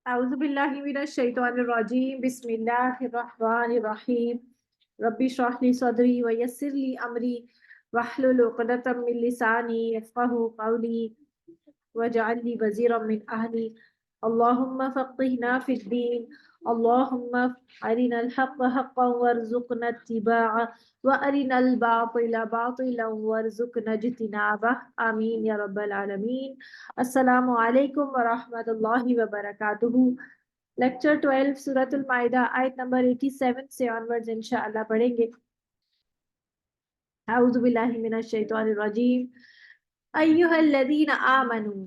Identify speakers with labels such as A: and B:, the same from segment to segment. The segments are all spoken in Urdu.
A: اعوذ باللہ من الشیطان الرجیم بسم اللہ الرحمن الرحیم ربی اشرح لی صدری ویسر لی امری واحلل عقدۃ من لسانی یفقهوا قولی واجعل لي وزيرا من أهلي اللهم فقهنا في الدين اللهم أرنا الحق حقا وارزقنا اتباعه وأرنا الباطل باطلا وارزقنا اجتنابه آمین یا رب العالمین۔ السلام علیکم ورحمۃ اللہ وبرکاتہ۔ لیکچر 12 سورۃ المائدہ آیت نمبر 87 سے آنورڈز انشاءاللہ پڑھیں گے۔ اعوذ باللہ من الشیطان الرجیم ایہا الذین آمنوا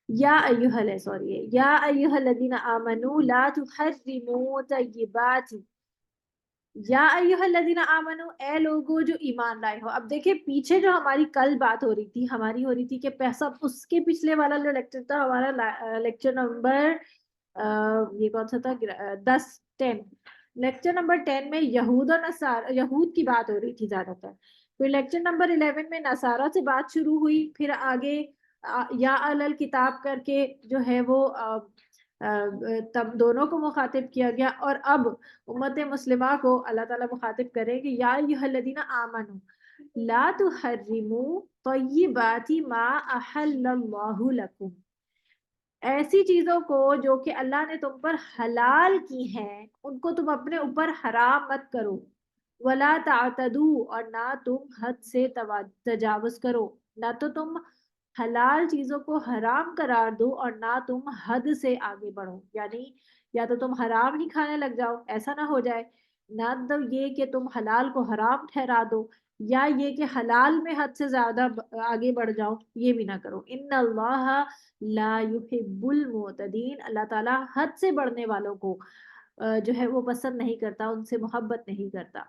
A: یا ایہا الذین آمنوا لا تحرموا طیبات یا ایہا الذین آمنوا اے لوگو جو ایمان لائے ہو۔ اب دیکھیں پیچھے جو ہماری کل بات ہو رہی تھی ہو رہی تھی کہ سب اس کے پچھلے والا جو لیکچر تھا ہمارا لیکچر نمبر یہ کون سا تھا 10 لیکچر نمبر 10 میں یہود کی بات ہو رہی تھی زیادہ تر۔ پھر لیکچر نمبر 11 میں نصارہ سے بات شروع ہوئی، پھر آگے یا اہل کتاب کر کے جو ہے وہ تب دونوں کو مخاطب کیا گیا، اور اب امت مسلمہ کو اللہ تعالیٰ مخاطب کرے کہ یا ایھا الذین آمنوا لا تحرموا طیبات ما احل اللہ لکم، ایسی چیزوں کو جو کہ اللہ نے تم پر حلال کی ہیں ان کو تم اپنے اوپر حرام مت کرو، ولا تعتدوا، اور نہ تم حد سے تجاوز کرو، نہ تو تم حلال چیزوں کو حرام قرار دو اور نہ تم حد سے آگے بڑھو، یعنی یا تو تم حرام ہی کھانے لگ جاؤ، ایسا نہ ہو جائے، نہ تو یہ کہ تم حلال کو حرام ٹھہرا دو، یا یہ کہ حلال میں حد سے زیادہ آگے بڑھ جاؤ، یہ بھی نہ کرو۔ ان اللہ لا يحب المعتدین، اللہ تعالیٰ حد سے بڑھنے والوں کو جو ہے وہ پسند نہیں کرتا، ان سے محبت نہیں کرتا۔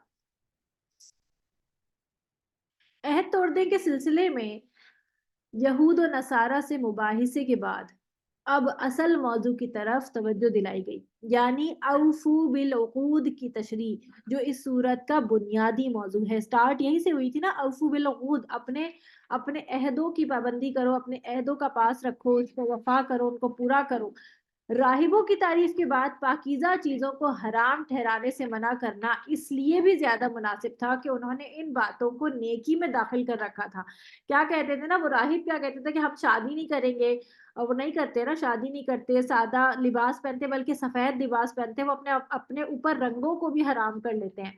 A: عہد توڑنے کے سلسلے میں یہود و نصارہ سے مباحثے کے بعد اب اصل موضوع کی طرف توجہ دلائی گئی، یعنی اوفو بالعقود کی تشریح، جو اس صورت کا بنیادی موضوع ہے۔ سٹارٹ یہیں سے ہوئی تھی نا، اوفو بالعقود، اپنے عہدوں کی پابندی کرو، اپنے عہدوں کا پاس رکھو، اس کو وفا کرو، ان کو پورا کرو۔ راہبوں کی تعریف کے بعد پاکیزہ چیزوں کو حرام ٹھہرانے سے منع کرنا اس لیے بھی زیادہ مناسب تھا کہ انہوں نے ان باتوں کو نیکی میں داخل کر رکھا تھا۔ کیا کہتے تھے نا وہ راہب، کیا کہتے تھے کہ ہم شادی نہیں کریں گے، اور وہ نہیں کرتے نا، شادی نہیں کرتے، سادہ لباس پہنتے، بلکہ سفید لباس پہنتے، وہ اپنے اوپر رنگوں کو بھی حرام کر لیتے ہیں،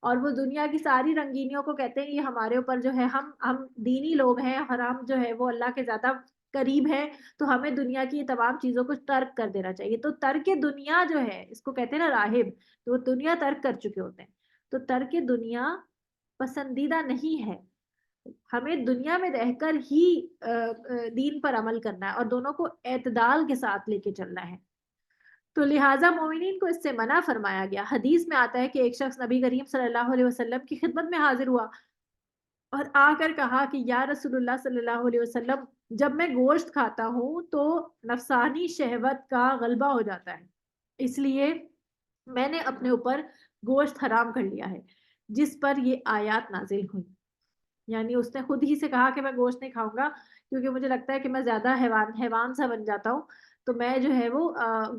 A: اور وہ دنیا کی ساری رنگینیوں کو کہتے ہیں یہ ہمارے اوپر جو ہے، ہم دینی لوگ ہیں اور ہم جو ہے وہ اللہ کے زیادہ قریب ہے، تو ہمیں دنیا کی تمام چیزوں کو ترک کر دینا چاہیے۔ تو ترک دنیا جو ہے، اس کو کہتے ہیں نا راہب، تو وہ دنیا ترک کر چکے ہوتے ہیں۔ تو ترک دنیا پسندیدہ نہیں ہے، ہمیں دنیا میں رہ کر ہی دین پر عمل کرنا ہے اور دونوں کو اعتدال کے ساتھ لے کے چلنا ہے۔ تو لہٰذا مومنین کو اس سے منع فرمایا گیا۔ حدیث میں آتا ہے کہ ایک شخص نبی کریم صلی اللہ علیہ وسلم کی خدمت میں حاضر ہوا اور آ کر کہا کہ یا رسول اللہ صلی اللہ علیہ وسلم، جب میں گوشت کھاتا ہوں تو نفسانی شہوت کا غلبہ ہو جاتا ہے، اس لیے میں نے اپنے اوپر گوشت حرام کر لیا ہے، جس پر یہ آیات نازل ہوئی۔ یعنی اس نے خود ہی سے کہا کہ میں گوشت نہیں کھاؤں گا کیونکہ مجھے لگتا ہے کہ میں زیادہ حیوان سا بن جاتا ہوں، تو میں جو ہے وہ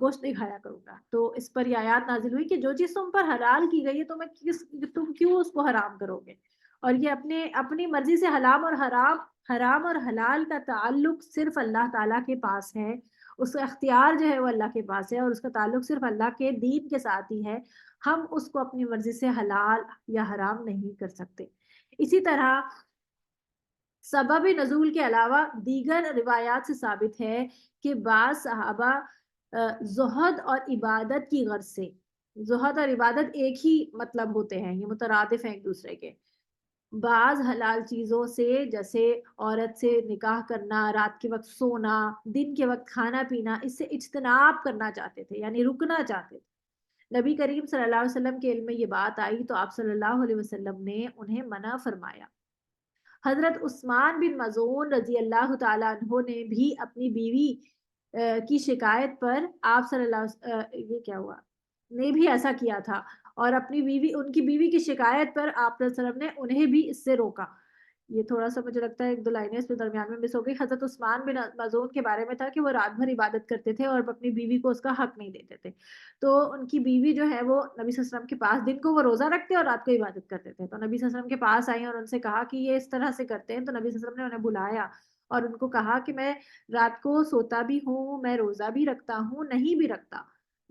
A: گوشت نہیں کھایا کروں گا۔ تو اس پر یہ آیات نازل ہوئی کہ جو چیز تم پر حلال کی گئی ہے تم کیوں اس کو حرام کرو گے؟ اور یہ اپنی مرضی سے حرام اور حلال کا تعلق صرف اللہ تعالیٰ کے پاس ہے، اس کا اختیار جو ہے وہ اللہ کے پاس ہے، اور اس کا تعلق صرف اللہ کے دین کے ساتھ ہی ہے۔ ہم اس کو اپنی مرضی سے حلال یا حرام نہیں کر سکتے۔ اسی طرح سبب نزول کے علاوہ دیگر روایات سے ثابت ہے کہ بعض صحابہ زہد اور عبادت کی غرض سے، زہد اور عبادت ایک ہی مطلب ہوتے ہیں، یہ مترادف ہیں ایک دوسرے کے، بعض حلال چیزوں سے جیسے عورت سے نکاح کرنا، رات کے وقت سونا، دن کے وقت کھانا پینا، اس سے اجتناب کرنا چاہتے تھے، یعنی رکنا چاہتے تھے۔ نبی کریم صلی اللہ علیہ وسلم کے علم میں یہ بات آئی تو آپ صلی اللہ علیہ وسلم نے انہیں منع فرمایا۔ حضرت عثمان بن مظعون رضی اللہ تعالیٰ عنہ نے بھی اپنی بیوی کی شکایت پر آپ صلی اللہ یہ کیا ہوا نے بھی ایسا کیا تھا، اور ان کی بیوی کی شکایت پر آپ صلی اللہ علیہ وسلم نے انہیں بھی اس سے روکا یہ تھوڑا سا مجھے لگتا ہے ایک دو لائنیں اس میں درمیان میں مس ہو گئی. حضرت عثمان بن مظعون کے بارے میں تھا کہ وہ رات بھر عبادت کرتے تھے اور اپنی بیوی کو اس کا حق نہیں دیتے تھے. تو ان کی بیوی جو ہے وہ نبی صلی اللہ علیہ وسلم کے پاس دن کو وہ روزہ رکھتے اور رات کو عبادت کرتے تھے. تو نبی صلی اللہ علیہ وسلم کے پاس آئی اور ان سے کہا کہ یہ اس طرح سے کرتے ہیں. تو نبی صلی اللہ علیہ وسلم نے انہیں بلایا اور ان کو کہا کہ میں رات کو سوتا بھی ہوں, میں روزہ بھی رکھتا ہوں, نہیں بھی رکھتا,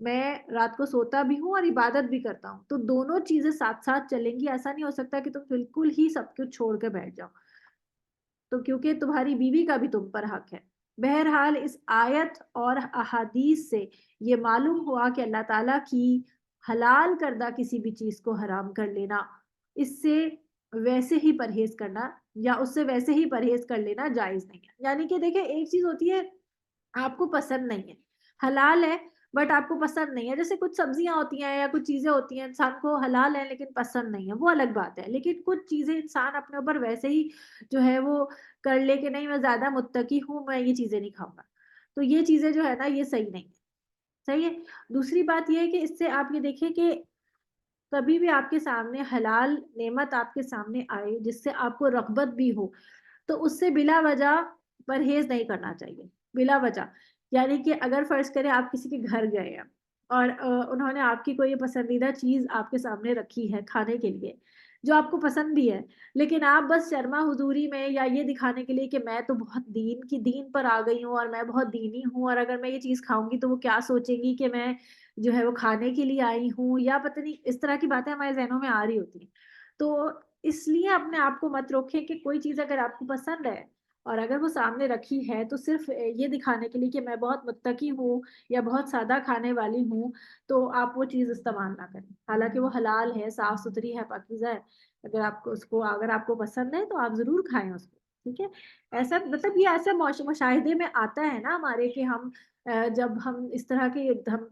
A: میں رات کو سوتا بھی ہوں اور عبادت بھی کرتا ہوں, تو دونوں چیزیں ساتھ ساتھ چلیں گی. ایسا نہیں ہو سکتا کہ تم بالکل ہی سب کچھ چھوڑ کے بیٹھ جاؤ, تو کیونکہ تمہاری بیوی کا بھی تم پر حق ہے. بہرحال اس آیت اور احادیث سے یہ معلوم ہوا کہ اللہ تعالیٰ کی حلال کردہ کسی بھی چیز کو حرام کر لینا, اس سے ویسے ہی پرہیز کرنا یا اس سے ویسے ہی پرہیز کر لینا جائز نہیں ہے. یعنی کہ دیکھیں, ایک چیز ہوتی ہے آپ کو پسند نہیں ہے, حلال ہے بٹ آپ کو پسند نہیں ہے, جیسے کچھ سبزیاں ہوتی ہیں یا کچھ چیزیں ہوتی ہیں انسان کو حلال ہے لیکن پسند نہیں ہے, وہ الگ بات ہے. لیکن کچھ چیزیں انسان اپنے اوپر ویسے ہی جو ہے وہ کر لے کہ نہیں میں زیادہ متقی ہوں, میں یہ چیزیں نہیں کھاؤں گا, تو یہ چیزیں جو ہے نا یہ صحیح نہیں ہے. صحیح ہے. دوسری بات یہ ہے کہ اس سے آپ یہ دیکھیں کہ کبھی بھی آپ کے سامنے حلال نعمت آپ کے سامنے آئے جس سے آپ کو رغبت بھی ہو, تو اس سے بلا وجہ پرہیز نہیں کرنا چاہیے, بلا وجہ. یعنی کہ اگر فرض کریں آپ کسی کے گھر گئے ہیں اور انہوں نے آپ کی کوئی پسندیدہ چیز آپ کے سامنے رکھی ہے کھانے کے لیے جو آپ کو پسند بھی ہے, لیکن آپ بس شرما حضوری میں یا یہ دکھانے کے لیے کہ میں تو بہت دین پر آ گئی ہوں اور میں بہت دینی ہوں, اور اگر میں یہ چیز کھاؤں گی تو وہ کیا سوچیں گی کہ میں جو ہے وہ کھانے کے لیے آئی ہوں, یا پتہ نہیں اس طرح کی باتیں ہمارے ذہنوں میں آ رہی ہوتی ہیں. تو اس لیے اپنے آپ کو مت روکیں کہ کوئی چیز اگر آپ کو پسند ہے اور اگر وہ سامنے رکھی ہے تو صرف یہ دکھانے کے لیے کہ میں بہت متقی ہوں یا بہت سادہ کھانے والی ہوں, تو آپ وہ چیز استعمال نہ کریں. حالانکہ وہ حلال ہے, صاف ستھری ہے, پاکیزہ ہے. اگر آپ کو پسند ہے تو آپ ضرور کھائیں اس کو, ٹھیک ہے. ایسا مطلب یہ ایسا مشاہدے میں آتا ہے نا ہمارے کہ ہم جب ہم اس طرح کے ہم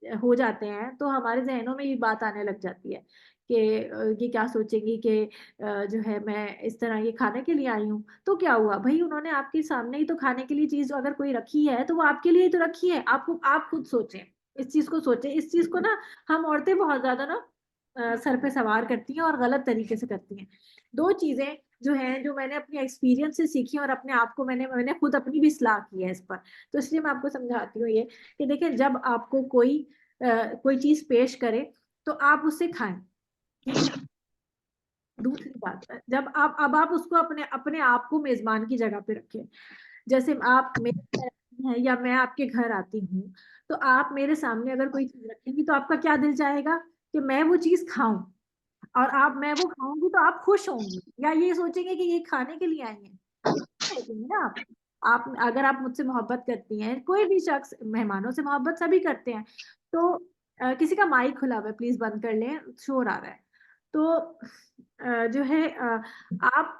A: ہو جاتے ہیں تو ہمارے ذہنوں میں یہ بات آنے لگ جاتی ہے کہ یہ کیا سوچیں گی کہ جو ہے میں اس طرح یہ کھانے کے لیے آئی ہوں. تو کیا ہوا بھائی, انہوں نے آپ کے سامنے ہی تو کھانے کے لیے چیز اگر کوئی رکھی ہے تو وہ آپ کے لیے ہی تو رکھی ہے. آپ خود سوچیں, اس چیز کو سوچیں. اس چیز کو نا ہم عورتیں بہت زیادہ نا سر پہ سوار کرتی ہیں اور غلط طریقے سے کرتی ہیں. دو چیزیں جو ہیں جو میں نے اپنے ایکسپیرینس سے سیکھی اور اپنے آپ کو میں نے خود اپنی بھی اصلاح کی ہے اس پر, تو اس لیے میں آپ کو سمجھاتی ہوں یہ کہ دیکھیں, جب آپ کو کوئی چیز پیش کرے تو آپ اسے کھائیں, ٹھیک ہے. دوسری بات, جب آپ اس کو اپنے آپ کو میزبان کی جگہ پہ رکھیں. جیسے آپ میرے گھر ہیں یا میں آپ کے گھر آتی ہوں, تو آپ میرے سامنے اگر کوئی چیز رکھیں گی تو آپ کا کیا دل چاہے گا کہ میں وہ چیز کھاؤں, اور میں وہ کھاؤں گی تو آپ خوش ہوں گی, یا یہ سوچیں گے کہ یہ کھانے کے لیے آئی ہیں؟ سوچیں گے نا آپ اگر آپ مجھ سے محبت کرتی ہیں, کوئی بھی شخص مہمانوں سے محبت سبھی کرتے ہیں, تو کسی کا مائک کھلا ہوا ہے, پلیز بند کر لیں, شور آ رہا ہے. تو جو ہے آپ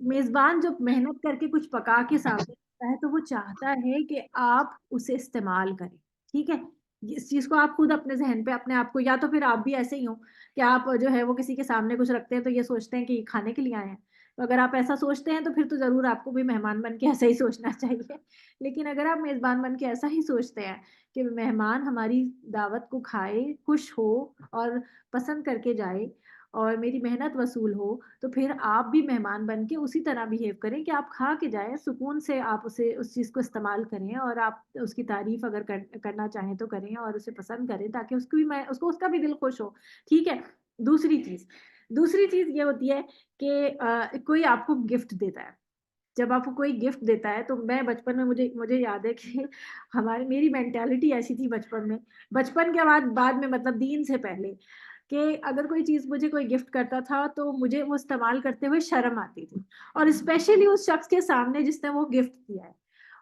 A: میزبان جب محنت کر کے کچھ پکا کے سامنے رکھتا ہے تو وہ چاہتا ہے کہ آپ اسے استعمال کریں, ٹھیک ہے. اس چیز کو آپ خود اپنے ذہن پہ اپنے آپ کو, یا تو پھر آپ بھی ایسے ہی ہوں کہ آپ جو ہے وہ کسی کے سامنے کچھ رکھتے ہیں تو یہ سوچتے ہیں کہ یہ کھانے کے لیے آئے ہیں. تو اگر آپ ایسا سوچتے ہیں تو پھر تو ضرور آپ کو بھی مہمان بن کے ایسا ہی سوچنا چاہیے. لیکن اگر آپ میزبان بن کے ایسا ہی سوچتے ہیں کہ مہمان ہماری دعوت کو کھائے, خوش ہو اور پسند کر کے جائے اور میری محنت وصول ہو, تو پھر آپ بھی مہمان بن کے اسی طرح بہیو کریں کہ آپ کھا کے جائیں, سکون سے آپ اس چیز کو استعمال کریں, اور آپ اس کی تعریف اگر کرنا چاہیں تو کریں اور اسے پسند کریں تاکہ اس کا بھی دل خوش ہو, ٹھیک ہے. دوسری چیز یہ ہوتی ہے کہ کوئی آپ کو گفٹ دیتا ہے. جب آپ کو کوئی گفٹ دیتا ہے تو میں بچپن میں مجھے یاد ہے کہ میری مینٹیلٹی ایسی تھی بچپن کے بعد میں مطلب دین سے پہلے, کہ اگر کوئی چیز مجھے کوئی گفٹ کرتا تھا تو مجھے وہ استعمال کرتے ہوئے شرم آتی تھی, اور اسپیشلی اس شخص کے سامنے جس نے وہ گفٹ دیا ہے.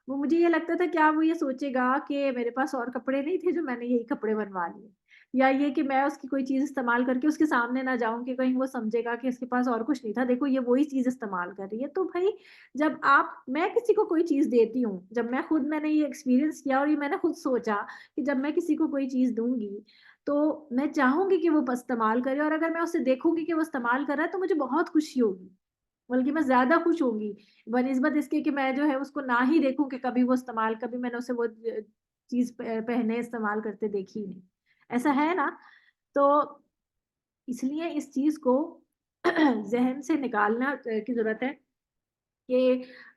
A: وہ مجھے یہ لگتا تھا کیا وہ یہ سوچے گا کہ میرے پاس اور کپڑے نہیں تھے جو میں نے یہی کپڑے بنوا لیے, یا یہ کہ میں اس کی کوئی چیز استعمال کر کے اس کے سامنے نہ جاؤں کہ کہیں وہ سمجھے گا کہ اس کے پاس اور کچھ نہیں تھا, دیکھو یہ وہی چیز استعمال کر رہی ہے. تو بھائی میں کسی کو کوئی چیز دیتی ہوں, جب میں نے یہ ایکسپیرینس کیا اور یہ میں نے خود سوچا کہ جب میں کسی کو کوئی چیز دوں گی تو میں چاہوں گی کہ وہ استعمال کرے, اور اگر میں اسے دیکھوں گی کہ وہ استعمال کر رہا ہے تو مجھے بہت خوشی ہوگی, بلکہ میں زیادہ خوش ہوں گی بنسبت اس کے کہ میں جو ہے اس کو نہ ہی دیکھوں کہ کبھی میں نے اسے وہ چیز پہنے استعمال کرتے دیکھی ہی نہیں. ایسا ہے نا. تو اس لیے اس چیز کو ذہن سے نکالنا کی ضرورت ہے کہ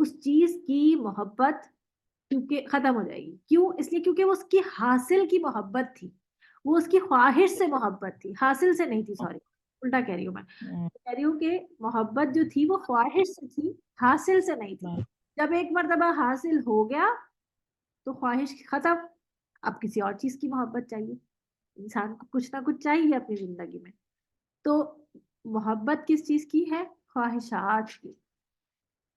A: اس چیز کی محبت کیونکہ ختم ہو جائے گی. کیوں؟ اس لیے کیونکہ وہ اس کی حاصل کی محبت تھی، وہ اس کی خواہش سے محبت تھی، حاصل سے نہیں تھی. سوری، الٹا کہہ رہی ہوں میں. کہہ رہی ہوں کہ محبت جو تھی وہ خواہش سے تھی، حاصل سے نہیں تھی. جب ایک مرتبہ حاصل ہو گیا تو خواہش ختم. اب کسی اور چیز کی محبت چاہیے. انسان کو کچھ نہ کچھ چاہیے اپنی زندگی میں. تو محبت کس چیز کی ہے؟ خواہشات کی.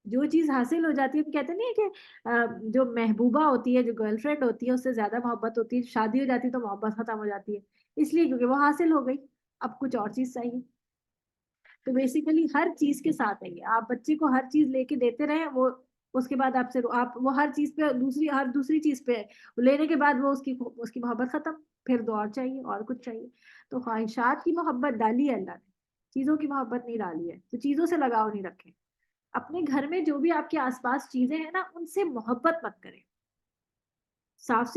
A: جو چیز حاصل ہو جاتی ہے، ہم کہتے نہیں ہے کہ جو محبوبہ ہوتی ہے، جو گرل فرینڈ ہوتی ہے، اس سے زیادہ محبت ہوتی ہے. شادی ہو جاتی ہے تو محبت ختم ہو جاتی ہے. اس لیے کیونکہ وہ حاصل ہو گئی، اب کچھ اور چیز چاہیے. تو بیسیکلی ہر چیز کے ساتھ ہے یہ. آپ بچے کو ہر چیز لے کے دیتے رہیں، وہ اس کے بعد آپ سے وہ ہر چیز پہ ہر دوسری چیز پہ لینے کے بعد وہ اس کی محبت ختم. پھر دو اور چاہیے، اور کچھ چاہیے. تو خواہشات کی محبت ڈالی ہے اللہ نے، چیزوں کی محبت نہیں ڈالی ہے. تو چیزوں سے لگاؤ نہیں رکھے. اپنے گھر میں جو بھی آپ کے آس پاس چیزیں ہیں نا، ان سے محبت مت کریں. صاف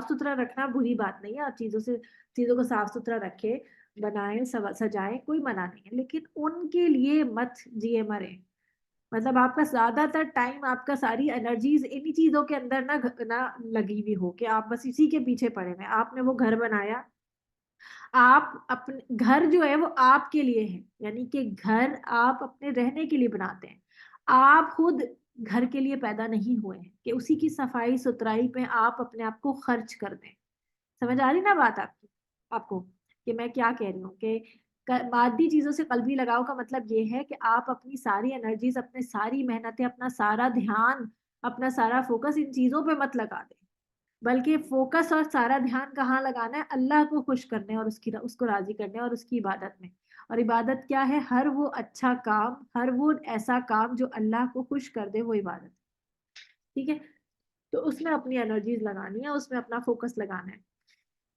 A: ستھرا رکھنا بری بات نہیں ہے. آپ چیزوں کو صاف ستھرا رکھے، بنائیں، سجائیں، کوئی منع نہیں ہے. لیکن ان کے لیے مت جیے مرے. مطلب آپ کا زیادہ تر ٹائم، آپ کا ساری انرجیز انہی چیزوں کے اندر نہ لگی ہوئی ہو کہ آپ بس اسی کے پیچھے پڑے ہوئے. آپ نے وہ گھر بنایا، آپ اپنے گھر جو ہے وہ آپ کے لیے ہے. یعنی کہ گھر آپ اپنے رہنے کے لیے بناتے ہیں. آپ خود گھر کے لیے پیدا نہیں ہوئے ہیں کہ اسی کی صفائی ستھرائی پہ آپ اپنے آپ کو خرچ کر دیں. سمجھ آ رہی نا بات آپ کو کہ میں کیا کہہ رہی ہوں؟ کہ مادی چیزوں سے قلبی لگاؤ کا مطلب یہ ہے کہ آپ اپنی ساری انرجیز، اپنے ساری محنتیں، اپنا سارا دھیان، اپنا سارا فوکس ان چیزوں پہ مت لگا دیں. بلکہ فوکس اور سارا دھیان کہاں لگانا ہے؟ اللہ کو خوش کرنے اور اس کو راضی کرنے اور اس کی عبادت میں. اور عبادت کیا ہے؟ ہر وہ اچھا کام، ہر وہ ایسا کام جو اللہ کو خوش کر دے، وہ عبادت. ٹھیک ہے؟ تو اس میں اپنی انرجیز لگانی ہے، اس میں اپنا فوکس لگانا ہے.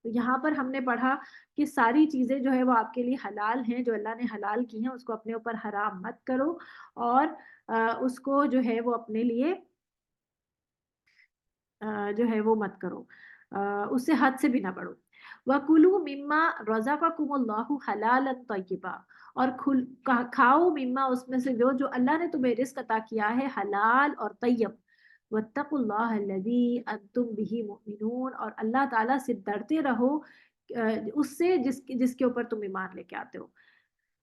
A: تو یہاں پر ہم نے پڑھا کہ ساری چیزیں جو ہے وہ آپ کے لیے حلال ہیں. جو اللہ نے حلال کی ہیں اس کو اپنے اوپر حرام مت کرو، اور اس کو جو ہے وہ اپنے لیے جو ہے وہ مت کرو، اس سے حد سے بھی نہ بڑھو. وَكُلُوا مِمَّا رَزَقَكُمُ اللَّهُ حَلَالًا طَيِّبًا، اور کھاؤ مما، اس میں سے جو اللہ نے تمہیں رزق عطا کیا ہے، حلال اور طیب. وَاتَّقُوا اللَّهَ الَّذِي أَنْتُمْ بِهِ مُؤْمِنُونَ، اور اللہ تعالیٰ سے ڈرتے رہو اس سے جس کے اوپر تم ایمان لے کے آتے ہو.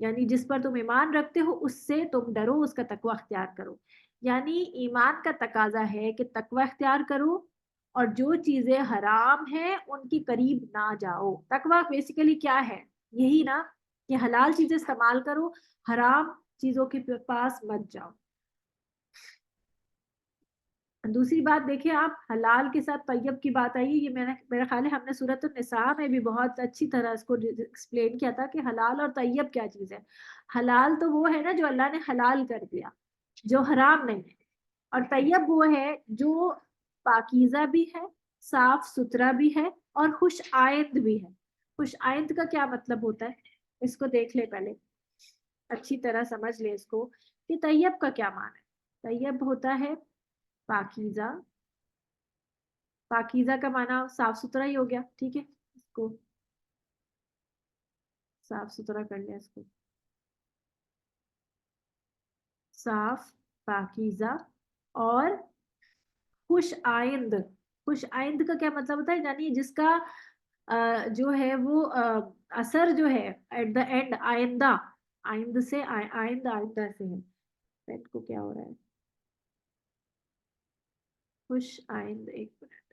A: یعنی جس پر تم ایمان رکھتے ہو اس سے تم ڈرو، اس کا تقوی اختیار کرو. یعنی ایمان کا تقاضا ہے کہ تقوی اختیار کرو، اور جو چیزیں حرام ہیں ان کی قریب نہ جاؤ. تقوی بیسیکلی کیا ہے؟ یہی نا کہ حلال چیزیں استعمال کرو، حرام چیزوں کے پاس مت جاؤ. دوسری بات دیکھیں آپ، حلال کے ساتھ طیب کی بات آئی ہے. یہ میرا خیال ہے ہم نے سورۃ النساء میں بھی بہت اچھی طرح اس کو ایکسپلین کیا تھا کہ حلال اور طیب کیا چیز ہے. حلال تو وہ ہے نا جو اللہ نے حلال کر دیا، جو حرام نہیں ہے. اور طیب وہ ہے جو پاکیزہ بھی ہے، صاف ستھرا بھی ہے، اور خوش آئند بھی ہے. خوش آئند کا کیا مطلب ہوتا ہے؟ اس کو دیکھ لے، پہلے اچھی طرح سمجھ لے اس کو کہ طیب کا کیا معنی ہے. طیب ہوتا ہے پاکیزہ. پاکیزہ کا معنی صاف ستھرا ہی ہو گیا. ٹھیک ہے، اس کو صاف ستھرا کر لیں. اس کو صاف، پاکیزہ اور خوش آئند. خوش آئند کا کیا مطلب ہوتا ہے؟ یعنی جس کا جو ہے وہ اثر جو ہے ایٹ دا اینڈ آئندہ. آئند سے آئندہ سے ہے. پین کو کیا ہو رہا ہے؟ خوش آئند، ایک منٹ.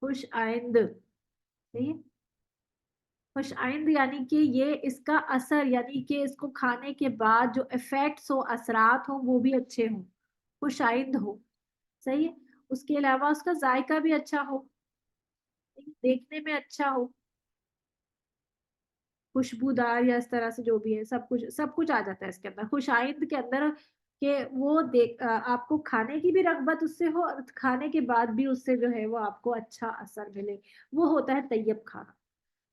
A: خوش آئند، صحیح ہے. خوش آئند یعنی کہ یہ اس کا اثر، یعنی کہ اس کو کھانے کے بعد جو افیکٹس ہو، اثرات ہوں، وہ بھی اچھے ہوں، خوش آئند ہو. صحیح ہے. اس کے علاوہ اس کا ذائقہ بھی اچھا ہو، دیکھنے میں اچھا ہو، خوشبودار، یا اس طرح سے جو بھی ہے سب کچھ آ جاتا ہے اس کے اندر. خوش آئند کے اندر کہ وہ آپ کو کھانے کی بھی رغبت اس سے ہو، اور کھانے کے بعد بھی اس سے جو ہے وہ آپ کو اچھا اثر ملے. وہ ہوتا ہے طیب کھانا،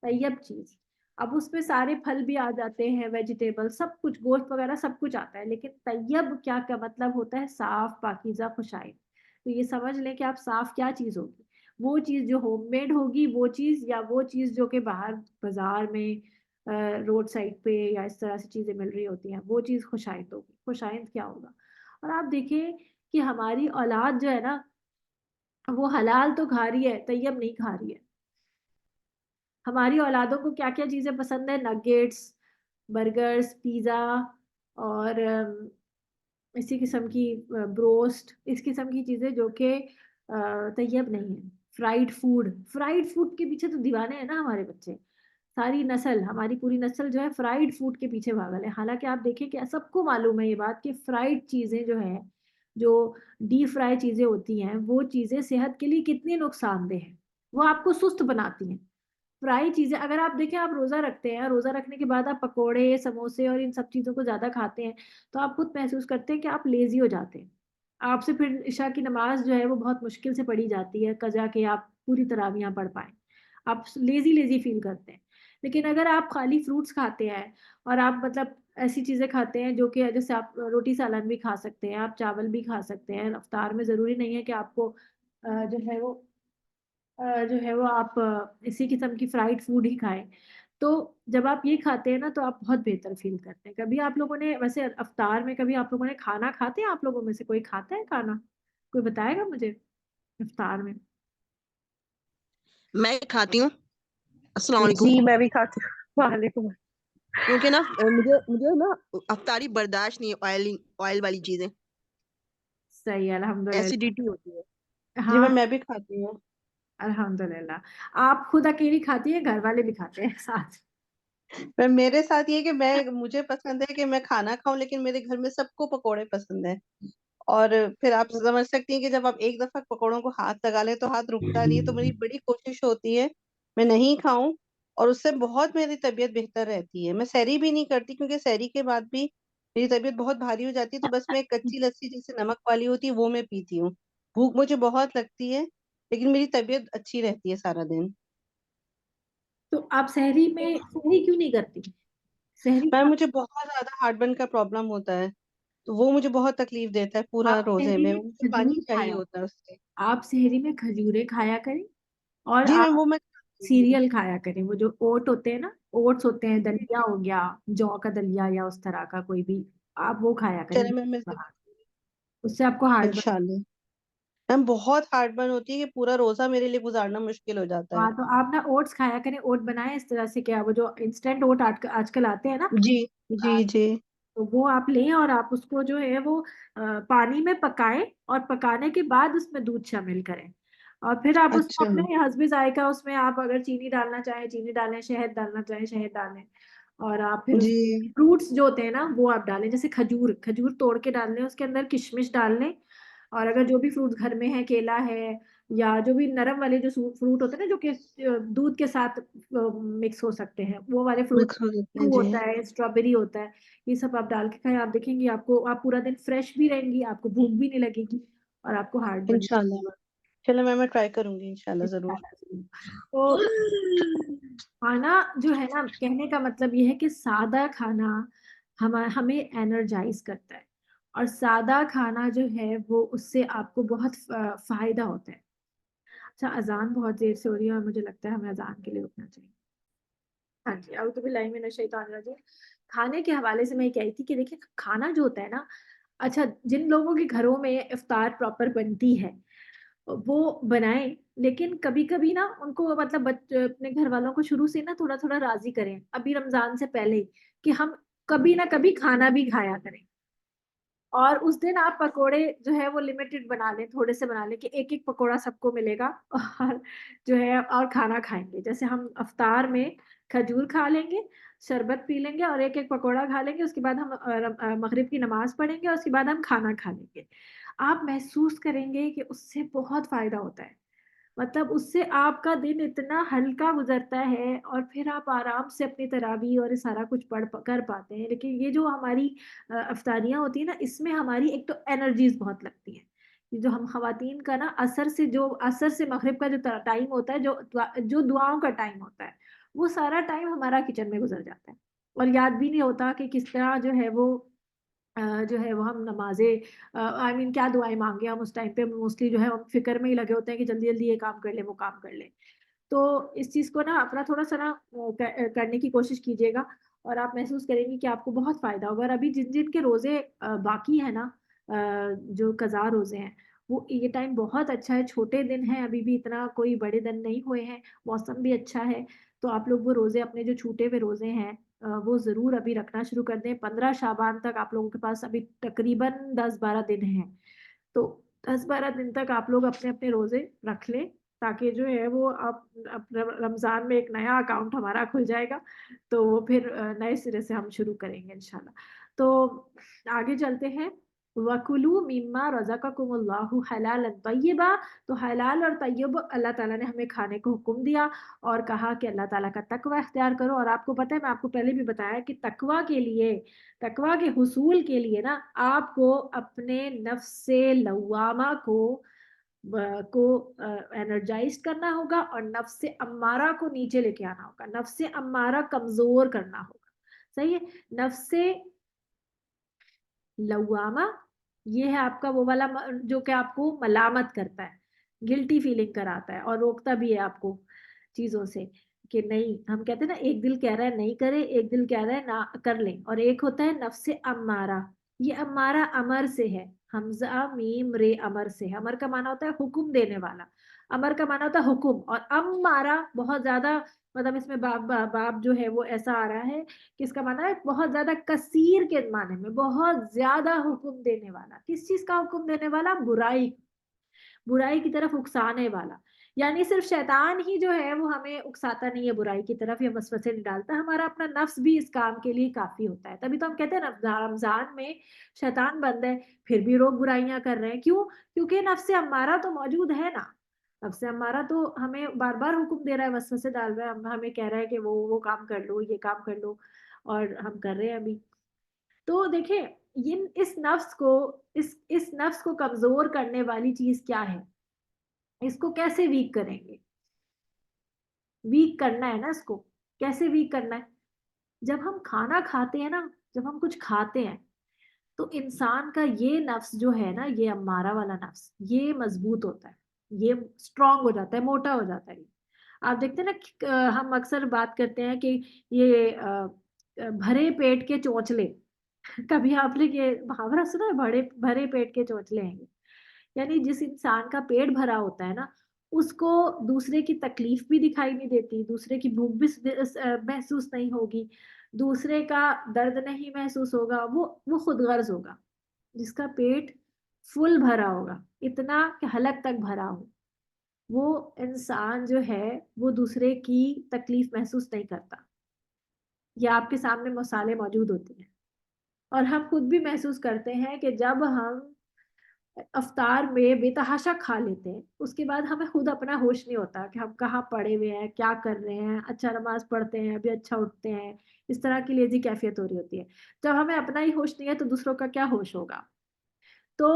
A: طیب چیز. اب اس میں سارے پھل بھی آ جاتے ہیں، ویجیٹیبل، سب کچھ، گوشت وغیرہ سب کچھ آتا ہے. لیکن طیب کیا مطلب ہوتا ہے؟ صاف، پاکیزہ، خوش آئند. تو یہ سمجھ لیں کہ آپ صاف کیا چیز ہوگی؟ وہ چیز جو ہوم میڈ ہوگی وہ چیز، یا وہ چیز جو کہ باہر بازار میں روڈ سائڈ پہ یا اس طرح سے چیزیں مل رہی ہوتی ہیں، وہ چیز خوشائند ہوگی، خوشائند کیا ہوگا؟ اور آپ دیکھیں کہ ہماری اولاد جو ہے نا، وہ حلال تو کھا رہی ہے، طیب نہیں کھا رہی ہے۔ ہماری اولادوں کو کیا کیا چیزیں پسند ہیں؟ نگیٹس، برگرز، پیزا، اور اسی قسم کی بروسٹ، اس قسم کی چیزیں جو کہ طیب نہیں ہیں۔ فرائیڈ فوڈ، فرائیڈ فوڈ کے پیچھے تو دیوانے ہیں نا ہمارے بچے، ساری نسل، ہماری پوری نسل جو ہے فرائیڈ فوڈ کے پیچھے پاگل ہے۔ حالانکہ آپ دیکھیں کہ سب کو معلوم ہے یہ بات کہ فرائیڈ چیزیں جو ہیں، جو ڈیپ فرائی چیزیں ہوتی ہیں، وہ چیزیں صحت کے لیے کتنی نقصان دہ ہیں، وہ آپ کو سست بناتی ہیں۔ فرائی چیزیں اگر آپ دیکھیں، آپ روزہ رکھتے ہیں، روزہ رکھنے کے بعد آپ پکوڑے، سموسے اور ان سب چیزوں کو زیادہ کھاتے ہیں، تو آپ خود محسوس کرتے ہیں کہ آپ لیزی ہو جاتے ہیں۔ آپ سے پھر عشاء کی نماز جو ہے وہ بہت مشکل سے پڑھی جاتی ہے قضا کہ آپ پوری تراویحاں پڑھ پائیں، آپ لیزی لیزی فیل کرتے ہیں۔ لیکن اگر آپ خالی فروٹس کھاتے ہیں اور آپ مطلب ایسی چیزیں کھاتے ہیں جو کہ جیسے آپ روٹی سالن بھی کھا سکتے ہیں، آپ چاول بھی کھا سکتے ہیں افطار میں، ضروری نہیں ہے کہ آپ کو جو ہے وہ آپ اسی قسم کی فرائیڈ فوڈ ہی کھائیں۔ تو جب آپ یہ کھاتے ہیں نا تو آپ بہت بہتر فیل کرتے ہیں۔ کبھی آپ لوگوں نے ویسے افطار میں کبھی آپ لوگوں نے کھانا کھاتے ہیں؟ آپ لوگوں میں سے کوئی کھاتا ہے کھانا؟ کوئی بتائے گا مجھے افطار میں؟
B: میں کھاتی ہوں۔ السلام علیکم۔
C: جی میں بھی کھاتی ہوں۔ وعلیکم۔
B: کیونکہ نا مجھے نا افطاری برداشت نہیں ہے، آئل والی چیزیں،
A: صحیح ہے، الحمدللہ۔
B: ایسیڈیٹی ہوتی ہے۔
C: جی
A: ہاں،
C: میں بھی کھاتی ہوں۔
A: الحمدللہ۔ آپ خود اکیلی کھاتی ہیں، گھر والے بھی کھاتے ہیں ساتھ؟
C: میرے ساتھ یہ کہ مجھے پسند ہے کہ میں کھانا کھاؤں، لیکن میرے گھر میں سب کو پکوڑے پسند ہیں، اور پھر آپ سمجھ سکتی ہیں کہ جب آپ ایک دفعہ پکوڑوں کو ہاتھ لگا لیں تو ہاتھ رکتا نہیں ہے، تو میری بڑی کوشش ہوتی ہے میں نہیں کھاؤں، اور اس سے بہت میری طبیعت بہتر رہتی ہے۔ میں سحری بھی نہیں کرتی، کیونکہ سحری کے بعد بھی میری طبیعت بہت بھاری ہو جاتی ہے، تو بس میں کچی لسی جیسے نمک والی ہوتی ہے وہ میں پیتی ہوں۔ بھوک مجھے بہت لگتی ہے، لیکن میری طبیعت اچھی رہتی ہے سارا دن۔
A: تو آپ سحری میں سحری کیوں نہیں کرتی؟ سحری
C: مجھے بہت زیادہ ہارٹ برن کا پرابلم ہوتا ہے، تو وہ مجھے بہت تکلیف دیتا ہے پورا
A: آپ
C: روزے
A: سحری
C: میں،
A: میں
C: مجھے
A: کھجور
C: پانی چاہیے
A: کھایا،
C: ہوتا ہے اس سے۔
A: آپ سحری میں کھجوریں کھایا کریں، اور
C: جی
A: آپ
C: وہ میں کھاتی ہوں۔
A: سیریل کھایا کریں، وہ جو اوٹ ہوتے ہیں نا، اوٹس ہوتے ہیں، دلیا ہو گیا، جو کا دلیا یا اس طرح کا کوئی بھی، آپ وہ کھایا کریں،
C: چلے میں
A: اس سے آپ کو ہارٹ
C: انشاء اللہ۔ میم بہت ہارٹ برن ہوتی ہے کہ پورا روزہ میرے لیے گزارنا مشکل ہو جاتا ہے۔
A: ہاں، تو آپ نا اوٹس کھایا کریں، اوٹ بنائیں اس طرح سے، کیا وہ جو انسٹنٹ اوٹ آج کل آتے ہیں نا،
C: جی جی جی۔
A: تو وہ آپ لیں اور آپ اس کو جو ہے وہ پانی میں پکائیں، اور پکانے کے بعد اس میں دودھ شامل کریں، اور پھر آپ اس کو
C: اچھا
A: اپنے حسب ذائقہ، اس میں آپ اگر چینی ڈالنا چاہیں چینی ڈالیں، شہد ڈالنا چاہیں شہد ڈالیں، اور آپ پھر اس
C: جی
A: فروٹس جو ہوتے ہیں نا وہ آپ ڈالیں، جیسے کھجور، کھجور توڑ کے ڈال لیں، اس کے اندر کشمش ڈال لیں، اور اگر جو بھی فروٹ گھر میں ہے، کیلا ہے یا جو بھی نرم والے جو فروٹ ہوتے ہیں نا جو کہ دودھ کے ساتھ مکس ہو سکتے ہیں، وہ والے فروٹ،
C: مکس ہو جاتے ہیں جی۔
A: ہوتا ہے، اسٹرابیری ہوتا ہے، یہ سب آپ ڈال کے کھائیں، آپ دیکھیں گے آپ پورا دن فریش بھی رہیں گی، آپ کو بھوک بھی نہیں لگے گی، اور آپ کو ہارٹ بن
C: انشاء اللہ میم، چلو میں ٹرائی کروں گی انشاء اللہ ضرور۔
A: تو کھانا جو ہے نا، کہنے کا مطلب یہ ہے کہ سادہ کھانا ہمیں انرجائز کرتا ہے، اور سادہ کھانا جو ہے وہ اس سے آپ کو بہت فائدہ ہوتا ہے۔ اچھا، اذان بہت دیر سے ہو رہی ہے اور مجھے لگتا ہے ہمیں اذان کے لیے رکنا چاہیے۔ ہاں جی، اعوذ باللہ من الشیطان الرجیم۔ کھانے کے حوالے سے میں یہ کہی تھی کہ دیکھیں کھانا جو ہوتا ہے نا، اچھا جن لوگوں کے گھروں میں افطار پراپر بنتی ہے وہ بنائیں، لیکن کبھی کبھی نا ان کو مطلب اپنے گھر والوں کو شروع سے نا تھوڑا تھوڑا راضی کریں، ابھی رمضان سے پہلے، کہ ہم کبھی نہ کبھی کھانا بھی کھایا کریں، اور اس دن آپ پکوڑے جو ہے وہ لمیٹڈ بنا لیں، تھوڑے سے بنا لیں کہ ایک ایک پکوڑا سب کو ملے گا، اور جو ہے اور کھانا کھائیں گے، جیسے ہم افطار میں کھجور کھا لیں گے، شربت پی لیں گے، اور ایک ایک پکوڑا کھا لیں گے، اس کے بعد ہم مغرب کی نماز پڑھیں گے، اور اس کے بعد ہم کھانا کھا لیں گے۔ آپ محسوس کریں گے کہ اس سے بہت فائدہ ہوتا ہے، مطلب اس سے آپ کا دن اتنا ہلکا گزرتا ہے، اور پھر آپ آرام سے اپنی تراویح اور یہ سارا کچھ کر پاتے ہیں۔ لیکن یہ جو ہماری افطاریاں ہوتی ہیں نا، اس میں ہماری ایک تو انرجیز بہت لگتی ہیں، یہ جو ہم خواتین کا نا اثر سے مغرب کا جو ٹائم ہوتا ہے، جو دعاؤں کا ٹائم ہوتا ہے، وہ سارا ٹائم ہمارا کچن میں گزر جاتا ہے، اور یاد بھی نہیں ہوتا کہ کس طرح جو ہے وہ ہم نمازیں کیا دعائیں مانگے ہم اس ٹائم پہ، موسٹلی جو ہے ہم فکر میں ہی لگے ہوتے ہیں کہ جلدی جلدی یہ کام کر لیں وہ کام کر لیں۔ تو تو اس چیز کو نا اپنا تھوڑا سا نا کرنے کی کوشش کیجیے گا اور آپ محسوس کریں گے کہ آپ کو بہت فائدہ ہوگا. اور ابھی جن جن کے روزے باقی ہیں نا, جو قضا روزے ہیں, وہ یہ ٹائم بہت اچھا ہے, چھوٹے دن ہیں, ابھی بھی اتنا کوئی بڑے دن نہیں ہوئے ہیں, موسم بھی اچھا ہے, تو آپ لوگ وہ روزے اپنے جو چھوٹے ہوئے روزے ہیں وہ ضرور ابھی رکھنا شروع کر دیں. 15 شعبان تک آپ لوگوں کے پاس ابھی تقریباً 10-12 دن ہیں, تو 10-12 دن تک آپ لوگ اپنے اپنے روزے رکھ لیں, تاکہ جو ہے وہ آپ رمضان میں ایک نیا اکاؤنٹ ہمارا کھل جائے گا, تو وہ پھر نئے سرے سے ہم شروع کریں گے انشاءاللہ. تو آگے چلتے ہیں. وَكُلُوا مِمَّا رَزَقَكُمُ اللَّهُ حَلَالًا طَيِّبًا, تو حلال اور طیب اللہ تعالیٰ نے ہمیں کھانے کو حکم دیا اور کہا کہ اللہ تعالیٰ کا تقوی اختیار کرو. اور آپ کو پتہ ہے, میں آپ کو پہلے بھی بتایا کہ تقوی کے حصول کے لیے نا آپ کو اپنے نفس لوامہ کو انرجائز کرنا ہوگا اور نفس امارہ کو نیچے لے کے آنا ہوگا, نفس امارہ کمزور کرنا ہوگا. صحیح ہے. نفس لوامہ یہ ہے آپ کا وہ والا جو کہ آپ کو ملامت کرتا ہے, گلٹی فیلنگ کراتا ہے اور روکتا بھی ہے آپ کو چیزوں سے کہ نہیں, ہم کہتے ہیں نا ایک دل کہہ رہا ہے نہیں کرے, ایک دل کہہ رہا ہے نہ کر لیں. اور ایک ہوتا ہے نفس امارہ, یہ امارہ امر سے ہے, حمزہ میم رے امر سے ہے. امر کا معنی ہوتا ہے حکم دینے والا, امر کا معنی ہوتا ہے حکم, اور امارہ بہت زیادہ مطلب اس میں باب جو ہے وہ ایسا آ رہا ہے کہ اس کا معنی ہے بہت زیادہ کثیر کے معنی میں, بہت زیادہ حکم دینے والا. کس چیز کا حکم دینے والا؟ برائی کی طرف اکسانے والا. یعنی صرف شیطان ہی جو ہے وہ ہمیں اکساتا نہیں ہے برائی کی طرف یا وسوسے نہیں ڈالتا, ہمارا اپنا نفس بھی اس کام کے لیے کافی ہوتا ہے. تبھی تو ہم کہتے ہیں رمضان میں شیطان بند ہے پھر بھی لوگ برائیاں کر رہے ہیں. کیوں؟ کیونکہ نفس امارہ تو موجود ہے نا, نفس امارہ تو ہمیں بار بار حکم دے رہا ہے, وسوسے ڈال رہا ہے, ہمیں کہہ رہا ہے کہ وہ کام کر لو, یہ کام کر لو, اور ہم کر رہے ہیں ابھی. تو دیکھیں اس نفس کو کمزور کرنے والی چیز کیا ہے, اس کو کیسے ویک کریں گے؟ ویک کرنا ہے نا, اس کو کیسے ویک کرنا ہے؟ جب ہم کھانا کھاتے ہیں نا, جب ہم کچھ کھاتے ہیں تو انسان کا یہ نفس جو ہے نا, یہ امارہ والا نفس, یہ مضبوط ہوتا ہے, یہ اسٹرانگ ہو جاتا ہے, موٹا ہو جاتا ہے. آپ دیکھتے ہیں نا, ہم اکثر بات کرتے ہیں کہ یہ بھرے پیٹ کے چونچلے, کبھی آپ نے یہ محاورہ سنا ہے, بھرے پیٹ کے چونچلے ہیں. یعنی جس انسان کا پیٹ بھرا ہوتا ہے نا, اس کو دوسرے کی تکلیف بھی دکھائی نہیں دیتی, دوسرے کی بھوک بھی محسوس نہیں ہوگی, دوسرے کا درد نہیں محسوس ہوگا, وہ خود غرض ہوگا. جس کا پیٹ فل بھرا ہوگا, اتنا کہ حلق تک بھرا ہو, وہ انسان جو ہے وہ دوسرے کی تکلیف محسوس نہیں کرتا. یہ آپ کے سامنے مثالیں موجود ہوتی ہیں, اور ہم خود بھی محسوس کرتے ہیں کہ جب ہم افطار میں بے تحاشا کھا لیتے ہیں, اس کے بعد ہمیں خود اپنا ہوش نہیں ہوتا کہ ہم کہاں پڑے ہوئے ہیں, کیا کر رہے ہیں, اچھا نماز پڑھتے ہیں, ابھی اچھا اٹھتے ہیں, اس طرح کی لیزی کیفیت ہو رہی ہوتی ہے. جب ہمیں اپنا ہی ہوش نہیں ہے تو دوسروں کا کیا ہوش ہوگا؟ تو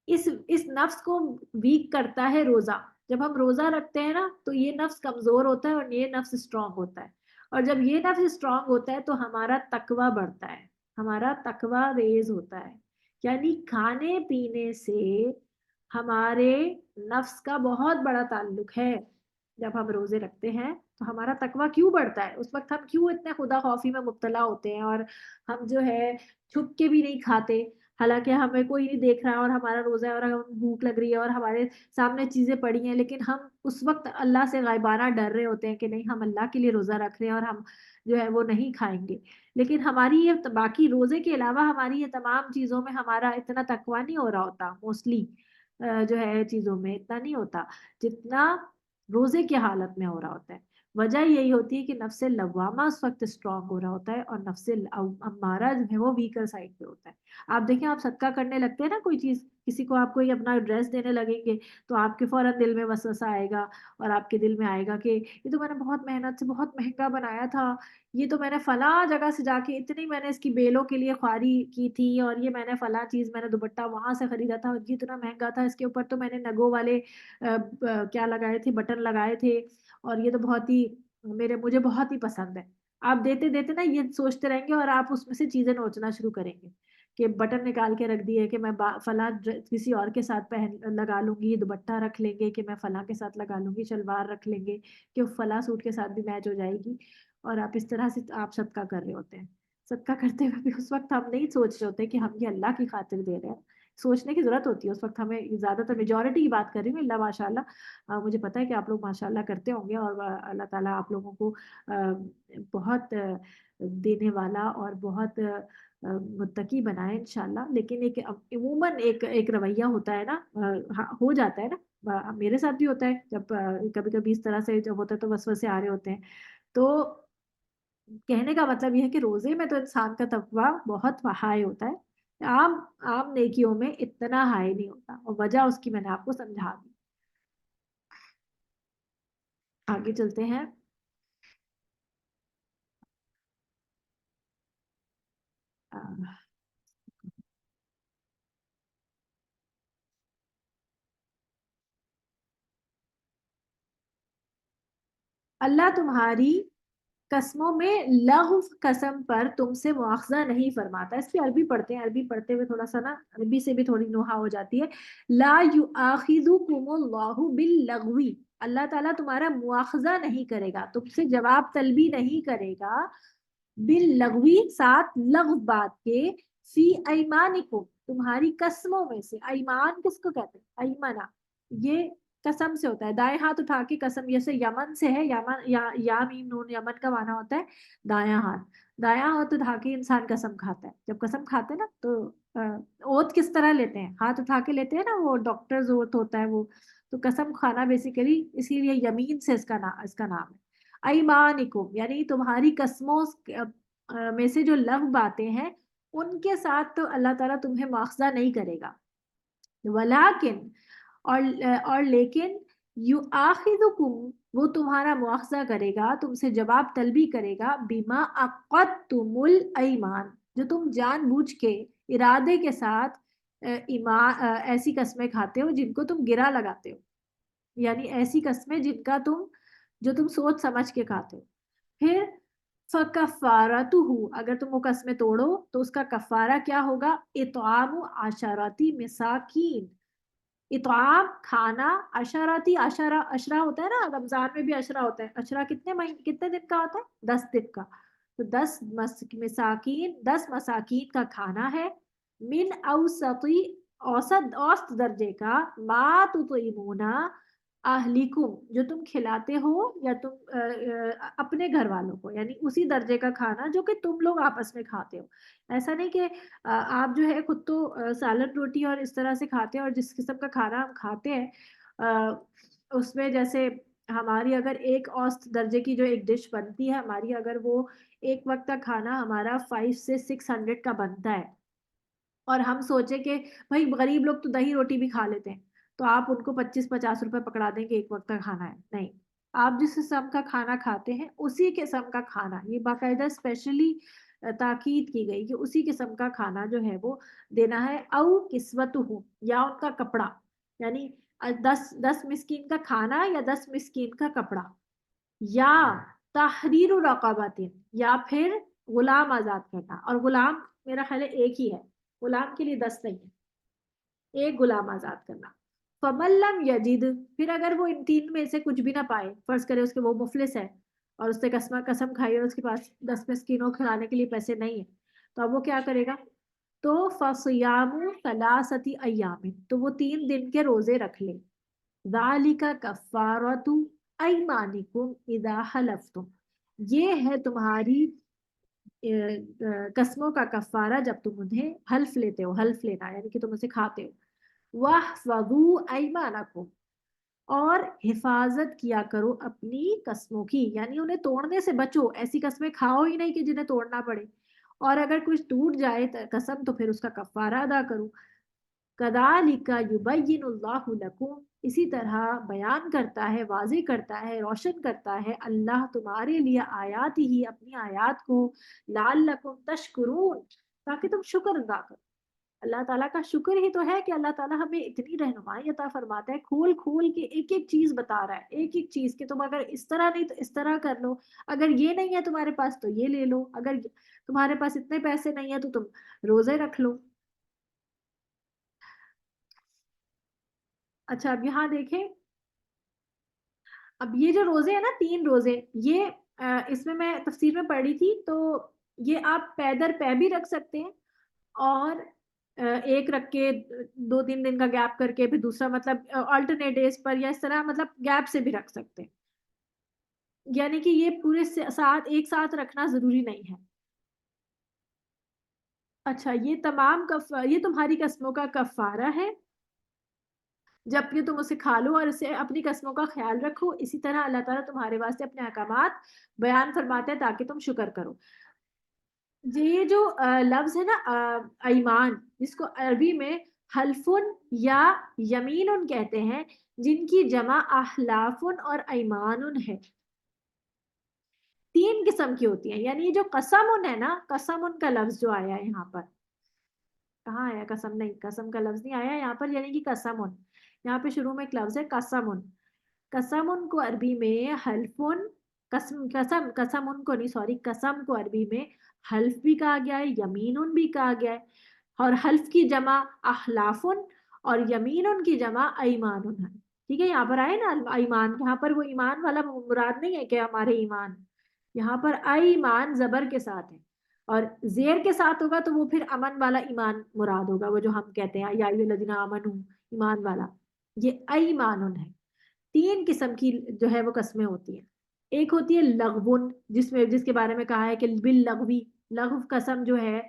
A: اس نفس کو ویک کرتا ہے روزہ. جب ہم روزہ رکھتے ہیں نا تو یہ نفس کمزور ہوتا ہے اور یہ نفس اسٹرانگ ہوتا ہے, اور جب یہ نفس اسٹرانگ ہوتا ہے تو ہمارا تقوی بڑھتا ہے, ہمارا تقوی ریز ہوتا ہے. یعنی کھانے پینے سے ہمارے نفس کا بہت بڑا تعلق ہے. جب ہم روزے رکھتے ہیں تو ہمارا تقوی کیوں بڑھتا ہے, اس وقت ہم کیوں اتنے خدا خوفی میں مبتلا ہوتے ہیں, اور ہم جو ہے چھپ کے بھی نہیں کھاتے, حالانکہ ہمیں کوئی نہیں دیکھ رہا اور ہمارا روزہ ہے اور ہم بھوک لگ رہی ہے اور ہمارے سامنے چیزیں پڑی ہیں, لیکن ہم اس وقت اللہ سے غائبانہ ڈر رہے ہوتے ہیں کہ نہیں, ہم اللہ کے لیے روزہ رکھ رہے ہیں اور ہم جو ہے وہ نہیں کھائیں گے. لیکن ہماری یہ باقی روزے کے علاوہ ہماری یہ تمام چیزوں میں ہمارا اتنا تقویٰ نہیں ہو رہا ہوتا, موسٹلی جو ہے چیزوں میں اتنا نہیں ہوتا جتنا روزے کی حالت میں ہو رہا ہوتا ہے. وجہ یہی ہوتی ہے کہ نفس لوامہ اس وقت اسٹرانگ ہو رہا ہوتا ہے اور نفس امارہ جو ہے وہ ویکر سائڈ پہ ہوتا ہے. آپ دیکھیں, آپ صدقہ کرنے لگتے ہیں نا, کوئی چیز کسی کو آپ کوئی اپنا ڈریس دینے لگیں گے تو آپ کے فوراً دل میں وسوسہ آئے گا, اور آپ کے دل میں آئے گا کہ یہ تو میں نے بہت محنت سے بہت مہنگا بنایا تھا, یہ تو میں نے فلاں جگہ سے جا کے اتنی میں نے اس کی بیلوں کے لیے خواری کی تھی, اور یہ میں نے فلاں چیز میں نے دوپٹہ وہاں سے خریدا تھا, یہ اتنا مہنگا تھا, اس کے اوپر تو میں نے نگوں والے کیا لگائے تھے, بٹن لگائے تھے, اور یہ تو بہت ہی مجھے بہت ہی پسند ہے. آپ دیتے دیتے نا یہ سوچتے رہیں گے اور آپ اس میں سے چیزیں نوچنا شروع کریں گے کہ بٹن نکال کے رکھ دیے کہ میں فلاں کسی اور کے ساتھ لگا لوں گی، دوپٹہ رکھ لیں گے کہ میں فلاں کے ساتھ لگا لوں گی، شلوار رکھ لیں گے کہ فلاں سوٹ کے ساتھ بھی میچ ہو جائے گی، اور آپ اس طرح سے آپ صدقہ کر رہے ہوتے ہیں. صدقہ کرتے ہوئے بھی اس وقت ہم نہیں سوچ رہے ہوتے کہ ہم یہ اللہ کی خاطر دے رہے ہیں. سوچنے کی ضرورت ہوتی ہے اس وقت ہمیں. زیادہ تر میجورٹی کی بات کر رہی ہوں، اللہ ماشاء اللہ مجھے پتہ ہے کہ آپ لوگ ماشاء اللہ کرتے ہوں گے، اور اللہ تعالیٰ آپ لوگوں کو بہت دینے والا اور بہت متقی بنائے انشاءاللہ. لیکن ایک عموماً ایک رویہ ہوتا ہے نا، ہو جاتا ہے نا، میرے ساتھ بھی ہوتا ہے جب کبھی کبھی اس طرح سے جب ہوتا ہے تو وسوسے آ رہے ہوتے ہیں. تو کہنے کا مطلب یہ ہے کہ روزے میں تو انسان کا تقویٰ بہت ہائی ہوتا ہے، عام نیکیوں میں اتنا ہائی نہیں ہوتا، اور وجہ اس کی میں نے آپ کو سمجھا دی. آگے چلتے ہیں. اللہ تمہاری قسموں میں لغو قسم پر تم سے مواخذہ نہیں فرماتا. اس کی عربی پڑھتے ہیں، عربی پڑھتے ہوئے تھوڑا سا نا عربی سے بھی تھوڑی نوحہ ہو جاتی ہے. لا یؤاخذکم اللہ باللغو، اللہ تعالیٰ تمہارا مواخذہ نہیں کرے گا، تم سے جواب طلبی نہیں کرے گا، باللغوی ساتھ لغو بات کے، فی ایمانکم تمہاری قسموں میں سے. ایمان کس کو کہتے ہیں؟ ایمنا یہ قسم سے ہوتا ہے، دائیں ہاتھ اٹھا کے قسم، جیسے یمن سے ہے، یمن یا میم نون یمن کا معنی ہوتا ہے دایاں ہاتھ. دایاں ہاتھ اٹھا کے انسان قسم کھاتا ہے. جب قسم کھاتے ہیں نا تو اوتھ کس طرح لیتے ہیں؟ ہاتھ اٹھا کے لیتے ہیں نا، وہ ڈاکٹرز اوتھ ہوتا ہے وہ. تو قسم کھانا بیسیکلی اسی لیے یمین سے اس کا نام ہے. ایمانکم یعنی تمہاری قسموں میں سے جو لغو باتیں ہیں ان کے ساتھ تو اللہ تعالیٰ تمہیں مواخذہ نہیں کرے گا. ولیکن اور لیکن یؤاخذکم وہ تمہارا مواخذہ کرے گا، تم سے جواب طلبی کرے گا، بما عقدتم الایمان جو تم جان بوجھ کے ارادے کے ساتھ ایسی قسمیں کھاتے ہو جن کو تم گرا لگاتے ہو، یعنی ایسی قسمیں جن کا جو تم سوچ سمجھ کے کھاتے ہو. پھر فَكَفَّارَتُهُ اگر تم وہ قسمیں توڑو تو اس کا کفارہ کیا ہوگا؟ اطعام عشراتی مساکین. اطعام کھانا، عشراتی عشرہ ہوتا ہے نا، رمضان میں بھی عشرہ ہوتا ہے. عشرہ کتنے دن کا ہوتا ہے؟ 10 دن کا. تو 10 مساکین کا کھانا ہے. من اوسطی اوسط درجے کا، ما تطعمون اہلیکم جو تم کھلاتے ہو یا تم اپنے گھر والوں کو، یعنی اسی درجے کا کھانا جو کہ تم لوگ آپس میں کھاتے ہو. ایسا نہیں کہ آپ جو ہے خود تو سالن روٹی اور اس طرح سے کھاتے ہیں، اور جس قسم کا کھانا ہم کھاتے ہیں اس میں جیسے ہماری اگر ایک اوسط درجے کی جو ایک ڈش بنتی ہے ہماری، اگر وہ ایک وقت کا کھانا ہمارا 500 سے 600 کا بنتا ہے، اور ہم سوچیں کہ بھائی غریب لوگ تو دہی روٹی بھی کھا لیتے ہیں، تو آپ ان کو 25-50 روپے پکڑا دیں کہ ایک وقت کا کھانا ہے. نہیں، آپ جس قسم کا کھانا کھاتے ہیں اسی قسم کا کھانا، یہ باقاعدہ اسپیشلی تاکید کی گئی کہ اسی قسم کا کھانا جو ہے وہ دینا ہے. او کسوتہ یا ان کا کپڑا، یعنی 10 مسکین کا کھانا یا 10 مسکین کا کپڑا، یا تحریر رقبۃ یا پھر غلام آزاد کرنا. اور غلام میرا خیال ہے ایک ہی ہے، غلام کے لیے 10 نہیں ہے، ایک غلام آزاد کرنا. فمن لم یجد پھر اگر وہ ان 3 میں سے کچھ بھی نہ پائے، فرض کرے اس کے وہ مفلس ہے اور اس نے قسم کھائی اور اس کے پاس 10 مسکینوں کو کھلانے کے لیے پیسے نہیں ہیں، تو اب وہ کیا کرے گا؟ تو فصیام 3 ایام تو وہ 3 دن کے روزے رکھ لے. ذالک کفارۃ ایمانکم اذا حلفتم یہ ہے تمہاری قسموں کا کفارہ جب تم انہیں حلف لیتے ہو. حلف لینا یعنی کہ تم اسے کھاتے ہو. وَاحْفَظُوا أَيْمَانَكُمْ اور حفاظت کیا کرو اپنی قسموں کی، یعنی انہیں توڑنے سے بچو. ایسی قسمیں کھاؤ ہی نہیں کہ جنہیں توڑنا پڑے، اور اگر کچھ ٹوٹ جائے قسم تو پھر اس کا کفارہ ادا کرو. کذالک یبین اللہ لکم اسی طرح بیان کرتا ہے، واضح کرتا ہے، روشن کرتا ہے اللہ تمہارے لیے آیات ہی اپنی آیات کو، لعلکم تشکرون تاکہ تم شکر ادا کرو. اللہ تعالیٰ کا شکر ہی تو ہے کہ اللہ تعالیٰ ہمیں اتنی رہنمائی عطا فرماتا ہے، کھول کھول کے ایک ایک چیز بتا رہا ہے، ایک ایک چیز کہ تم اگر اس طرح نہیں تو اس طرح کر لو، اگر یہ نہیں ہے تمہارے پاس تو یہ لے لو، اگر تمہارے پاس اتنے پیسے نہیں ہے تو تم روزے رکھ لو. اچھا اب یہاں دیکھیں، اب یہ جو روزے ہیں نا 3 روزے، یہ اس میں تفسیر میں پڑھی تھی، تو یہ آپ پیدر پہ بھی رکھ سکتے ہیں، اور ایک رکھ کے 2-3 دن کا گیپ کر کے پھر دوسرا، مطلب آلٹرنیٹ ڈیز پر، یا اس طرح مطلب گیپ سے بھی رکھ سکتے ہیں، یعنی کہ یہ پورے ساتھ ایک ساتھ رکھنا ضروری نہیں ہے۔ اچھا یہ یہ تمہاری قسموں کا کفارہ ہے جب کہ تم اسے کھا لو اور اسے اپنی قسموں کا خیال رکھو، اسی طرح اللہ تعالیٰ تمہارے واسطے اپنے احکامات بیان فرماتے ہیں تاکہ تم شکر کرو۔ یہ جو لفظ ہے نا ایمان، جس کو عربی میں حلفن یا یمین کہتے ہیں، جن کی جمع احلافن اور ایمان ہے، 3 قسم کی ہوتی ہیں، یعنی یہ جو قسم ہے نا، قسم کا لفظ جو آیا ہے یہاں پر، کہاں آیا قسم؟ نہیں، قسم کا لفظ نہیں آیا یہاں پر، یعنی کہ قسم، یہاں پہ شروع میں ایک لفظ ہے قسم، قسم کو عربی میں حلفن، قسم کو نہیں، سوری، قسم کو عربی میں حلف بھی کہا گیا ہے، یمین بھی کہا گیا ہے، اور حلف کی جمع احلافن اور یمین کی جمع ایمان ہے، ٹھیک ہے؟ یہاں پر آئے نا ایمان، یہاں پر وہ ایمان والا مراد نہیں ہے کہ ہمارے ایمان، یہاں پر ایمان زبر کے ساتھ ہے، اور زیر کے ساتھ ہوگا تو وہ پھر امن والا ایمان مراد ہوگا، وہ جو ہم کہتے ہیں یا الذین آمنوا، ایمان والا، یہ ایمان ہے۔ 3 قسم کی جو ہے وہ قسمیں ہوتی ہیں، ایک ہوتی ہے لغون، جس کے بارے میں کہا ہے کہ باللغوی، لغو قسم جو ہے،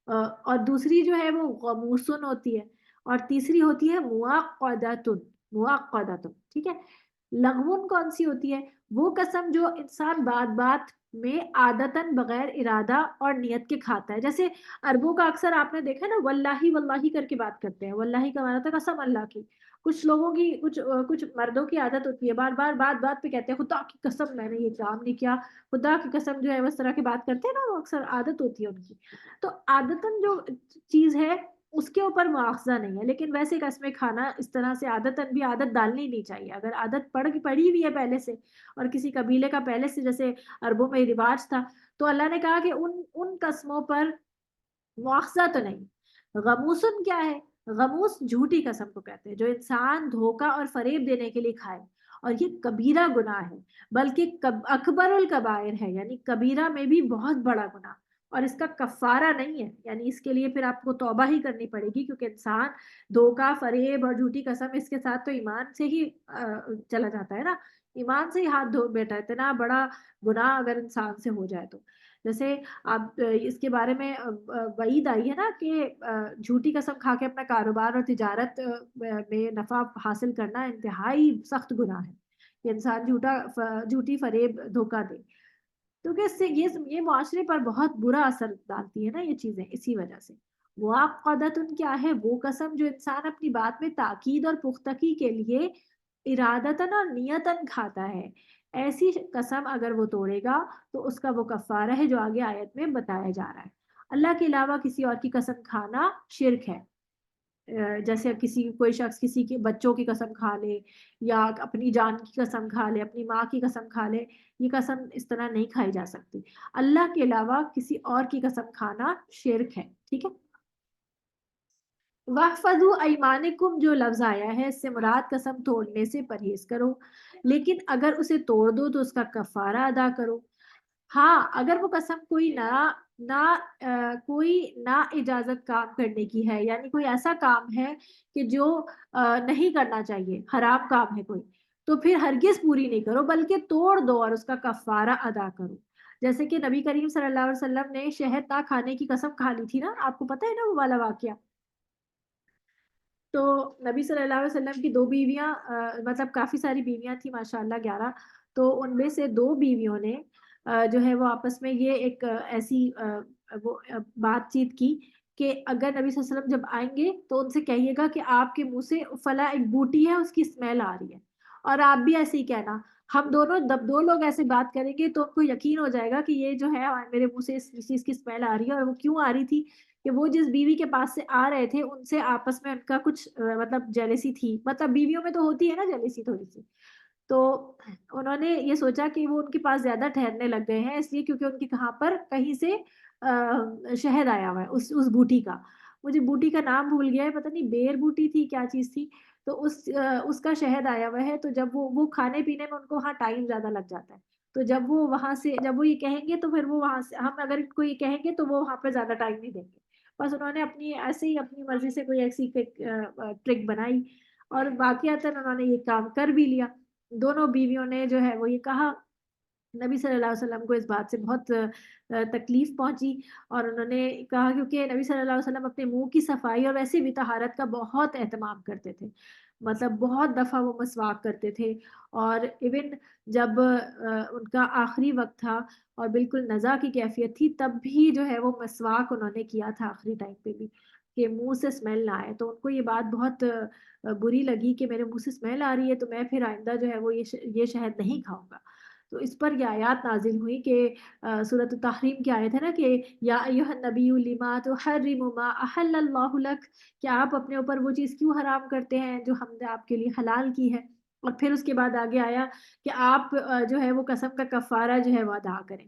A: اور دوسری جو ہے وہ غموسن ہوتی ہے، اور تیسری ہوتی ہے معقدتن، معقدتن، ٹھیک ہے؟ لغون کون سی ہوتی ہے؟ وہ قسم جو انسان بات بات میں عادتاً بغیر ارادہ اور نیت کے کھاتا ہے، جیسے عربوں کا اکثر آپ نے دیکھا نا، واللہ واللہ کر کے بات کرتے ہیں، واللہ کا معنی تھا قسم اللہ کی، کچھ لوگوں کی، کچھ مردوں کی عادت ہوتی ہے، بار بار بات پہ کہتے ہیں خدا کی قسم میں نے یہ کام نہیں کیا، خدا کی قسم، جو ہے اس طرح کی بات کرتے ہیں نا، وہ اکثر عادت ہوتی ہے ان کی، تو عادتاً جو چیز ہے اس کے اوپر مواخذہ نہیں ہے، لیکن ویسے قسمیں کھانا اس طرح سے عادتاً بھی عادت ڈالنی نہیں چاہیے، اگر عادت پڑی ہوئی ہے پہلے سے، اور کسی قبیلے کا پہلے سے جیسے عربوں میں رواج تھا، تو اللہ نے کہا کہ ان قسموں پر مواخذہ تو نہیں۔ غموسن کیا ہے؟ غموس جھوٹی قسم کو کہتے ہیں، جو انسان دھوکہ اور فریب دینے کے لیے کھائے، اور یہ کبیرہ گناہ ہے، بلکہ اکبر الکبائر ہے، یعنی کبیرہ میں بھی بہت بڑا گناہ، اور اس کا کفارہ نہیں ہے، یعنی اس کے لیے پھر آپ کو توبہ ہی کرنی پڑے گی، کیونکہ انسان دھوکہ، فریب اور جھوٹی قسم، اس کے ساتھ تو ایمان سے ہی چلا جاتا ہے نا، ایمان سے ہی ہاتھ دھو بیٹھا ہے، اتنا بڑا گناہ اگر انسان سے ہو جائے تو، جیسے آپ اس کے بارے میں وعید آئی ہے نا کہ جھوٹی قسم کھا کے اپنا کاروبار اور تجارت میں نفع حاصل کرنا انتہائی سخت گناہ ہے، کہ انسان جھوٹی فریب دھوکہ دے، کیونکہ اس سے یہ معاشرے پر بہت برا اثر ڈالتی ہے نا یہ چیزیں، اسی وجہ سے۔ معقدتن کیا ہے؟ وہ قسم جو انسان اپنی بات میں تاکید اور پختگی کے لیے ارادتاً اور نیتاً کھاتا ہے، ایسی قسم اگر وہ توڑے گا تو اس کا وہ کفارہ ہے جو آگے آیت میں بتایا جا رہا ہے۔ اللہ کے علاوہ کسی اور کی قسم کھانا شرک ہے، جیسے کوئی شخص کسی کے بچوں کی قسم کھا لے، یا اپنی جان کی قسم کھا لے، اپنی ماں کی قسم کھا لے، یہ قسم اس طرح نہیں کھائی جا سکتی، اللہ کے علاوہ کسی اور کی قسم کھانا شرک ہے، ٹھیک ہے؟ وَاحْفَظُوا أَيْمَانَكُمْ جو لفظ آیا ہے، اس سے مراد قسم توڑنے سے پرہیز کرو، لیکن اگر اسے توڑ دو تو اس کا کفارہ ادا کرو۔ ہاں اگر وہ قسم کوئی نا اجازت کام کرنے کی ہے، یعنی کوئی ایسا کام ہے کہ جو نہیں کرنا چاہیے، حرام کام ہے کوئی، تو پھر ہرگز پوری نہیں کرو، بلکہ توڑ دو اور اس کا کفارہ ادا کرو، جیسے کہ نبی کریم صلی اللہ علیہ وسلم نے شہد نہ کھانے کی قسم کھا لی تھی نا، آپ کو پتہ ہے نا وہ والا واقعہ؟ تو نبی صلی اللہ علیہ وسلم کی 2 بیویاں، مطلب کافی ساری بیویاں تھیں ماشاءاللہ 11، تو ان میں سے 2 بیویوں نے جو ہے وہ آپس میں یہ ایک ایسی وہ بات چیت کی کہ اگر نبی صلی اللہ علیہ وسلم جب آئیں گے تو ان سے کہیے گا کہ آپ کے منہ سے فلاں ایک بوٹی ہے، اس کی اسمیل آ رہی ہے، اور آپ بھی ایسے ہی کہنا، ہم دونوں جب 2 لوگ ایسے بات کریں گے تو ان کو یقین ہو جائے گا کہ یہ جو ہے میرے منہ سے اس چیز کی اسمیل آ رہی ہے، اور وہ کیوں آ رہی تھی کہ وہ جس بیوی کے پاس سے آ رہے تھے ان سے آپس میں ان کا کچھ مطلب جیلسی تھی، مطلب بیویوں میں تو ہوتی ہے نا جیلسی تھوڑی سی، تو انہوں نے یہ سوچا کہ وہ ان کے پاس زیادہ ٹھہرنے لگ گئے ہیں، اس لیے کیونکہ ان کے کہاں پر کہیں سے شہد آیا ہوا ہے اس بوٹی کا، مجھے بوٹی کا نام بھول گیا ہے، پتہ نہیں بیر بوٹی تھی کیا چیز تھی، تو اس کا شہد آیا ہوا ہے، تو جب وہ کھانے پینے میں ان کو وہاں ٹائم زیادہ لگ جاتا ہے، تو جب وہ وہاں سے جب وہ یہ کہیں گے تو پھر وہ وہاں سے ہم اگر ان کو یہ کہیں گے تو وہ وہاں پہ زیادہ ٹائم نہیں دیں گے. بس انہوں نے اپنی ایسے ہی اپنی مرضی سے کوئی ایسی ٹرک بنائی اور واقعتاً انہوں نے یہ کام کر بھی لیا. دونوں بیویوں نے جو ہے وہ یہ کہا، نبی صلی اللہ علیہ وسلم کو اس بات سے بہت تکلیف پہنچی اور انہوں نے کہا، کیونکہ نبی صلی اللہ علیہ وسلم اپنے منہ کی صفائی اور ویسے بھی طہارت کا بہت اہتمام کرتے تھے، مطلب بہت دفعہ وہ مسواک کرتے تھے. اور ایون جب ان کا آخری وقت تھا اور بالکل نزا کی کیفیت تھی، تب بھی جو ہے وہ مسواک انہوں نے کیا تھا آخری ٹائم پہ بھی، کہ منہ سے اسمیل نہ آئے. تو ان کو یہ بات بہت بری لگی کہ میرے منہ سے اسمیل آ رہی ہے، تو میں پھر آئندہ جو ہے وہ یہ شہد نہیں کھاؤں گا. تو اس پر یہ آیات نازل ہوئی کہ سورۃ التحریم کی آیت ہے نا کہ یا ایھا النبی لما تحرم ما احل اللہ لک، کہ آپ اپنے اوپر وہ چیز کیوں حرام کرتے ہیں جو ہم نے آپ کے لیے حلال کی ہے. اور پھر اس کے بعد آگے آیا کہ آپ جو ہے وہ قسم کا کفارہ جو ہے وہ ادا کریں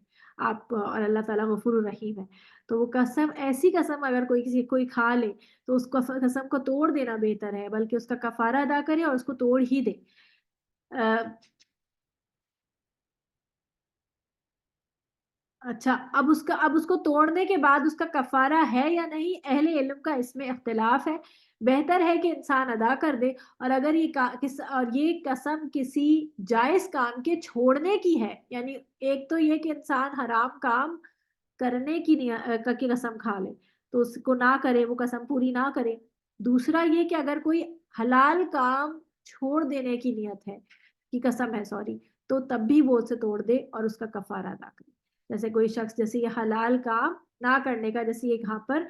A: آپ، اور اللہ تعالیٰ غفور الرحیم ہے. تو وہ قسم، ایسی قسم اگر کوئی کھا لے تو اس کو قسم کو توڑ دینا بہتر ہے، بلکہ اس کا کفارہ ادا کرے اور اس کو توڑ ہی دے. اچھا، اب اس کو توڑنے کے بعد اس کا کفارہ ہے یا نہیں، اہل علم کا اس میں اختلاف ہے. بہتر ہے کہ انسان ادا کر دے، اور اگر یہ قسم کسی جائز کام کے چھوڑنے کی ہے، یعنی ایک تو یہ کہ انسان حرام کام کرنے کی قسم کھا لے تو اس کو نہ کرے، وہ قسم پوری نہ کرے. دوسرا یہ کہ اگر کوئی حلال کام چھوڑ دینے کی نیت ہے، کی قسم ہے سوری، تو تب بھی وہ اسے توڑ دے اور اس کا کفارہ ادا کرے. جیسے کوئی شخص جیسے یہ حلال کام نہ کرنے کا، جیسے یہاں پر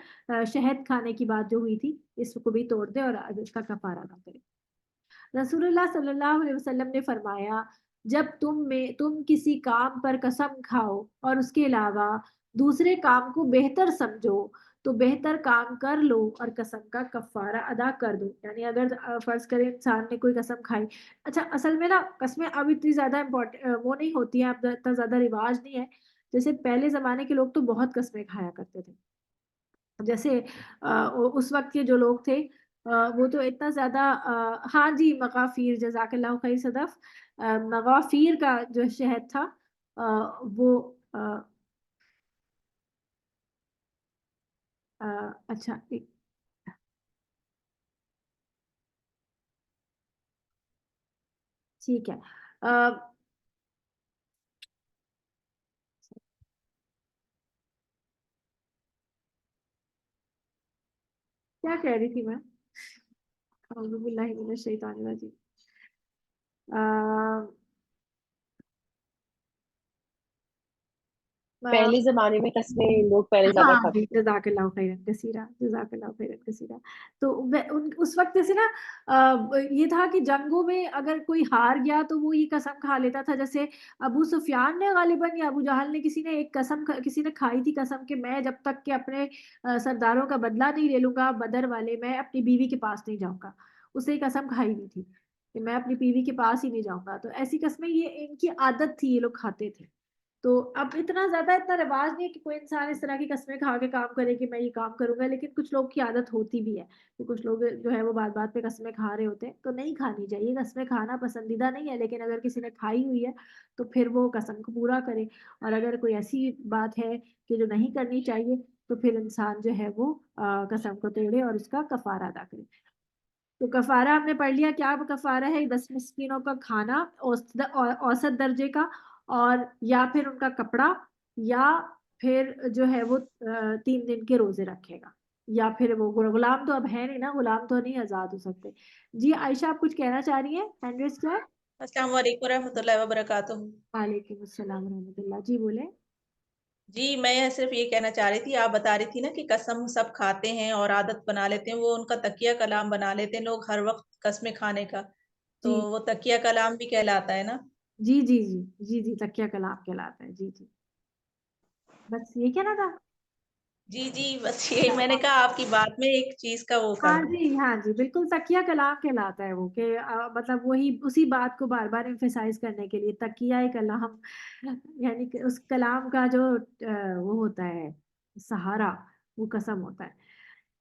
A: شہد کھانے کی بات جو ہوئی تھی، اس کو بھی توڑ دے اور اس کا کفارہ ادا کرے. رسول اللہ صلی اللہ علیہ وسلم نے فرمایا، جب تم کسی کام پر قسم کھاؤ اور اس کے علاوہ دوسرے کام کو بہتر سمجھو تو بہتر کام کر لو اور قسم کا کفارہ ادا کر دو. یعنی اگر فرض کرے انسان نے کوئی قسم کھائی، اچھا اصل میں نا قسمیں اب اتنی زیادہ وہ نہیں ہوتی ہیں، اب اتنا زیادہ رواج نہیں ہے. جیسے پہلے زمانے کے لوگ تو بہت قسمیں کھایا کرتے تھے. جیسے اس وقت کے جو لوگ تھے وہ تو اتنا زیادہ ہاں جی، مغافیر، جزاک اللہ خیر صدف، مغافیر کا جو شہد تھا وہ اچھا ٹھیک ہے. کیا کہہ رہی تھی میں؟ اعوذ باللہ من الشیطان الرجیم.
D: پہلے زمانے میں قسمیں لوگ پہلے زیادہ
A: ہاں
D: کھاتے
A: جی،
D: تھے.
A: جزاک اللہ خیرن کثیرہ، جزاک اللہ خیرن کثیرہ. تو اس وقت جیسے نا یہ تھا کہ جنگوں میں اگر کوئی ہار گیا تو وہ یہ قسم کھا لیتا تھا. جیسے ابو سفیان نے غالباً یا ابو جہل نے کسی نے کھائی تھی قسم کہ میں جب تک کہ اپنے سرداروں کا بدلہ نہیں لے لوں گا بدر والے، میں اپنی بیوی کے پاس نہیں جاؤں گا. اسے قسم کھائی ہوئی تھی کہ میں اپنی بیوی کے پاس ہی نہیں جاؤں گا. تو ایسی قسمیں یہ ان کی عادت تھی، یہ لوگ کھاتے تھے. تو اب اتنا رواج نہیں ہے کہ کوئی انسان اس طرح کی قسمیں کھا کے کام کرے کہ میں یہ کام کروں گا. لیکن کچھ لوگ کی عادت ہوتی بھی ہے کہ کچھ لوگ جو ہے وہ بات بات پہ قسمیں کھا رہے ہوتے ہیں، تو نہیں کھانی چاہیے. قسمیں کھانا پسندیدہ نہیں ہے، لیکن اگر کسی نے کھائی ہوئی ہے تو پھر وہ قسم کو پورا کرے. اور اگر کوئی ایسی بات ہے کہ جو نہیں کرنی چاہیے تو پھر انسان جو ہے وہ قسم کو توڑے اور اس کا کفارہ ادا کرے. تو کفارہ ہم نے پڑھ لیا. کیا کفارہ ہے؟ 10 مسکینوں کا کھانا اوسط درجے کا، اور یا پھر ان کا کپڑا، یا پھر جو ہے وہ 3 دن کے روزے رکھے گا، یا پھر وہ غلام تو اب ہے نہیں نا، غلام تو نہیں آزاد ہو سکتے. جی عائشہ، آپ کچھ کہنا چاہ رہی ہیں؟ ہینڈ ریز کیا ہے؟
E: السلام علیکم ورحمۃ اللہ وبرکاتہ.
A: وعلیکم السلام ورحمۃ اللہ. جی بولیں.
E: جی میں صرف یہ کہنا چاہ رہی تھی، آپ بتا رہی تھی نا کہ قسم سب کھاتے ہیں اور عادت بنا لیتے ہیں، وہ ان کا تکیہ کلام بنا لیتے ہیں لوگ ہر وقت قسمیں کھانے کا، تو
A: جی
E: وہ تکیہ کلام بھی کہلاتا ہے نا.
A: جی جی جی جی جی تکیہ کلام کہلاتا ہے. جی جی، بس یہ کہنا تھا.
E: جی جی، بس یہ میں نے کہا آپ کی بات میں ایک چیز کا وہ کر
A: ہاں
E: دوں.
A: جی، ہاں جی، بالکل تکیہ کلام کہلاتا ہے وہ، کہ مطلب وہی اسی بات کو بار بار ایمفیسائز کرنے کے لیے تکیہ کلام، یعنی کہ اس کلام کا جو وہ ہوتا ہے سہارا، وہ قسم ہوتا ہے.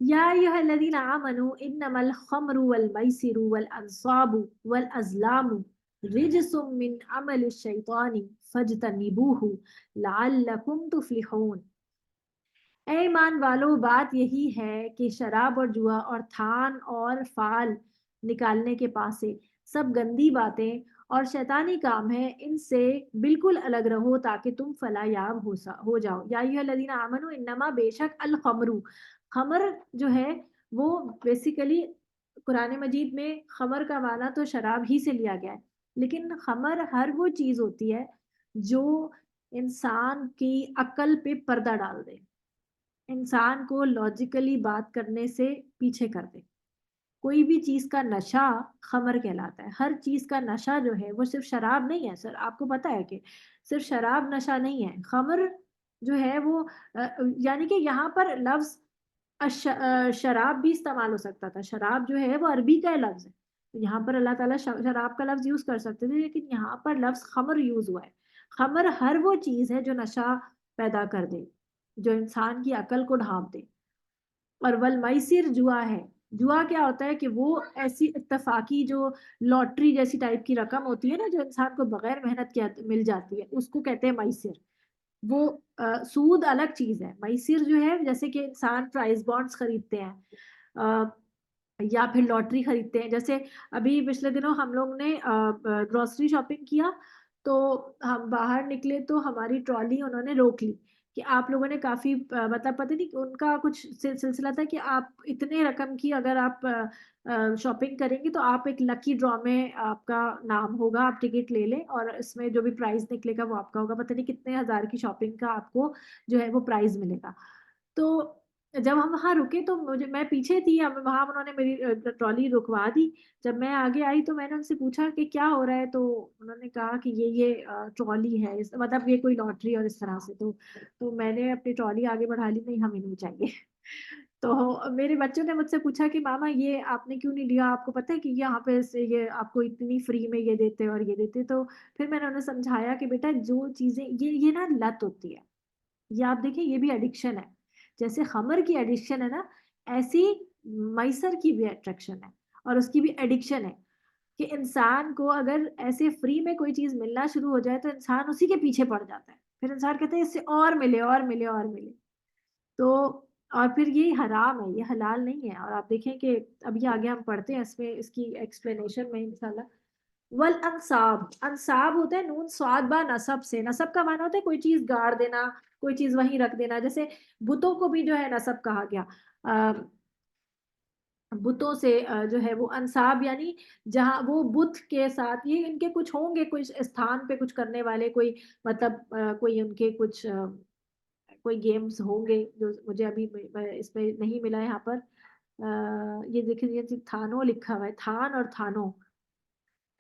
A: یا ایھا الذین آمنوا انما الخمر والمیسر والانصاب والازلام رجس من عمل الشیطان فاجتنبوہ لعلکم تفلحون۔ اے ایمان والو، بات یہی ہے کہ شراب اور جوا اور تھان اور فال نکالنے کے پاسے سب گندی باتیں اور شیطانی کام ہیں، ان سے بالکل الگ رہو تاکہ تم فلاح یاب ہو جاؤ۔ یا ایھا الذین آمنوا انما بے شک الخمر، خمر جو ہے وہ بیسیکلی قرآن مجید میں خمر کا معنی تو شراب ہی سے لیا گیا ہے، لیکن خمر ہر وہ چیز ہوتی ہے جو انسان کی عقل پہ پردہ ڈال دے، انسان کو لاجیکلی بات کرنے سے پیچھے کر دے۔ کوئی بھی چیز کا نشہ خمر کہلاتا ہے۔ ہر چیز کا نشہ جو ہے وہ صرف شراب نہیں ہے سر، آپ کو پتہ ہے کہ صرف شراب نشہ نہیں ہے، خمر جو ہے وہ یعنی کہ یہاں پر لفظ شراب بھی استعمال ہو سکتا تھا، شراب جو ہے وہ عربی کا لفظ ہے، یہاں پر اللہ تعالیٰ شراب کا لفظ یوز کر سکتے تھے، لیکن یہاں پر لفظ خمر یوز ہوا ہے۔ خمر ہر وہ چیز ہے جو نشہ پیدا کر دے، جو انسان کی عقل کو ڈھانپ دے۔ اور والمیسر جوا ہے۔ جوا کیا ہوتا ہے کہ وہ ایسی اتفاقی جو لاٹری جیسی ٹائپ کی رقم ہوتی ہے نا، جو انسان کو بغیر محنت کے مل جاتی ہے، اس کو کہتے ہیں میسر۔ وہ سود الگ چیز ہے، میسر جو ہے جیسے کہ انسان پرائز بانڈز خریدتے ہیں یا پھر لاٹری خریدتے ہیں۔ جیسے ابھی پچھلے دنوں ہم لوگ نے گروسری شاپنگ کیا، تو ہم باہر نکلے تو ہماری ٹرالی انہوں نے روک لی کہ آپ لوگوں نے کافی مطلب پتہ نہیں ان کا کچھ سلسلہ تھا کہ آپ اتنے رقم کی اگر آپ شاپنگ کریں گے تو آپ ایک لکی ڈرا میں آپ کا نام ہوگا، آپ ٹکٹ لے لیں اور اس میں جو بھی پرائز نکلے گا وہ آپ کا ہوگا، پتہ نہیں کتنے ہزار کی شاپنگ کا آپ کو جو ہے وہ پرائز ملے گا۔ تو جب ہم وہاں رکے تو میں پیچھے تھی، وہاں انہوں نے میری ٹرالی رکوا دی۔ جب میں آگے آئی تو میں نے ان سے پوچھا کہ کیا ہو رہا ہے، تو انہوں نے کہا کہ یہ ٹرالی ہے، مطلب یہ کوئی لاٹری اور اس طرح سے۔ تو میں نے اپنی ٹرالی آگے بڑھا لی، نہیں ہمیں نہیں چاہیے۔ تو میرے بچوں نے مجھ سے پوچھا کہ ماما یہ آپ نے کیوں نہیں لیا، آپ کو پتہ ہے کہ یہاں پہ یہ آپ کو اتنی فری میں یہ دیتے اور یہ دیتے۔ تو پھر میں نے انہیں سمجھایا کہ بیٹا جو چیزیں یہ نا لت ہوتی ہے، یہ آپ دیکھیں یہ بھی ایڈکشن ہے، جیسے خمر کی ایڈکشن ہے نا، ایسی میسر کی بھی اٹریکشن ہے اور اس کی بھی ایڈکشن ہے کہ انسان کو اگر ایسے فری میں کوئی چیز ملنا شروع ہو جائے تو انسان اسی کے پیچھے پڑ جاتا ہے، پھر انسان کہتے ہیں اس سے اور ملے اور ملے اور ملے۔ تو اور پھر یہ حرام ہے، یہ حلال نہیں ہے۔ اور آپ دیکھیں کہ ابھی آگے ہم پڑھتے ہیں اس میں اس کی ایکسپلینیشن میں انشاءاللہ۔ والانصاب، انصاب ہوتا ہے نون صاد با نصب سے، نصب کا معنی ہوتا ہے کوئی چیز گاڑ دینا، کوئی چیز وہیں رکھ دینا، جیسے بتوں کو بھی جو ہے نصب کہا گیا، بتوں سے جو ہے وہ انصاب یعنی جہاں وہ بت کے ساتھ یہ ان کے کچھ ہوں گے، کچھ استھان پہ کچھ کرنے والے، کوئی مطلب کوئی ان کے کچھ کوئی گیمز ہوں گے جو مجھے ابھی اس میں نہیں ملا ہے یہاں پر۔ یہ دیکھیں یہ تھانو لکھا ہوا ہے، تھان اور تھانو،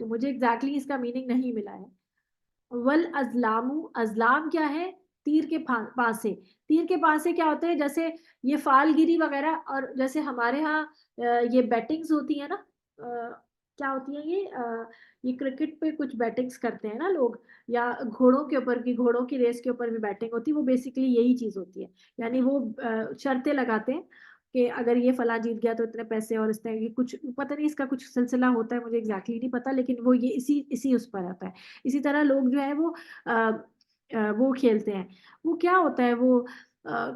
A: تو مجھے ایگزیکٹلی اس کا میننگ نہیں ملا ہے۔ والازلام، ازلام کیا ہے؟ تیر کے پاسے۔ تیر کے پاسے کیا ہوتے ہیں؟ جیسے یہ فال گیری وغیرہ، اور جیسے ہمارے ہاں یہ بیٹنگز ہوتی ہیں نا، کیا ہوتی ہیں یہ کرکٹ پہ کچھ بیٹنگز کرتے ہیں نا لوگ، یا گھوڑوں کے اوپر بھی، گھوڑوں کی ریس کے اوپر بھی بیٹنگ ہوتی ہے، وہ بیسیکلی یہی چیز ہوتی ہے، یعنی وہ شرطیں لگاتے ہیں کہ اگر یہ فلاں جیت گیا تو اتنے پیسے، اور اس طرح کی کچھ پتہ نہیں اس کا کچھ سلسلہ ہوتا ہے، مجھے ایگزیکٹلی نہیں پتا، لیکن وہ یہ اسی اس پر آتا ہے۔ اسی طرح لوگ جو ہے وہ کھیلتے ہیں، وہ کیا ہوتا ہے، وہ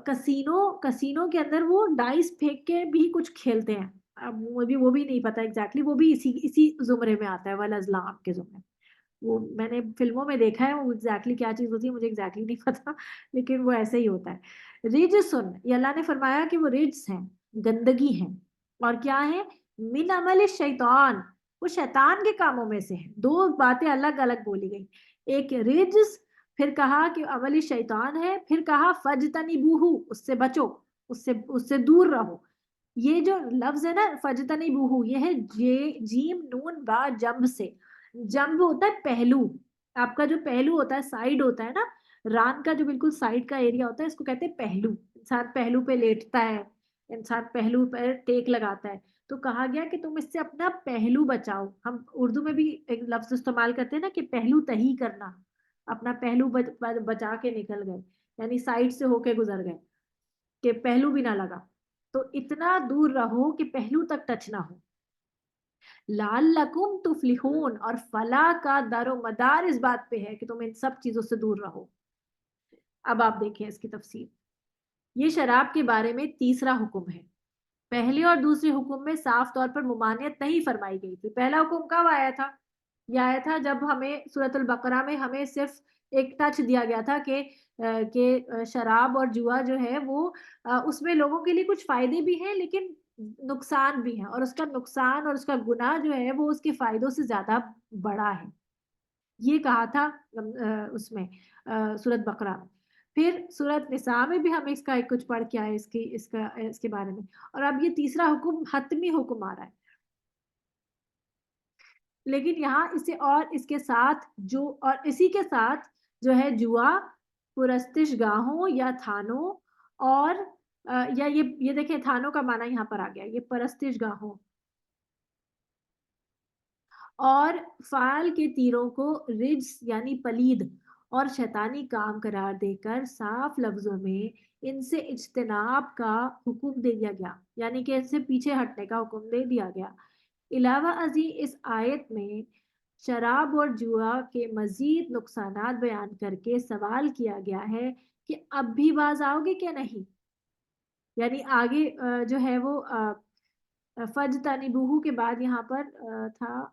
A: کسینو کے اندر وہ ڈائس پھینک کے بھی کچھ کھیلتے ہیں، اب وہ بھی نہیں پتا ایگزیکٹلی، وہ بھی اسی زمرے میں آتا ہے، والازلام کے زمرے۔ وہ میں نے فلموں میں دیکھا ہے، وہ ایگزیکٹلی کیا چیز ہوتی ہے مجھے ایگزیکٹلی نہیں پتا، لیکن وہ ایسے ہی ہوتا ہے۔ رجسن، یہ اللہ نے فرمایا کہ وہ رجس ہیں، گندگی ہیں، اور کیا ہے؟ من عمل الشیطان، وہ شیطان کے کاموں میں سے ہیں۔ دو باتیں الگ الگ بولی گئی، ایک رجس، پھر کہا کہ عمل شیطان ہے، پھر کہا فجتنبوہ، اس سے بچو، اس سے دور رہو۔ یہ جو لفظ ہے نا فجتنبوہ، یہ ہے جیم نون با جنب سے۔ جنب ہوتا ہے پہلو، آپ کا جو پہلو ہوتا ہے، سائیڈ ہوتا ہے نا، ران کا جو بالکل سائیڈ کا ایریا ہوتا ہے اس کو کہتے ہیں پہلو۔ انسان پہلو پہ لیٹتا ہے، انسان پہلو پہ ٹیک لگاتا ہے، تو کہا گیا کہ تم اس سے اپنا پہلو بچاؤ۔ ہم اردو میں بھی ایک لفظ استعمال کرتے ہیں نا کہ پہلو تہی کرنا، اپنا پہلو بچا کے نکل گئے، یعنی سائیڈ سے ہو کے گزر گئے کہ پہلو بھی نہ لگا۔ تو اتنا دور رہو کہ پہلو تک ٹچ نہ ہو. لعلکم تفلحون, اور فلاح کا دار و مدار اس بات پہ ہے کہ تم ان سب چیزوں سے دور رہو. اب آپ دیکھیں اس کی تفصیل. یہ شراب کے بارے میں تیسرا حکم ہے. پہلے اور دوسرے حکم میں صاف طور پر ممانعت نہیں فرمائی گئی تھی. پہلا حکم کب آیا تھا؟ یہ آیا تھا جب ہمیں سورۃ البقرہ میں ہمیں صرف ایک ٹچ دیا گیا تھا کہ شراب اور جوا جو ہے وہ اس میں لوگوں کے لیے کچھ فائدے بھی ہیں لیکن نقصان بھی ہیں, اور اس کا نقصان اور اس کا گناہ جو ہے وہ اس کے فائدوں سے زیادہ بڑا ہے. یہ کہا تھا اس میں سورۃ بقرہ میں. پھر سورۃ نساء میں بھی ہم اس کا ایک کچھ پڑھ کے آئے اس کے بارے میں. اور اب یہ تیسرا حکم حتمی حکم آ رہا ہے. لیکن یہاں اسے اور اس کے ساتھ اسی کے ساتھ جو ہے جوا, پرستش گاہوں یا تھانوں, اور یا یہ دیکھیں تھانوں کا معنی یہاں پر آ گیا, یہ پرستش گاہوں اور فعال کے تیروں کو رجس یعنی پلید اور شیطانی کام قرار دے کر صاف لفظوں میں ان سے اجتناب کا حکم دے دیا گیا, یعنی کہ اس سے پیچھے ہٹنے کا حکم دے دیا گیا. علاوہ ازیں اس آیت میں شراب اور جوا کے مزید نقصانات بیان کر کے سوال کیا گیا ہے کہ اب بھی باز آؤ گے کہ نہیں. یعنی آگے جو ہے وہ فجتنبوہ کے بعد یہاں پر تھا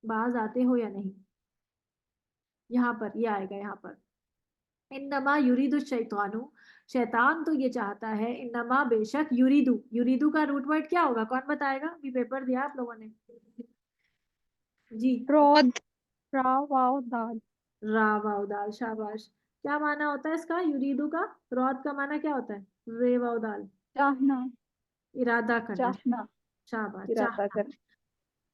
A: باز آتے ہو یا نہیں. یہاں پر یہ آئے گا, یہاں پر انما یرید الشیطان, شیطان تو یہ چاہتا ہے, انما بے شک, یریدو کا روٹ ورڈ کیا ہوگا, کون بتائے گا؟ بھی پیپر دیا آپ لوگوں نے جی.
F: رود, را واو دال.
A: را واو دال, شاباش. کیا معنی ہوتا ہے اس کا یریدو کا؟ رود کا معنی کیا ہوتا ہے؟ رے واو دال,
F: چاہنا,
A: ارادہ کرنا.
F: چاہنا,
A: شاباش,
F: ارادہ
A: چاہنا,
F: کرنا.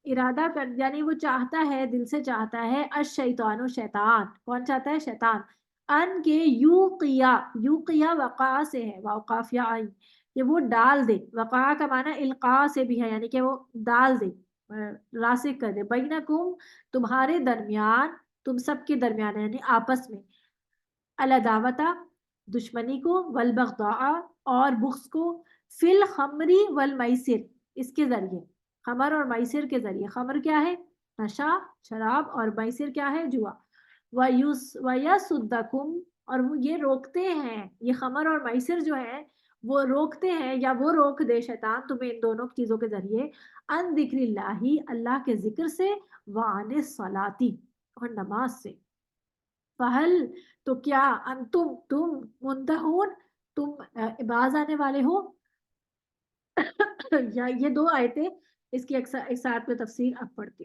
A: ارادہ کر, یعنی وہ چاہتا ہے, دل سے چاہتا ہے. الشیطان, شیطان. کون چاہتا ہے؟ شیطان. ان کے یوقیا وقع سے ہے, واقاف یا آئی, کہ وہ ڈال دے. وقع کا معنی القاء سے بھی ہے, یعنی کہ وہ ڈال دے, راسخ کر دے. بینکم, تمہارے درمیان, تم سب کے درمیان, یعنی آپس میں. العداوتا, دشمنی کو, والبغضاء, اور بغض کو, فی الخمری والمیسر, اس کے ذریعے, خمر اور میسر کے ذریعے. خمر کیا ہے؟ نشہ, شراب, اور میسر کیا ہے؟ جوا. وَيَصُدَّكُمْ, اور وہ یہ روکتے ہیں, یہ خمر اور میسر جو ہے وہ روکتے ہیں, یا وہ روک دے شیطان تمہیں ان دونوں چیزوں کے ذریعے, ان ذکر اللہ, اللہ کے ذکر سے, وعن الصلاۃ, اور نماز سے. فہل, تو کیا, انتم, تم, منتہون, تم باز آنے والے ہو. یا یہ دو آیتیں اس کی ایک ساتھ میں تفسیر اب پڑھتی.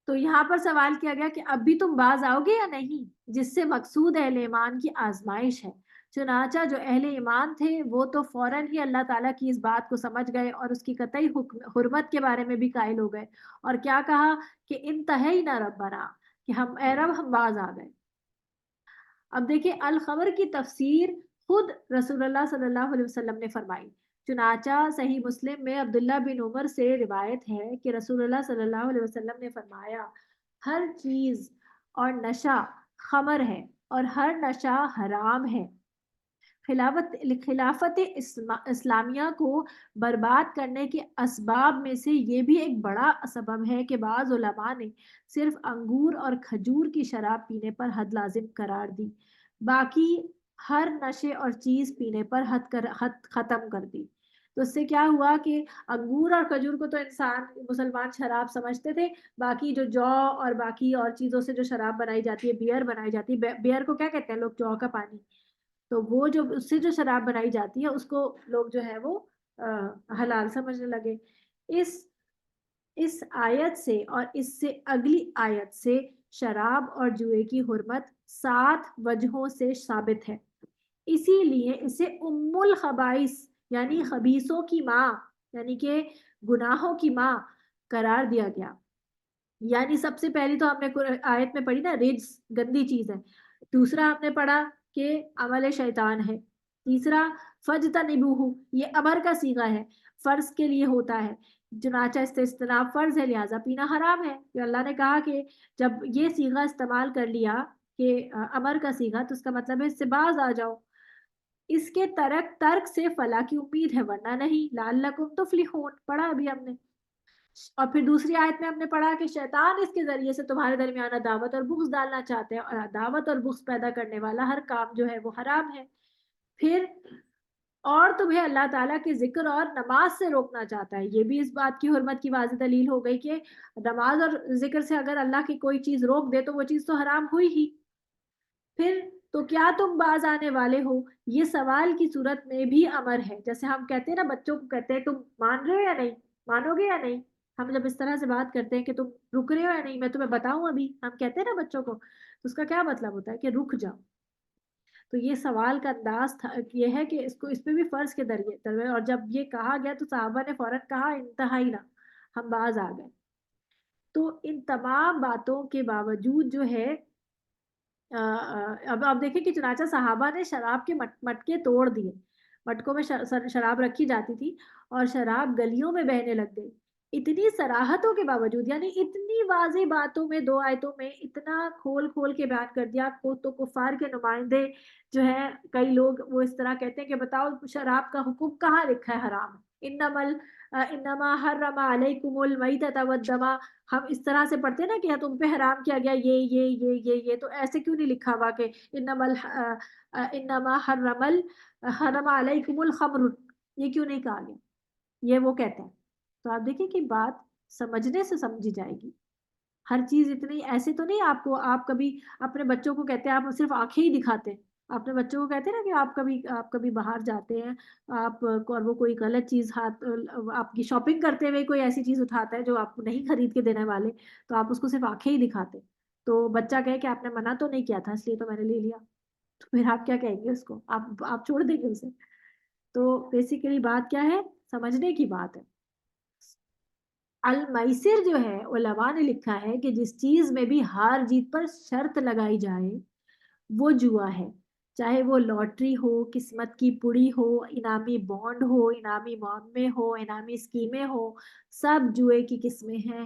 A: تو یہاں پر سوال کیا گیا کہ اب بھی تم باز آؤ گے یا نہیں, جس سے مقصود اہل ایمان کی آزمائش ہے. چنانچہ جو اہل ایمان تھے وہ تو فوراً ہی اللہ تعالیٰ کی اس بات کو سمجھ گئے اور اس کی قطعی حرمت کے بارے میں بھی قائل ہو گئے, اور کیا کہا کہ انتہینا ربنا, کہ ہم اے رب ہم باز آ گئے. اب دیکھیں الخمر کی تفسیر خود رسول اللہ صلی اللہ علیہ وسلم نے فرمائی. چنانچہ صحیح مسلم میں عبداللہ بن عمر سے روایت ہے کہ رسول اللہ صلی اللہ علیہ وسلم نے فرمایا, ہر چیز اور نشہ خمر ہے اور ہر نشہ حرام ہے. خلافت اسلامیہ کو برباد کرنے کے اسباب میں سے یہ بھی ایک بڑا سبب ہے کہ بعض علماء نے صرف انگور اور کھجور کی شراب پینے پر حد لازم قرار دی, باقی ہر نشے اور چیز پینے پر حد ختم کر دی. تو اس سے کیا ہوا کہ انگور اور کھجور کو تو مسلمان شراب سمجھتے تھے, باقی جو اور باقی اور چیزوں سے جو شراب بنائی جاتی ہے, بیئر بنائی جاتی ہے, بیئر کو کیا کہتے ہیں لوگ؟ جو کا پانی. تو وہ جو اس سے جو شراب بنائی جاتی ہے اس کو لوگ جو ہے وہ حلال سمجھنے لگے. اس آیت سے اور اس سے اگلی آیت سے شراب اور جوئے کی حرمت 7 وجہوں سے ثابت ہے. اسی لیے اسے ام الخبائث, یعنی خبیثوں کی ماں, یعنی کہ گناہوں کی ماں قرار دیا گیا. یعنی سب سے پہلی تو ہم نے آیت میں پڑھی نا, رجس, گندی چیز ہے. دوسرا ہم نے پڑھا کہ عمل شیطان ہے. تیسرا فجتنبوہ, یہ امر کا صیغہ ہے, فرض کے لیے ہوتا ہے. چنانچہ اس سے اجتناب فرض ہے, لہٰذا پینا حرام ہے. کہ اللہ نے کہا کہ جب یہ صیغہ استعمال کر لیا کہ امر کا سیغہ، تو اس کا مطلب ہے اس سے باز آ جاؤ. اس کے ترک سے فلاح کی امید ہے ورنہ نہیں. لعلکم تفلحون پڑھا ابھی ہم نے. اور پھر دوسری آیت میں ہم نے پڑھا کہ شیطان اس کے ذریعے سے تمہارے درمیان عداوت اور بغض ڈالنا چاہتے ہیں، اور عداوت اور بغض پیدا کرنے والا ہر کام جو ہے وہ حرام ہے. پھر اور تمہیں اللہ تعالیٰ کے ذکر اور نماز سے روکنا چاہتا ہے. یہ بھی اس بات کی حرمت کی واضح دلیل ہو گئی کہ نماز اور ذکر سے اگر اللہ کی کوئی چیز روک دے تو وہ چیز تو حرام ہوئی ہی. پھر تو کیا تم باز آنے والے ہو، یہ سوال کی صورت میں بھی امر ہے. جیسے ہم کہتے ہیں نا، بچوں کو کہتے ہیں تم مان رہے ہو یا نہیں، مانو گے یا نہیں. ہم جب اس طرح سے بات کرتے ہیں کہ تم رک رہے ہو یا نہیں، میں تمہیں بتاؤں ابھی، ہم کہتے ہیں نا بچوں کو، تو اس کا کیا مطلب ہوتا ہے کہ رک جاؤ. تو یہ سوال کا انداز تھا، یہ ہے کہ اس پہ بھی فرض کے درجے، اور جب یہ کہا گیا تو صحابہ نے فوراً کہا انتہائی نہ، ہم باز آ گئے. تو ان تمام باتوں کے باوجود جو ہے اب آپ دیکھیں کہ چنانچہ صحابہ نے شراب کے مٹکے توڑ دیے. مٹکوں میں شراب رکھی جاتی تھی اور شراب گلیوں میں بہنے لگ گئی. اتنی صراحتوں کے باوجود، یعنی اتنی واضح باتوں میں، 2 آیتوں میں اتنا کھول کھول کے بیان کر دیا کو، تو کفار کے نمائندے جو ہیں کئی لوگ وہ اس طرح کہتے ہیں کہ بتاؤ شراب کا حکم کہاں لکھا ہے حرام ہے. انما حرم علیکم المیتۃ والدم. ہم اس طرح سے پڑھتے ہیں نا کہ تم پہ حرام کیا گیا یہ تو ایسے کیوں نہیں لکھا ہوا کہ انما حرم علیکم الخمر، یہ کیوں نہیں کہا گیا؟ یہ وہ کہتے ہیں. تو آپ دیکھیں کہ بات سمجھنے سے سمجھی جائے گی. ہر چیز اتنی ایسے تو نہیں. آپ کبھی اپنے بچوں کو کہتے ہیں، آپ صرف آنکھیں ہی دکھاتے ہیں. اپنے بچوں کو کہتے ہیں نا کہ آپ کبھی باہر جاتے ہیں آپ اور وہ کوئی غلط چیز آپ کی شاپنگ کرتے ہوئے کوئی ایسی چیز اٹھاتا ہے جو آپ کو نہیں خرید کے دینے والے، تو آپ اس کو صرف آنکھیں ہی دکھاتے. تو بچہ کہے کہ آپ نے منع تو نہیں کیا تھا اس لیے تو میں نے لے لیا، تو پھر آپ کیا کہیں گے اس کو؟ آپ چھوڑ دیں گے اسے؟ تو بیسیکلی بات کیا ہے، سمجھنے کی بات ہے. المیسر جو ہے علماء نے لکھا ہے کہ جس چیز میں بھی ہار جیت پر شرط لگائی جائے وہ جوا ہے. چاہے وہ لاٹری ہو، قسمت کی پڑی ہو، انعامی بانڈ ہو، انعامی معاملے ہو، انعامی اسکیمیں ہو، سب جوئے کی قسمیں ہیں.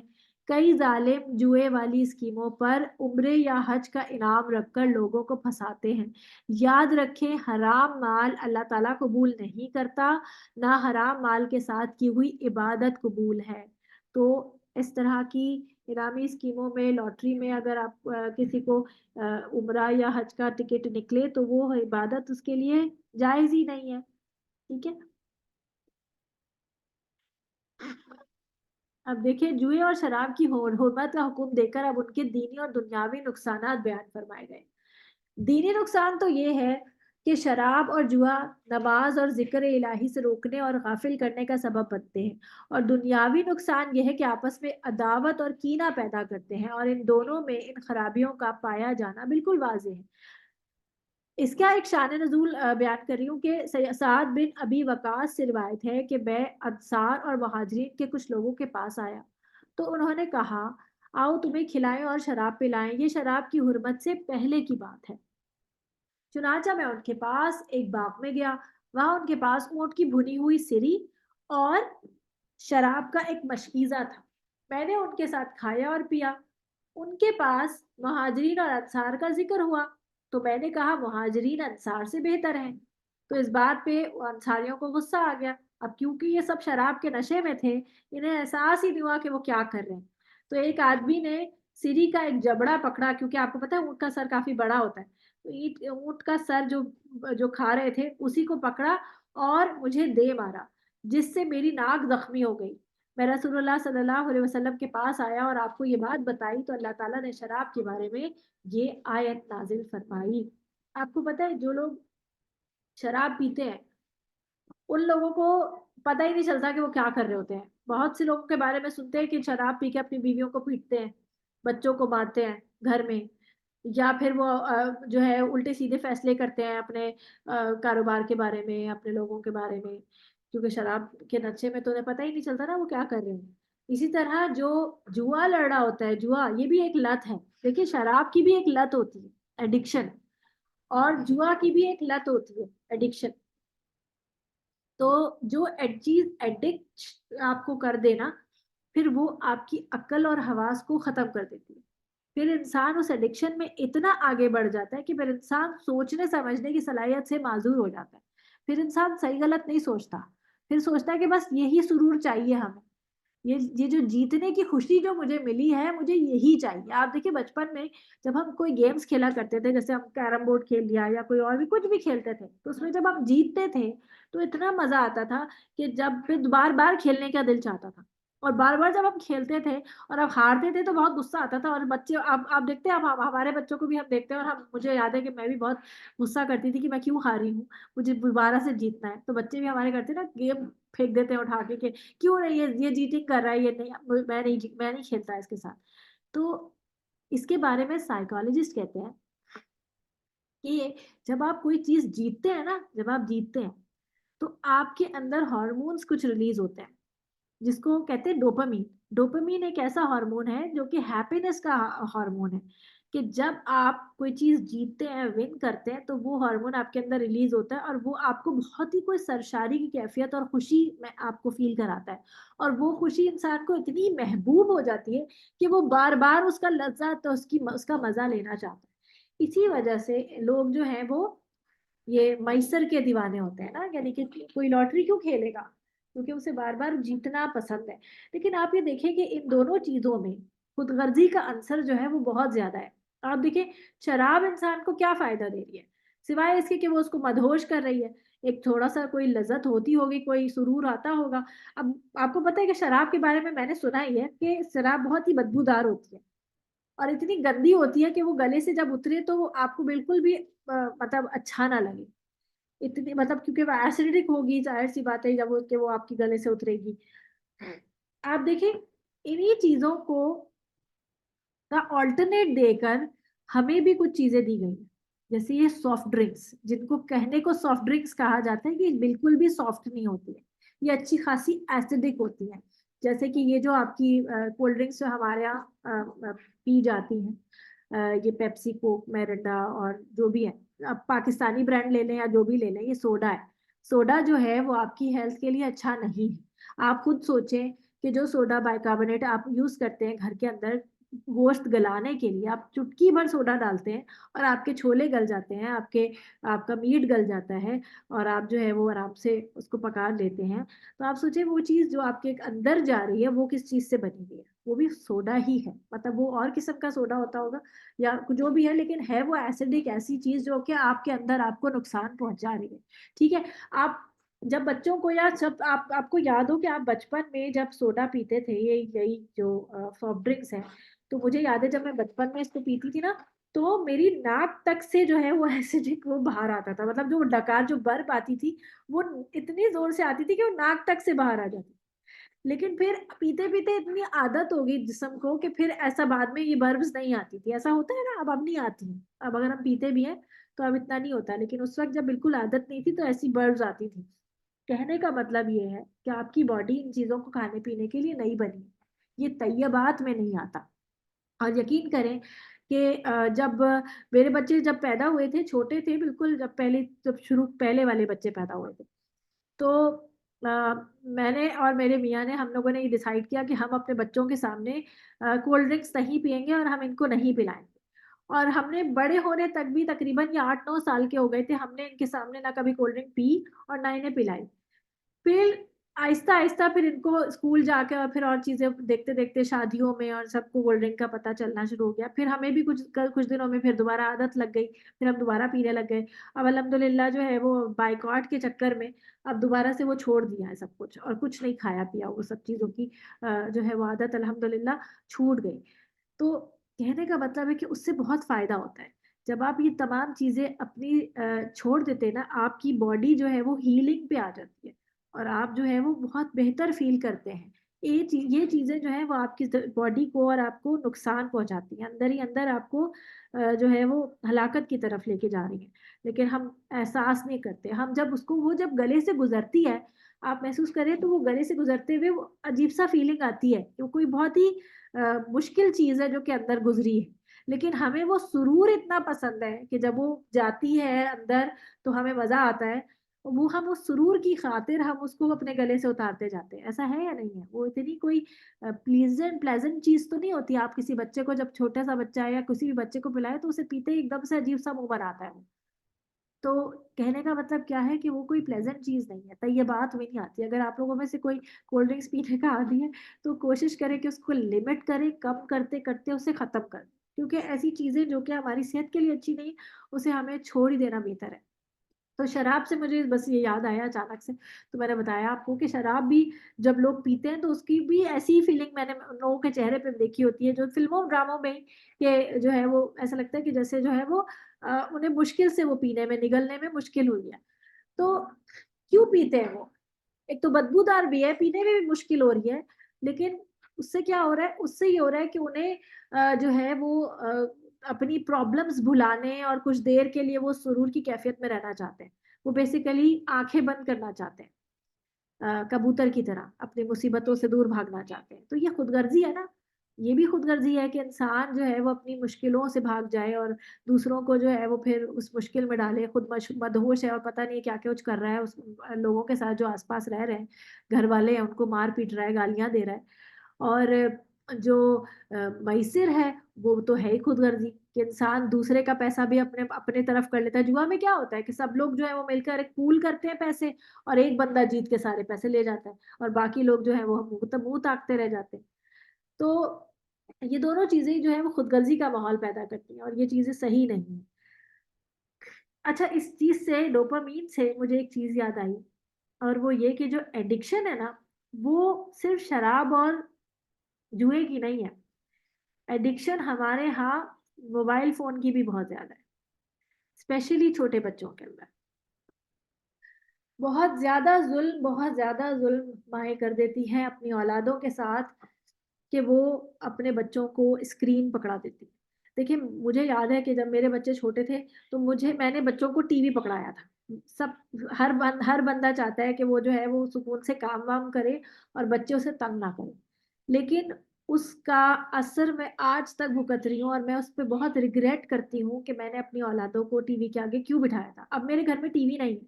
A: کئی ظالم جوئے والی اسکیموں پر عمرے یا حج کا انعام رکھ کر لوگوں کو پھنساتے ہیں. یاد رکھیں حرام مال اللہ تعالیٰ قبول نہیں کرتا، نہ حرام مال کے ساتھ کی ہوئی عبادت قبول ہے. تو اس طرح کی انعامی اسکیموں میں، لاٹری میں اگر آپ کسی کو عمرہ یا حج کا ٹکٹ نکلے تو وہ عبادت اس کے لیے جائز ہی نہیں ہے. ٹھیک ہے. اب دیکھیں جوئے اور شراب کی حرمت کا حکم دے کر اب ان کے دینی اور دنیاوی نقصانات بیان فرمائے گئے. دینی نقصان تو یہ ہے کہ شراب اور جوا نماز اور ذکر الہی سے روکنے اور غافل کرنے کا سبب بنتے ہیں، اور دنیاوی نقصان یہ ہے کہ آپس میں عداوت اور کینہ پیدا کرتے ہیں، اور ان دونوں میں ان خرابیوں کا پایا جانا بالکل واضح ہے. اس کا ایک شان نزول بیان کر رہی ہوں کہ سعد بن ابی وقاص سے روایت ہے کہ میں انصار اور مہاجرین کے کچھ لوگوں کے پاس آیا تو انہوں نے کہا آؤ تمہیں کھلائیں اور شراب پلائیں، یہ شراب کی حرمت سے پہلے کی بات ہے. چنانچہ میں ان کے پاس ایک باغ میں گیا، وہاں ان کے پاس اونٹ کی بھنی ہوئی سری اور شراب کا ایک مشکیزہ تھا. میں نے ان کے ساتھ کھایا اور پیا. ان کے پاس مہاجرین اور انصار کا ذکر ہوا تو میں نے کہا مہاجرین انصار سے بہتر ہیں. تو اس بات پہ انصاریوں کو غصہ آ گیا. اب کیونکہ یہ سب شراب کے نشے میں تھے، انہیں احساس ہی نہیں ہوا کہ وہ کیا کر رہے ہیں. تو ایک آدمی نے سری کا ایک جبڑا پکڑا، کیونکہ آپ کو پتا ہے اونٹ کا سر کافی بڑا ہوتا ہے، تو اونٹ کا سر جو کھا رہے تھے اسی کو پکڑا اور مجھے دے مارا، جس سے میری ناک زخمی ہو گئی. میں رسول اللہ صلی اللہ علیہ وسلم کے پاس آیا اور آپ کو یہ بات بتائی تو اللہ تعالیٰ نے شراب کے بارے میں یہ آیت نازل فرمائی. آپ کو پتہ ہے جو لوگ شراب پیتے ہیں ان لوگوں کو پتہ ہی نہیں چلتا کہ وہ کیا کر رہے ہوتے ہیں. بہت سے لوگوں کے بارے میں سنتے ہیں کہ شراب پی کے اپنی بیویوں کو پیٹتے ہیں، بچوں کو مارتے ہیں گھر میں، یا پھر وہ جو ہے الٹے سیدھے فیصلے کرتے ہیں اپنے کاروبار کے بارے میں، اپنے لوگوں کے بارے میں، کیونکہ شراب کے نشے میں تو انہیں پتہ ہی نہیں چلتا نا وہ کیا کر رہے ہیں. اسی طرح جو جوا لڑ رہا ہوتا ہے، جوا یہ بھی ایک لت ہے. دیکھیں شراب کی بھی ایک لت ہوتی ہے، ایڈکشن، اور جوا کی بھی ایک لت ہوتی ہے، ایڈکشن. تو جو چیز ایڈکٹ آپ کو کر دینا پھر وہ آپ کی عقل اور حواس کو ختم کر دیتی ہے. پھر انسان اس ایڈکشن میں اتنا آگے بڑھ جاتا ہے کہ پھر انسان سوچنے سمجھنے کی صلاحیت سے معذور ہو جاتا ہے. پھر انسان صحیح غلط نہیں سوچتا، پھر سوچتا ہے کہ بس یہی سرور چاہیے ہمیں، یہ جو جیتنے کی خوشی جو مجھے ملی ہے مجھے یہی چاہیے. آپ دیکھیں بچپن میں جب ہم کوئی گیمز کھیلا کرتے تھے، جیسے ہم کیرم بورڈ کھیل لیا یا کوئی اور بھی کچھ بھی کھیلتے تھے، تو اس میں جب ہم جیتتے تھے تو اتنا مزہ آتا تھا کہ جب پھر بار بار کھیلنے کا دل چاہتا تھا. اور بار بار جب ہم کھیلتے تھے اور اب ہارتے تھے تو بہت غصہ آتا تھا. اور بچے اب آپ دیکھتے ہیں، اب ہمارے بچوں کو بھی ہم دیکھتے ہیں، اور مجھے یاد ہے کہ میں بھی بہت غصہ کرتی تھی کہ میں کیوں ہاری ہوں، مجھے دوبارہ سے جیتنا ہے. تو بچے بھی ہمارے کرتے ہیں نا، گیم پھینک دیتے ہیں اٹھا کے کہ کیوں نہیں، یہ چیٹنگ کر رہا ہے، یہ نہیں، میں نہیں کھیلتا اس کے ساتھ. تو اس کے بارے میں سائیکالوجسٹ کہتے ہیں کہ جب آپ کوئی چیز جیتتے ہیں نا، جب آپ جیتتے ہیں تو آپ کے اندر ہارمونز کچھ ریلیز ہوتے ہیں جس کو کہتے ہیں ڈوپامین. ڈوپامین ایک ایسا ہارمون ہے جو کہ ہیپینس کا ہارمون ہے، کہ جب آپ کوئی چیز جیتتے ہیں، ون کرتے ہیں، تو وہ ہارمون آپ کے اندر ریلیز ہوتا ہے اور وہ آپ کو بہت ہی کوئی سرشاری کی کیفیت اور خوشی میں آپ کو فیل کراتا ہے. اور وہ خوشی انسان کو اتنی محبوب ہو جاتی ہے کہ وہ بار بار اس کا لذت اور اس کا مزہ لینا چاہتا ہے. اسی وجہ سے لوگ جو ہیں وہ یہ میسر کے دیوانے ہوتے ہیں نا، یعنی کہ کوئی لاٹری کیوں کھیلے گا، کیونکہ اسے بار بار جیتنا پسند ہے. لیکن آپ یہ دیکھیں کہ ان دونوں چیزوں میں خود غرضی کا عنصر جو ہے وہ بہت زیادہ ہے. آپ دیکھیں شراب انسان کو کیا فائدہ دے رہی ہے سوائے اس کے کہ وہ اس کو مدہوش کر رہی ہے. ایک تھوڑا سا کوئی لذت ہوتی ہوگی، کوئی سرور آتا ہوگا. اب آپ کو پتہ ہے کہ شراب کے بارے میں نے سنا ہی ہے کہ شراب بہت ہی بدبودار ہوتی ہے اور اتنی گندی ہوتی ہے کہ وہ گلے سے جب اترے تو وہ آپ کو بالکل بھی مطلب اچھا نہ لگے. اتنی مطلب کیونکہ وہ ایسیڈک ہوگی، ظاہر سی بات ہے جب وہ آپ کی گلے سے اترے گی. آپ دیکھیں انہی چیزوں کو کا آلٹرنیٹ دے کر ہمیں بھی کچھ چیزیں دی گئی ہیں، جیسے یہ سافٹ ڈرنکس، جن کو کہنے کو سافٹ ڈرنکس کہا جاتا ہے، کہ بالکل بھی سافٹ نہیں ہوتی ہے، یہ اچھی خاصی ایسیڈک ہوتی ہیں. جیسے کہ یہ جو آپ کی کولڈ ڈرنکس جو ہمارے یہاں پی جاتی ہیں، یہ پیپسی، کوک، میرنڈا اور جو بھی ہے، اب پاکستانی برانڈ لے لیں یا جو بھی لے لیں، یہ سوڈا ہے. سوڈا جو ہے وہ آپ کی ہیلتھ کے لیے اچھا نہیں ہے. آپ خود سوچیں کہ جو سوڈا بائیکاربونیٹ آپ یوز کرتے ہیں گھر کے اندر گوشت گلانے کے لیے، آپ چٹکی بھر سوڈا ڈالتے ہیں اور آپ کے چھولے گل جاتے ہیں، آپ کا میٹ گل جاتا ہے اور آپ جو ہے وہ آرام سے اس کو پکا لیتے ہیں. تو آپ سوچیں وہ چیز جو آپ کے اندر جا رہی ہے وہ کس چیز سے بنی ہوئی ہے، وہ بھی سوڈا ہی ہے. مطلب وہ اور قسم کا سوڈا ہوتا ہوگا یا جو بھی ہے، لیکن ہے وہ ایسیڈک ایسی چیز جو کہ آپ کے اندر آپ کو نقصان پہنچا رہی ہے. ٹھیک ہے. آپ جب بچوں کو، یا جب آپ کو یاد ہو کہ آپ بچپن میں جب سوڈا پیتے تھے، یہی جو سافٹ ڈرنکس ہیں، تو مجھے یاد ہے جب میں بچپن میں اس کو پیتی تھی نا، تو میری ناک تک سے جو ہے وہ ایسیڈک وہ باہر آتا تھا. مطلب جو ڈکار جو برف آتی تھی وہ اتنی زور سے آتی تھی کہ وہ ناک تک سے باہر آ جاتی. لیکن پھر پیتے پیتے اتنی عادت ہو گئی جسم کو کہ پھر ایسا بعد میں یہ بربز نہیں آتی تھی. ایسا ہوتا ہے نا، اب نہیں آتی ہیں. اب اگر ہم پیتے بھی ہیں تو اب اتنا نہیں ہوتا، لیکن اس وقت جب بالکل عادت نہیں تھی تو ایسی بربز آتی تھی. کہنے کا مطلب یہ ہے کہ آپ کی باڈی ان چیزوں کو کھانے پینے کے لیے نہیں بنی، یہ طیبات میں نہیں آتا. اور یقین کریں کہ جب میرے بچے جب پیدا ہوئے تھے، چھوٹے تھے بالکل، جب پہلے والے بچے پیدا ہوئے تھے، تو میں نے اور میرے میاں نے، ہم لوگوں نے یہ ڈیسائیڈ کیا کہ ہم اپنے بچوں کے سامنے کولڈ ڈرنکس نہیں پئیں گے اور ہم ان کو نہیں پلائیں گے. اور ہم نے بڑے ہونے تک بھی تقریباً یہ 8-9 سال کے ہو گئے تھے، ہم نے ان کے سامنے نہ کبھی کولڈ ڈرنک پی اور نہ انہیں پلائی. پھر آہستہ آہستہ پھر ان کو اسکول جا کے اور پھر اور چیزیں دیکھتے دیکھتے شادیوں میں اور سب کو کولڈ ڈرنک کا پتہ چلنا شروع ہو گیا. پھر ہمیں بھی کچھ دنوں میں پھر دوبارہ عادت لگ گئی، پھر ہم دوبارہ پینے لگ گئے. اب الحمدللہ جو ہے وہ بائیکاٹ کے چکر میں اب دوبارہ سے وہ چھوڑ دیا ہے سب کچھ، اور کچھ نہیں کھایا پیا، وہ سب چیزوں کی جو ہے وہ عادت الحمدللہ چھوٹ گئی. تو کہنے کا مطلب ہے کہ اس سے بہت فائدہ ہوتا ہے. جب آپ یہ تمام چیزیں اپنی چھوڑ دیتے نا، آپ کی باڈی جو ہے وہ ہیلنگ پہ آ جاتی ہے اور آپ جو ہے وہ بہت بہتر فیل کرتے ہیں. یہ چیزیں جو ہیں وہ آپ کی باڈی کو اور آپ کو نقصان پہنچاتی ہیں، اندر ہی اندر آپ کو جو ہے وہ ہلاکت کی طرف لے کے جا رہی ہیں، لیکن ہم احساس نہیں کرتے. ہم جب اس کو، وہ جب گلے سے گزرتی ہے، آپ محسوس کریں تو وہ گلے سے گزرتے ہوئے وہ عجیب سا فیلنگ آتی ہے کہ کوئی بہت ہی مشکل چیز ہے جو کہ اندر گزری ہے. لیکن ہمیں وہ سرور اتنا پسند ہے کہ جب وہ جاتی ہے اندر تو ہمیں مزہ آتا ہے. وہ ہم اس سرور کی خاطر ہم اس کو اپنے گلے سے اتارتے جاتے ہیں. ایسا ہے یا نہیں ہے؟ وہ اتنی کوئی پلیزنٹ چیز تو نہیں ہوتی. آپ کسی بچے کو جب چھوٹا سا بچہ ہے یا کسی بھی بچے کو پلائے تو اسے پیتے ہی ایک دم سے عجیب سا منہ بناتا ہے وہ. تو کہنے کا مطلب کیا ہے کہ وہ کوئی پلیزنٹ چیز نہیں ہے. طیبات میں نہیں آتی. اگر آپ لوگوں میں سے کوئی کولڈ ڈرنکس پینے کا عادی ہے تو کوشش کرے کہ اس کو لمٹ کرے, کم کرتے کرتے اسے ختم کر, کیونکہ ایسی چیزیں جو کہ ہماری صحت کے لیے اچھی نہیں اسے ہمیں چھوڑ ہی دینا بہتر ہے. تو شراب سے مجھے بس یہ یاد آیا اچانک سے, تو میں نے بتایا آپ کو کہ شراب بھی جب لوگ پیتے ہیں تو اس کی بھی ایسی ہی فیلنگ میں نے ان لوگوں کے چہرے پہ دیکھی ہوتی ہے جو فلموں ڈراموں میں, کہ جو ہے وہ ایسا لگتا ہے کہ جیسے جو ہے وہ انہیں مشکل سے وہ پینے میں نگلنے میں مشکل ہوئی ہے. تو کیوں پیتے ہیں وہ؟ ایک تو بدبودار بھی ہے, پینے میں بھی مشکل ہو رہی ہے, لیکن اس سے کیا ہو رہا ہے, اس سے یہ ہو رہا ہے کہ انہیں جو ہے وہ اپنی پرابلمز بھلانے اور کچھ دیر کے لیے وہ سرور کی کیفیت میں رہنا چاہتے ہیں. وہ بیسیکلی آنکھیں بند کرنا چاہتے ہیں, کبوتر کی طرح اپنی مصیبتوں سے دور بھاگنا چاہتے ہیں. تو یہ خود غرضی ہے نا, یہ بھی خود غرضی ہے کہ انسان جو ہے وہ اپنی مشکلوں سے بھاگ جائے اور دوسروں کو جو ہے وہ پھر اس مشکل میں ڈالے. خود مدہوش ہے اور پتہ نہیں کیا کچھ کر رہا ہے اس لوگوں کے ساتھ جو آس پاس رہ رہے ہیں, گھر والے ہیں, ان کو مار پیٹ رہا ہے, گالیاں دے رہا ہے. اور جو میسر ہے وہ تو ہے ہی خود غرضی, کہ انسان دوسرے کا پیسہ بھی اپنے طرف کر لیتا ہے. جوا میں کیا ہوتا ہے کہ سب لوگ جو ہے وہ مل کر ایک پول کرتے ہیں پیسے, اور ایک بندہ جیت کے سارے پیسے لے جاتا ہے اور باقی لوگ جو ہے وہ منہ تاکتے رہ جاتے ہیں. تو یہ دونوں چیزیں جو ہے وہ خود غرضی کا ماحول پیدا کرتی ہیں اور یہ چیزیں صحیح نہیں ہیں. اچھا, اس چیز سے ڈوپامین سے مجھے ایک چیز یاد آئی, اور وہ یہ کہ جو ایڈکشن ہے نا وہ صرف شراب اور جوئے کی نہیں ہے. ایڈکشن ہمارے ہاں موبائل فون کی بھی بہت زیادہ ہے, اسپیشلی چھوٹے بچوں کے اندر. بہت زیادہ ظلم مائیں کر دیتی ہیں اپنی اولادوں کے ساتھ کہ وہ اپنے بچوں کو اسکرین پکڑا دیتی. دیکھیں, مجھے یاد ہے کہ جب میرے بچے چھوٹے تھے تو میں نے بچوں کو ٹی وی پکڑایا تھا. ہر بندہ چاہتا ہے کہ وہ جو ہے وہ سکون سے کام وام کرے اور بچے اسے تنگ نہ کریں, لیکن اس کا اثر میں آج تک بھگت رہی ہوں اور میں اس پہ بہت ریگریٹ کرتی ہوں کہ میں نے اپنی اولادوں کو ٹی وی کے آگے کیوں بٹھایا تھا. اب میرے گھر میں ٹی وی نہیں ہے,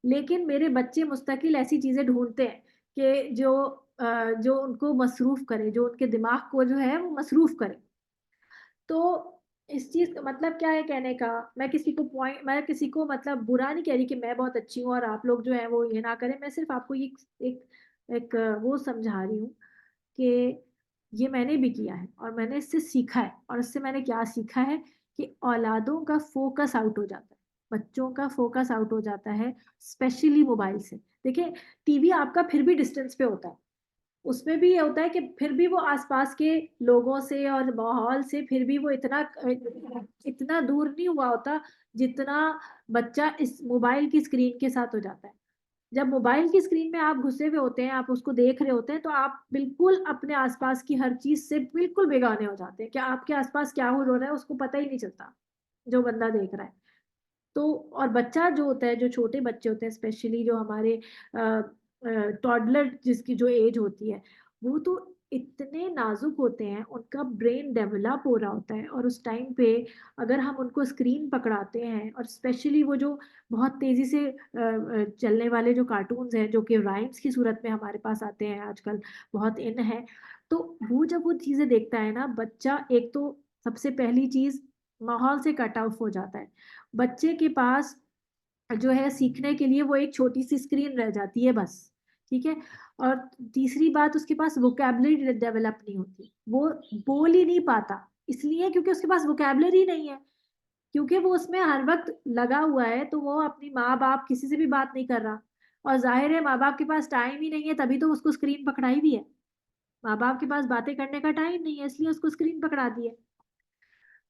A: لیکن میرے بچے مستقل ایسی چیزیں ڈھونڈتے ہیں کہ جو ان کو مصروف کرے, جو ان کے دماغ کو جو ہے وہ مصروف کرے. تو اس چیز کا مطلب کیا ہے کہنے کا, میں کسی کو مطلب برا نہیں کہہ رہی کہ میں بہت اچھی ہوں اور آپ لوگ جو ہے وہ یہ نہ کریں. میں صرف آپ کو یہ ایک وہ سمجھا رہی ہوں کہ یہ میں نے بھی کیا ہے اور میں نے اس سے سیکھا ہے. اور اس سے میں نے کیا سیکھا ہے کہ اولادوں کا فوکس آؤٹ ہو جاتا ہے, بچوں کا فوکس آؤٹ ہو جاتا ہے اسپیشلی موبائل سے. دیکھیں, ٹی وی آپ کا پھر بھی ڈسٹینس پہ ہوتا ہے, اس میں بھی یہ ہوتا ہے کہ پھر بھی وہ آس پاس کے لوگوں سے اور ماحول سے پھر بھی وہ اتنا دور نہیں ہوا ہوتا جتنا بچہ اس موبائل کی اسکرین کے ساتھ ہو جاتا ہے. جب موبائل کی اسکرین میں آپ گھسے ہوئے ہوتے ہیں, آپ اس کو دیکھ رہے ہوتے ہیں, تو آپ بالکل اپنے آس پاس کی ہر چیز سے بالکل بیگانے ہو جاتے ہیں کہ آپ کے آس پاس کیا ہو رہا ہے اس کو پتہ ہی نہیں چلتا جو بندہ دیکھ رہا ہے. تو اور بچہ جو ہوتا ہے, جو چھوٹے بچے ہوتے ہیں اسپیشلی جو ہمارے ٹاڈلر جس کی جو ایج ہوتی ہے, وہ تو اتنے نازک ہوتے ہیں, ان کا برین ڈیولپ ہو رہا ہوتا ہے, اور اس ٹائم پہ اگر ہم ان کو اسکرین پکڑاتے ہیں, اور اسپیشلی وہ جو بہت تیزی سے چلنے والے جو کارٹونز ہیں جو کہ رائمس کی صورت میں ہمارے پاس آتے ہیں آج کل, بہت ان ہے, تو وہ جب وہ چیزیں دیکھتا ہے نا بچہ, ایک تو سب سے پہلی چیز ماحول سے کٹ آف ہو جاتا ہے. بچے کے پاس جو ہے سیکھنے کے لیے وہ ایک چھوٹی سی اسکرین رہ جاتی ہے بس, ٹھیک ہے. اور تیسری بات, اس کے پاس ووکیبلری ڈیولپ نہیں ہوتی, وہ بول ہی نہیں پاتا, اس لیے کیونکہ اس کے پاس ووکیبلری نہیں ہے, کیونکہ وہ اس میں ہر وقت لگا ہوا ہے, تو وہ اپنی ماں باپ کسی سے بھی بات نہیں کر رہا, اور ظاہر ہے ماں باپ کے پاس ٹائم ہی نہیں ہے, تبھی تو اس کو اسکرین پکڑائی بھی ہے. ماں باپ کے پاس باتیں کرنے کا ٹائم نہیں ہے, اس لیے اس کو اسکرین پکڑا دی ہے.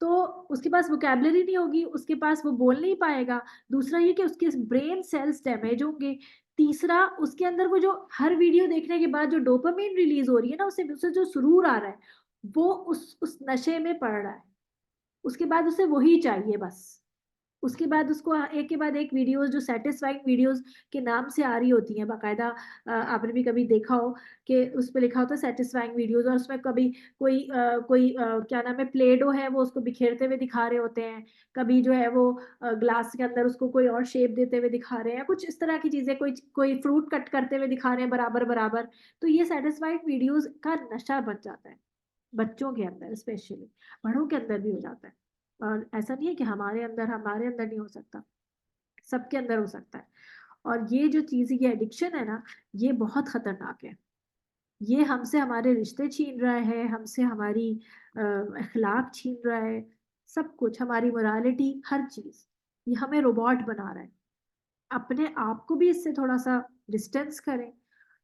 A: تو اس کے پاس ووکیبلری نہیں ہوگی, اس کے پاس وہ بول نہیں پائے گا. دوسرا یہ کہ اس کے برین سیلز ڈیمیج ہوں گے. تیسرا, اس کے اندر وہ جو ہر ویڈیو دیکھنے کے بعد جو ڈوپامین ریلیز ہو رہی ہے نا, اسے جو سرور آ رہا ہے وہ اس نشے میں پڑ رہا ہے, اس کے بعد اسے وہی چاہیے بس, اس کے بعد اس کو ایک کے بعد ایک ویڈیوز جو سیٹسفائنگ ویڈیوز کے نام سے آ رہی ہوتی ہیں باقاعدہ، آپ نے بھی کبھی دیکھا ہو کہ اس پہ لکھا ہوتا ہے سیٹسفائنگ ویڈیوز، اور اس میں کبھی کوئی کیا نام ہے پلے ڈو ہے وہ اس کو بکھیرتے ہوئے دکھا رہے ہوتے ہیں، کبھی جو ہے وہ گلاس کے اندر اس کو کوئی اور شیپ دیتے ہوئے دکھا رہے ہیں، کچھ اس طرح کی چیزیں، کوئی فروٹ کٹ کرتے ہوئے دکھا رہے ہیں برابر برابر. تو یہ سیٹسفائنگ ویڈیوز کا نشہ بن جاتا ہے بچوں کے اندر، اسپیشلی بڑوں کے اندر بھی ہو جاتا ہے. اور ایسا نہیں ہے کہ ہمارے اندر نہیں ہو سکتا، سب کے اندر ہو سکتا ہے. اور یہ جو چیز، یہ ایڈکشن ہے نا، یہ بہت خطرناک ہے. یہ ہم سے ہمارے رشتے چھین رہا ہے، ہم سے ہماری اخلاق چھین رہا ہے، سب کچھ، ہماری morality، ہر چیز. یہ ہمیں روبوٹ بنا رہا ہے. اپنے آپ کو بھی اس سے تھوڑا سا ڈسٹینس کریں.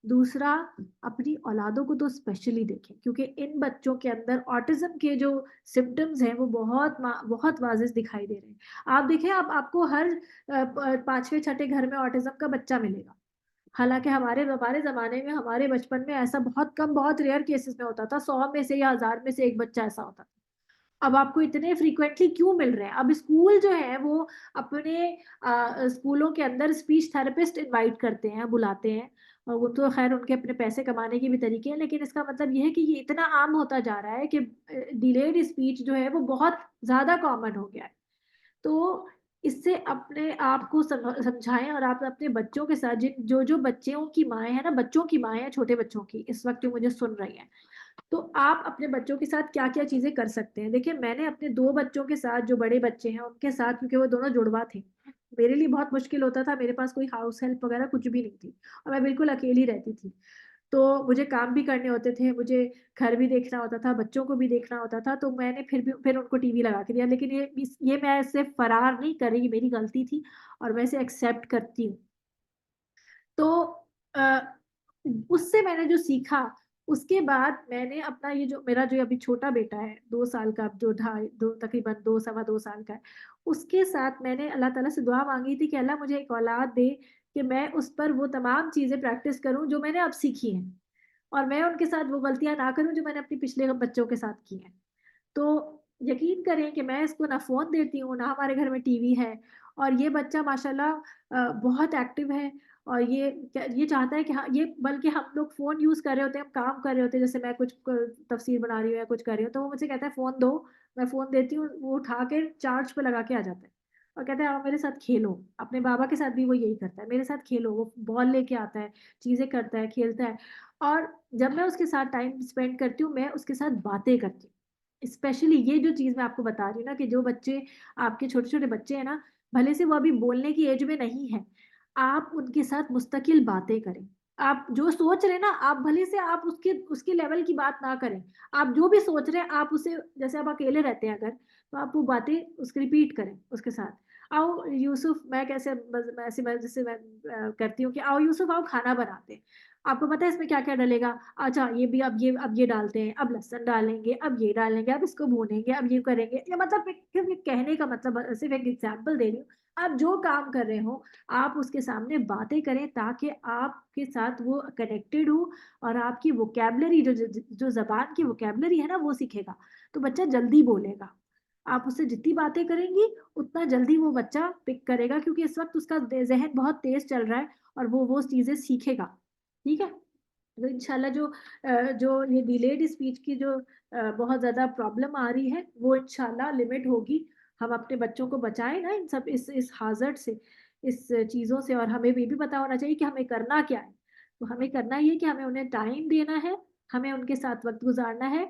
A: دوسرا، اپنی اولادوں کو تو اسپیشلی دیکھیں، کیونکہ ان بچوں کے اندر آٹزم کے جو سمٹمز ہیں وہ بہت واضح دکھائی دے رہے ہیں. آپ دیکھیں، آپ کو ہر 5ویں 6ٹھے گھر میں آٹزم کا بچہ ملے گا. حالانکہ ہمارے زمانے میں، ہمارے بچپن میں ایسا بہت کم، بہت ریئر کیسز میں ہوتا تھا. 100 میں سے یا 1000 میں سے ایک بچہ ایسا ہوتا تھا. اب آپ کو اتنے فریکوینٹلی کیوں مل رہے ہیں؟ اب اسکول جو ہے وہ اپنے اسکولوں کے اندر اسپیچ تھراپسٹ انوائٹ کرتے ہیں، بلاتے ہیں. وہ تو خیر ان کے اپنے پیسے کمانے کے بھی طریقے ہیں، لیکن اس کا مطلب یہ ہے کہ یہ اتنا عام ہوتا جا رہا ہے کہ ڈیلیڈ اسپیچ جو ہے وہ بہت زیادہ کامن ہو گیا ہے. تو اس سے اپنے آپ کو سمجھائیں، اور آپ اپنے بچوں کے ساتھ، جو بچوں کی مائیں ہیں نا، بچوں کی مائیں ہیں چھوٹے بچوں کی، اس وقت جو مجھے سن رہی ہیں، تو آپ اپنے بچوں کے ساتھ کیا کیا چیزیں کر سکتے ہیں. دیکھیں، میں نے اپنے 2 بچوں کے ساتھ، جو بڑے بچے ہیں ان کے ساتھ، کیونکہ وہ دونوں جڑوا تھے، میرے لیے بہت مشکل ہوتا تھا، میرے پاس کوئی ہاؤس ہیلپ وغیرہ کچھ بھی نہیں تھی، اور میں بالکل اکیلی رہتی تھی. تو مجھے کام بھی کرنے ہوتے تھے، مجھے گھر بھی دیکھنا ہوتا تھا، بچوں کو بھی دیکھنا ہوتا تھا. تو میں نے پھر ان کو ٹی وی لگا کے دیا. لیکن یہ میں اس سے فرار نہیں کر رہی، میری غلطی تھی اور میں اسے ایکسیپٹ کرتی ہوں. تو اس سے میں نے جو سیکھا، اس کے بعد میں نے اپنا میرا جو ابھی چھوٹا بیٹا ہے 2 سال کا، جو تقریباً 2 سال کا ہے، اس کے ساتھ میں نے اللہ تعالیٰ سے دعا مانگی تھی کہ اللہ مجھے ایک اولاد دے کہ میں اس پر وہ تمام چیزیں پریکٹس کروں جو میں نے اب سیکھی ہیں، اور میں ان کے ساتھ وہ غلطیاں نہ کروں جو میں نے اپنے پچھلے بچوں کے ساتھ کی ہیں. تو یقین کریں کہ میں اس کو نہ فون دیتی ہوں، نہ ہمارے گھر میں ٹی وی ہے. اور یہ بچہ ماشاءاللہ بہت ایکٹیو ہے، اور یہ چاہتا ہے کہ یہ، بلکہ ہم لوگ فون یوز کر رہے ہوتے ہیں، ہم کام کر رہے ہوتے ہیں، جیسے میں کچھ تفسیر بنا رہی ہوں یا کچھ کر رہی ہوں، تو وہ مجھ سے کہتا ہے فون دو. میں فون دیتی ہوں، وہ اٹھا کے چارج پہ لگا کے آ جاتا ہے اور کہتا ہے آؤ میرے ساتھ کھیلو. اپنے بابا کے ساتھ بھی وہ یہی کرتا ہے، میرے ساتھ کھیلو. وہ بال لے کے آتا ہے، چیزیں کرتا ہے، کھیلتا ہے. اور جب میں اس کے ساتھ ٹائم اسپینڈ کرتی ہوں، میں اس کے ساتھ باتیں کرتی ہوں. اسپیشلی یہ جو چیز میں آپ کو بتا رہی ہوں نا، کہ جو بچے، آپ کے چھوٹے چھوٹے بچے ہیں نا، بھلے سے وہ ابھی بولنے کی ایج میں نہیں ہے، آپ ان کے ساتھ مستقل باتیں کریں. آپ جو سوچ رہے ہیں نا، آپ بھلے سے آپ اس کے لیول کی بات نہ کریں. آپ جو بھی سوچ رہے ہیں، آپ اسے، جیسے آپ اکیلے رہتے ہیں اگر، تو آپ وہ باتیں اس کی ریپیٹ کریں اس کے ساتھ. آؤ یوسف، میں جیسے میں کرتی ہوں کہ آؤ یوسف، آؤ کھانا بناتے ہیں. آپ کو پتا ہے اس میں کیا کیا ڈلے گا؟ اچھا یہ بھی، اب یہ ڈالتے ہیں، اب لہسن ڈالیں گے، اب یہ ڈالیں گے، اب اس کو بھونیں گے، اب یہ کریں گے. یا مطلب کہنے کا مطلب صرف ایک ایگزامپل دے رہی ہوں. آپ جو کام کر رہے ہو، آپ اس کے سامنے باتیں کریں تاکہ آپ کے ساتھ وہ کنیکٹڈ ہو، اور آپ کی ووکیبلری، جو زبان کی ووکیبلری ہے نا، وہ سیکھے گا. تو بچہ جلدی بولے گا. آپ اس سے جتنی باتیں کریں گی اتنا جلدی وہ بچہ پک کرے گا، کیونکہ اس وقت اس کا ذہن بہت تیز چل رہا ہے اور وہ چیزیں سیکھے گا. ٹھیک ہے؟ تو انشاءاللہ جو یہ ڈیلیڈ اسپیچ کی جو بہت زیادہ پرابلم آ رہی ہے، وہ انشاءاللہ لمٹ ہوگی. ہم اپنے بچوں کو بچائیں نا ان سب اس ہازارڈ سے، اس چیزوں سے. اور ہمیں یہ بھی پتا ہونا چاہیے کہ ہمیں کرنا کیا ہے. تو ہمیں کرنا یہ کہ ہمیں انہیں ٹائم دینا ہے، ہمیں ان کے ساتھ وقت گزارنا ہے،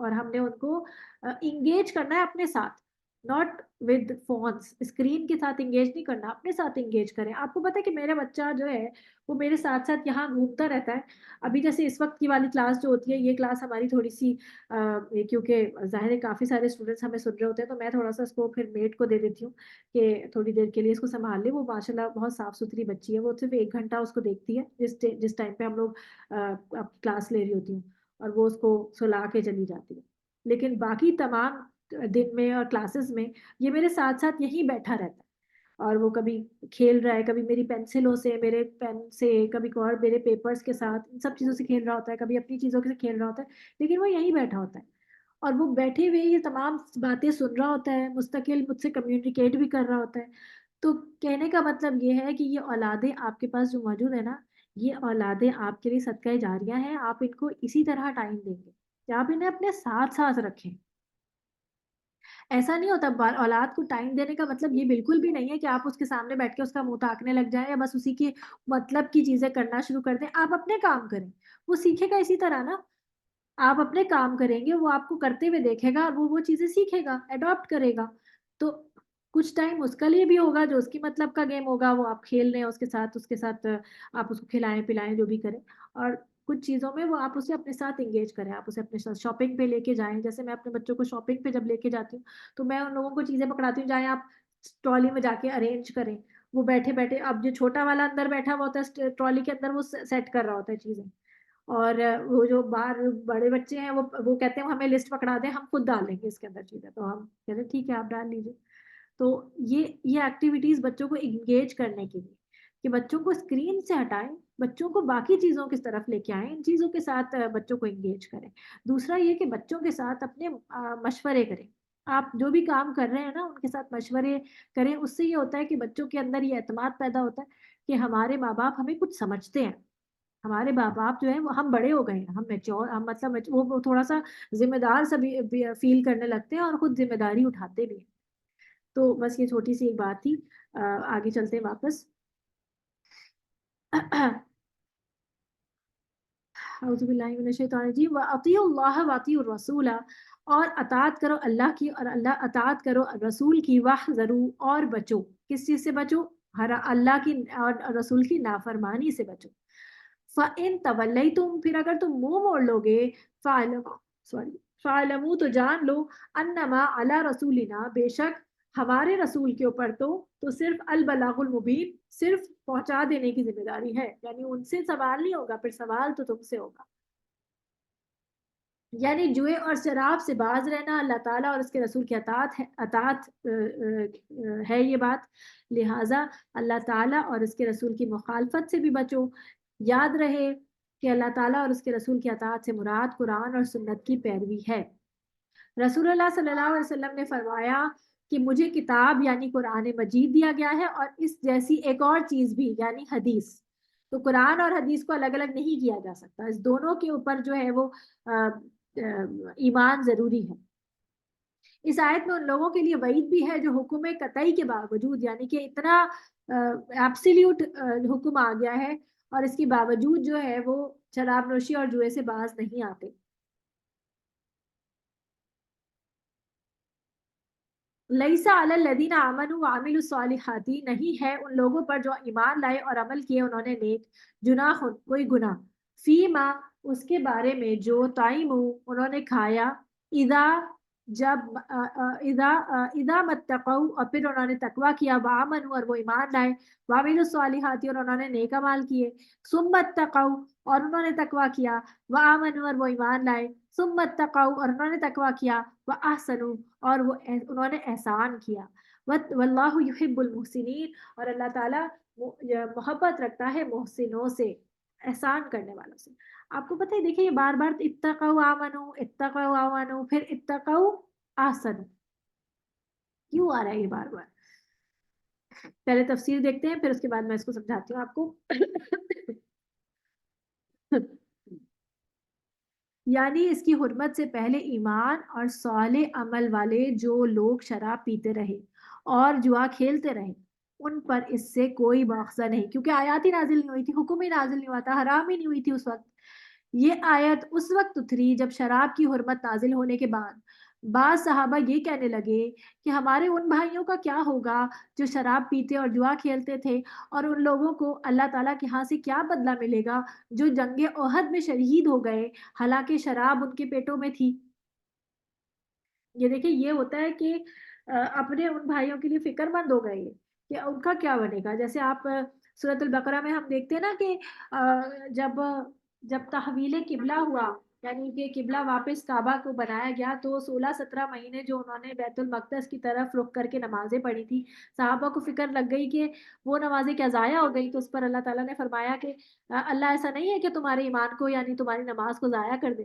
A: اور ہم نے ان کو انگیج کرنا ہے اپنے ساتھ، ناٹ ود فونس. اسکرین کے ساتھ انگیج نہیں کرنا، اپنے ساتھ انگیج کریں. آپ کو پتا ہے کہ میرا بچہ جو ہے وہ میرے ساتھ ساتھ یہاں گھومتا رہتا ہے. ابھی جیسے اس وقت کی والی کلاس جو ہوتی ہے، یہ کلاس ہماری تھوڑی سی کیونکہ ظاہر ہے کافی سارے اسٹوڈنٹس ہمیں سن رہے ہوتے ہیں، تو میں تھوڑا سا اس کو پھر میٹ کو دے دیتی ہوں کہ تھوڑی دیر کے لیے اس کو سنبھال لے. وہ ماشاء اللہ بہت صاف ستھری بچی ہے، وہ صرف 1 گھنٹہ اس کو دیکھتی ہے جس ٹائم پہ ہم لوگ کلاس لے رہی ہوتی ہوں، اور وہ اس کو سلا کے چلی جاتی ہے. لیکن باقی تمام دن میں اور کلاسز میں یہ میرے ساتھ ساتھ یہیں بیٹھا رہتا ہے، اور وہ کبھی کھیل رہا ہے، کبھی میری پینسلوں سے، میرے پین سے، کبھی اور میرے پیپرز کے ساتھ، ان سب چیزوں سے کھیل رہا ہوتا ہے، کبھی اپنی چیزوں سے کھیل رہا ہوتا ہے، لیکن وہ یہیں بیٹھا ہوتا ہے. اور وہ بیٹھے ہوئے یہ تمام باتیں سن رہا ہوتا ہے، مستقل مجھ سے کمیونیکیٹ بھی کر رہا ہوتا ہے۔ تو کہنے کا مطلب یہ ہے کہ یہ اولادیں آپ کے پاس جو موجود ہیں نا، یہ اولادیں آپ کے لیے صدقہ جاریہ ہیں، آپ ان کو اسی طرح ٹائم دیں گے کہ آپ انہیں اپنے ساتھ رکھیں۔ ایسا نہیں ہوتا، اولاد کو ٹائم دینے کا مطلب یہ بالکل بھی نہیں ہے کہ آپ اس کے سامنے بیٹھ کے اس کا منہ تاکنے لگ جائیں یا بس اسی کی مطلب کی چیزیں کرنا شروع کر دیں۔ آپ اپنے کام کریں، وہ سیکھے گا اسی طرح نا۔ آپ اپنے کام کریں گے، وہ آپ کو کرتے ہوئے دیکھے گا اور وہ چیزیں سیکھے گا، اڈاپٹ کرے گا۔ تو کچھ ٹائم اس کا لیے بھی ہوگا جو اس کی مطلب کا گیم ہوگا، وہ آپ کھیل لیں اس کے ساتھ آپ اس کو کھلائیں پلائیں جو بھی کریں، اور کچھ چیزوں میں وہ آپ اسے اپنے ساتھ انگیج کریں، آپ اسے اپنے ساتھ شاپنگ پہ لے کے جائیں۔ جیسے میں اپنے بچوں کو شاپنگ پہ جب لے کے جاتی ہوں تو میں ان لوگوں کو چیزیں پکڑاتی ہوں، جائیں آپ ٹرالی میں جا کے ارینج کریں۔ وہ بیٹھے بیٹھے، اب جو چھوٹا والا اندر بیٹھا ہوا ہوتا ہے ٹرالی کے اندر، وہ سیٹ کر رہا ہوتا ہے چیزیں، اور وہ جو باہر بڑے بچے ہیں وہ کہتے ہیں ہمیں لسٹ پکڑا دیں، ہم خود ڈال لیں گے اس کے اندر چیزیں، تو ہم کہتے ہیں ٹھیک ہے آپ ڈال لیجیے۔ تو یہ ایکٹیویٹیز بچوں کو انگیج کرنے کے لیے، کہ بچوں کو اسکرین سے ہٹائیں، بچوں کو باقی چیزوں کی طرف لے کے آئیں، ان چیزوں کے ساتھ بچوں کو انگیج کریں۔ دوسرا یہ کہ بچوں کے ساتھ اپنے مشورے کریں، آپ جو بھی کام کر رہے ہیں نا ان کے ساتھ مشورے کریں۔ اس سے یہ ہوتا ہے کہ بچوں کے اندر یہ اعتماد پیدا ہوتا ہے کہ ہمارے ماں باپ ہمیں کچھ سمجھتے ہیں، ہمارے ماں باپ جو ہیں وہ ہم بڑے ہو گئے ہیں، ہم میچور، ہم مطلب وہ تھوڑا سا ذمہ دار سا بھی فیل کرنے لگتے ہیں اور خود ذمہ داری اٹھاتے بھی ہیں۔ تو بس یہ چھوٹی سی ایک بات تھی، آگے چلتے ہیں واپس۔ اعوذ باللہ من الشیطان الرجیم، وَأَطِیعُوا اللَّهَ وَأَطِیعُوا الرَّسُولَ، اور اطاعت کرو اللہ کی اور اطاعت کرو رسول کی، وَاحْذَرُوا، اور بچو، کس چیز سے بچو؟ اللہ کی اور رسول کی نافرمانی سے بچو۔ فَإِن تَوَلَّيْتُمْ، پھر اگر تم منہ موڑ لو گے، فَاعْلَمُوا، تو جان لو، انما علی رسولنا، بے شک ہمارے رسول کے اوپر تو صرف البلاغ المبین، صرف پہنچا دینے کی ذمہ داری ہے، یعنی ان سے سوال نہیں ہوگا، پھر سوال تو تم سے ہوگا۔ یعنی جوئے اور شراب سے باز رہنا اللہ تعالیٰ اور اس کے رسول کی اطاعت ہے یہ بات، لہٰذا اللہ تعالیٰ اور اس کے رسول کی مخالفت سے بھی بچو۔ یاد رہے کہ اللہ تعالیٰ اور اس کے رسول کی اطاعت سے مراد قرآن اور سنت کی پیروی ہے۔ رسول اللہ صلی اللہ علیہ وسلم نے فرمایا کہ مجھے کتاب یعنی قرآن مجید دیا گیا ہے، اور اس جیسی ایک اور چیز بھی یعنی حدیث۔ تو قرآن اور حدیث کو الگ الگ نہیں کیا جا سکتا، اس دونوں کے اوپر جو ہے وہ ایمان ضروری ہے۔ اس آیت میں ان لوگوں کے لیے وعید بھی ہے جو حکم قطعی کے باوجود، یعنی کہ اتنا ایبسلیوٹ حکم آ گیا ہے اور اس کے باوجود جو ہے وہ شراب نوشی اور جوئے سے باز نہیں آتے۔ لیسا علی الذین آمنوا وعملوا الصالحات، نہیں ہے ان لوگوں پر جو ایمان لائے اور عمل کیے انہوں نے نیک، جناح، کوئی گناہ، فیما، اس کے بارے میں جو طعموا، انہوں نے کھایا، اذا، جب، اذا متقوا، اور پھر انہوں نے تقوی کیا، وآمنوا، اور وہ ایمان لائے، وعملوا الصالحات، اور انہوں نے نیک اعمال کیے، ثم اتقوا، اور انہوں نے تقوی کیا، وآمنوا، اور وہ ایمان لائے، ثم اتقوا، اور انہوں نے تقوی کیا، واحسنوا، اور وہ انہوں نے احسان کیا، واللہ یحب المحسنین، اور اللہ تعالیٰ محبت رکھتا ہے محسنوں سے، احسان کرنے والوں سے۔ آپ کو پتہ ہے، دیکھیں یہ بار بار اتقوا آمنوا، پھر اتقوا احسنوا، کیوں آ رہا ہے یہ بار بار؟ پہلے تفسیر دیکھتے ہیں، پھر اس کے بعد میں اس کو سمجھاتی ہوں آپ کو۔ یعنی اس کی حرمت سے پہلے ایمان اور صالح عمل والے جو لوگ شراب پیتے رہے اور جوا کھیلتے رہے، ان پر اس سے کوئی مواخذہ نہیں، کیونکہ آیات ہی نازل نہیں ہوئی تھی، حکم ہی نازل نہیں ہوا تھا، حرام ہی نہیں ہوئی تھی اس وقت۔ یہ آیت اس وقت اتری جب شراب کی حرمت نازل ہونے کے بعد بعض صحابہ یہ کہنے لگے کہ ہمارے ان بھائیوں کا کیا ہوگا جو شراب پیتے اور جوا کھیلتے تھے، اور ان لوگوں کو اللہ تعالیٰ کے ہاں سے کیا بدلہ ملے گا جو جنگ احد میں شہید ہو گئے حالانکہ شراب ان کے پیٹوں میں تھی۔ یہ دیکھیں، یہ ہوتا ہے کہ اپنے ان بھائیوں کے لیے فکر مند ہو گئے کہ ان کا کیا بنے گا۔ جیسے آپ سورۃ البقرہ میں ہم دیکھتے ہیں نا کہ جب تحویل قبلہ ہوا، یعنی کہ قبلہ واپس کعبہ کو بنایا گیا، تو 16-17 مہینے جو انہوں نے بیت المقدس کی طرف رخ کر کے نمازیں پڑھی تھی، صحابہ کو فکر لگ گئی کہ وہ نمازیں کیا ضائع ہو گئی۔ تو اس پر اللہ تعالیٰ نے فرمایا کہ اللہ ایسا نہیں ہے کہ تمہارے ایمان کو یعنی تمہاری نماز کو ضائع کر دے،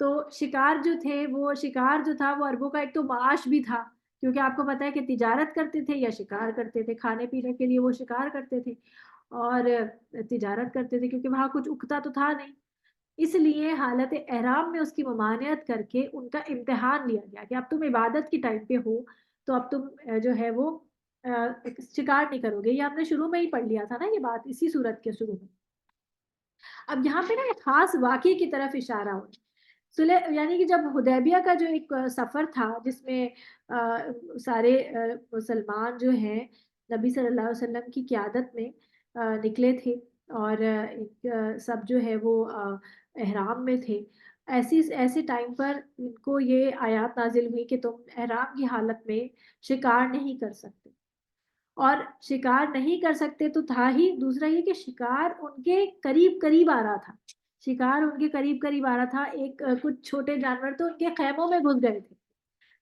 A: تو شکار جو تھے وہ شکار جو تھا وہ عربوں کا ایک تو معاش بھی تھا، کیونکہ آپ کو پتہ ہے کہ تجارت کرتے تھے یا شکار کرتے تھے، کھانے پینے کے لیے وہ شکار کرتے تھے اور تجارت کرتے تھے، کیونکہ وہاں کچھ اگتا تو تھا نہیں. اس لیے حالت احرام میں اس کی ممانعت کر کے ان کا امتحان لیا گیا کہ اب تم عبادت کی ٹائم پہ ہو تو اب تم جو ہے وہ شکار نہیں کرو گے. یہ ہم نے شروع میں ہی پڑھ لیا تھا نا یہ بات، اسی صورت کے شروع میں. اب یہاں پہ نا ایک خاص واقعے کی طرف اشارہ ہو، یعنی کہ جب حدیبیہ کا جو ایک سفر تھا جس میں سارے مسلمان جو ہیں نبی صلی اللہ علیہ وسلم کی قیادت میں نکلے تھے اور سب جو ہے وہ احرام میں تھے، ایسے ٹائم پر ان کو یہ آیات نازل ہوئی کہ تم احرام کی حالت میں شکار نہیں کر سکتے. اور شکار نہیں کر سکتے تو تھا ہی، دوسرا یہ کہ شکار ان کے قریب قریب آ رہا تھا، شکار ان کے قریب قریب آ رہا تھا. ایک کچھ چھوٹے جانور تو ان کے خیموں میں گھس گئے تھے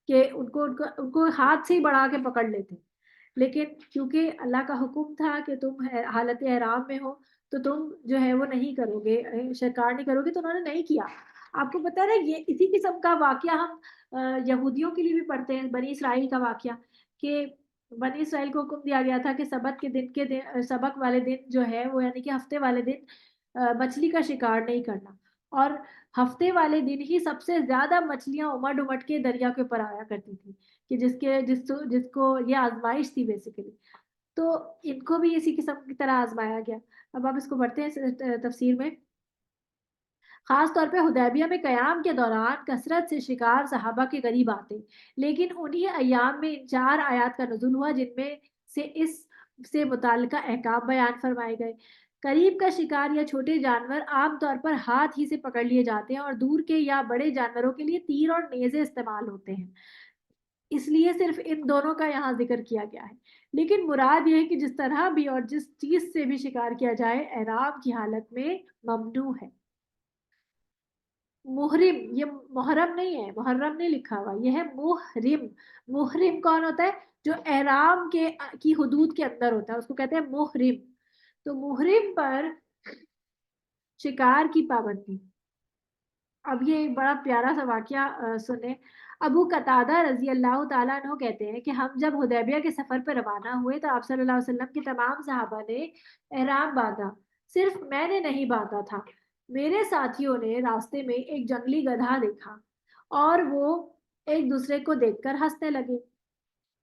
A: کہ ان کو ہاتھ سے ہی بڑھا کے پکڑ لیتے، لیکن کیونکہ اللہ کا حکم تھا کہ تم حالت احرام میں ہو تو تم جو ہے وہ نہیں کرو گے، شکار نہیں کرو گے، تو انہوں نے نہیں کیا. آپ کو پتہ ہے نا یہ اسی قسم کا واقعہ ہم یہودیوں کے لیے بھی پڑھتے ہیں، بنی اسرائیل کا واقعہ، کہ بنی اسرائیل کو حکم دیا گیا تھا کہ سبت کے دن سبق والے دن جو ہے وہ یعنی کہ ہفتے والے دن مچھلی کا شکار نہیں کرنا، اور ہفتے والے دن ہی سب سے زیادہ مچھلیاں امٹ امٹ کے دریا کے اوپر آیا کرتی تھی، کہ جس کو یہ آزمائش تھی بیسیکلی. تو ان کو بھی اسی قسم کی طرح آزمایا گیا. اب آپ اس کو پڑھتے ہیں تفسیر میں. خاص طور پہ حدیبیہ میں قیام کے دوران کثرت سے شکار صحابہ کے قریب آتے، لیکن انہی ایام میں ان 4 آیات کا نزول ہوا جن میں سے اس سے متعلقہ احکام بیان فرمائے گئے. قریب کا شکار یا چھوٹے جانور عام طور پر ہاتھ ہی سے پکڑ لیے جاتے ہیں اور دور کے یا بڑے جانوروں کے لیے تیر اور نیزے استعمال ہوتے ہیں، اس لیے صرف ان دونوں کا یہاں ذکر کیا گیا ہے. لیکن مراد یہ ہے کہ جس طرح بھی اور جس چیز سے بھی شکار کیا جائے احرام کی حالت میں ممنوع ہے. محرم، یہ محرم نہیں ہے، محرم نہیں لکھا ہوا، یہ ہے محرم. محرم کون ہوتا ہے؟ جو احرام کی حدود کے اندر ہوتا ہے اس کو کہتے ہیں محرم. تو محرم پر شکار کی پابندی. اب یہ ایک بڑا پیارا سا واقعہ سنیں. ابو قتادہ رضی اللہ تعالیٰ عنہ کہتے ہیں کہ ہم جب حدیبیہ کے سفر پر روانہ ہوئے تو آپ صلی اللہ علیہ وسلم کے تمام صحابہ نے احرام باندھا، صرف میں نے نہیں باندھا تھا. میرے ساتھیوں نے راستے میں ایک جنگلی گدھا دیکھا اور وہ ایک دوسرے کو دیکھ کر ہنسنے لگے.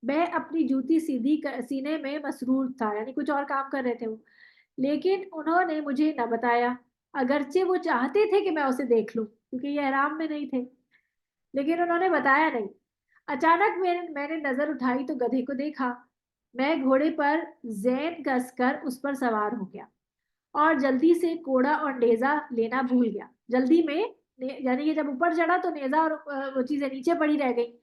A: میں اپنی جوتی سینے میں مسرور تھا، یعنی کچھ اور کام کر رہے تھے وہ، لیکن انہوں نے مجھے نہ بتایا، اگرچہ وہ چاہتے تھے کہ میں اسے دیکھ لوں کیونکہ یہ احرام میں نہیں تھے، لیکن انہوں نے بتایا نہیں. اچانک میں نے نظر اٹھائی تو گدھے کو دیکھا. میں گھوڑے پر زین کس کر اس پر سوار ہو گیا اور جلدی سے کوڑا اور نیزہ لینا بھول گیا. جلدی میں یعنی کہ جب اوپر چڑھا تو نیزہ اور وہ چیزیں نیچے پڑی رہ گئی.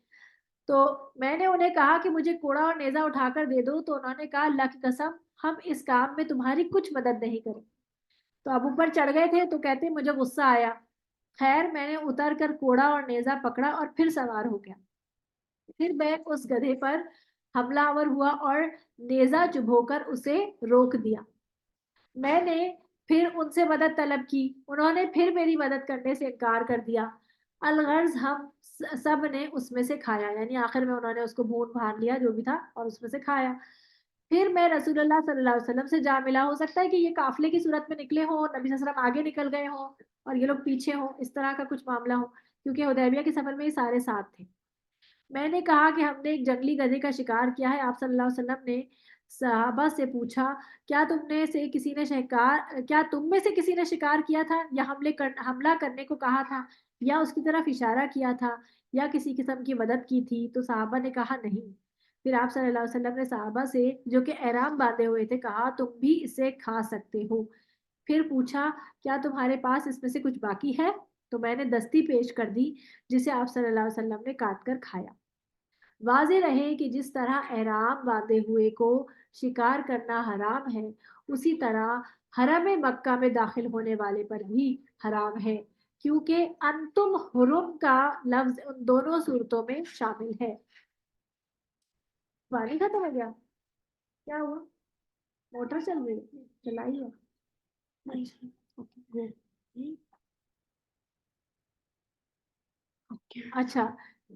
A: تو میں نے انہیں کہا کہ مجھے کوڑا اور نیزہ اٹھا کر دے دو، تو انہوں نے کہا اللہ کی قسم ہم اس کام میں تمہاری کچھ مدد نہیں کریں. تو اب اوپر چڑھ گئے تھے تو کہتے مجھے غصہ آیا. خیر میں نے اتر کر کوڑا اور نیزہ پکڑا اور پھر سوار ہو گیا. پھر میں اس گدھے پر حملہ آور ہوا اور نیزہ چبھو کر اسے روک دیا. میں نے پھر ان سے مدد طلب کی، انہوں نے پھر میری مدد کرنے سے انکار کر دیا. الغرض ہم سب نے اس میں سے کھایا، یعنی آخر میں انہوں نے اس کو بھون بھان لیا جو بھی تھا اور اس میں سے کھایا. پھر میں رسول اللہ صلی اللہ علیہ وسلم سے جا ملا. ہو سکتا ہے کہ یہ قافلے کی صورت میں نکلے ہوں، نبی صلی اللہ علیہ وسلم آگے نکل گئے ہوں اور یہ لوگ پیچھے ہوں، اس طرح کا کچھ معاملہ ہو، کیونکہ حدیبیہ کے سفر میں یہ سارے ساتھ تھے. میں نے کہا کہ ہم نے ایک جنگلی گدھے کا شکار کیا ہے. آپ صلی اللہ علیہ وسلم نے صحابہ سے پوچھا کیا تم میں سے کسی نے شکار کیا تھا یا حملہ کرنے کو کہا تھا یا اس کی طرف اشارہ کیا تھا یا کسی قسم کی مدد کی تھی؟ تو صحابہ نے کہا نہیں. پھر آپ صلی اللہ علیہ وسلم نے صحابہ سے جو کہ احرام باندھے ہوئے تھے کہا تم بھی اسے کھا سکتے ہو. پھر پوچھا کیا تمہارے پاس اس میں سے کچھ باقی ہے؟ تو میں نے دستی پیش کر دی جسے آپ صلی اللہ علیہ وسلم نے کاٹ کر کھایا. واضح رہے کہ جس طرح احرام باندھے ہوئے کو شکار کرنا حرام ہے، اسی طرح حرم مکہ میں داخل ہونے والے پر بھی حرام ہے، کیونکہ انتم حرم کا لفظ ان دونوں صورتوں میں شامل ہے. پانی ختم ہو گیا؟ کیا ہوا؟ موٹر چل رہی ہے؟ چلائی ہے؟ اچھا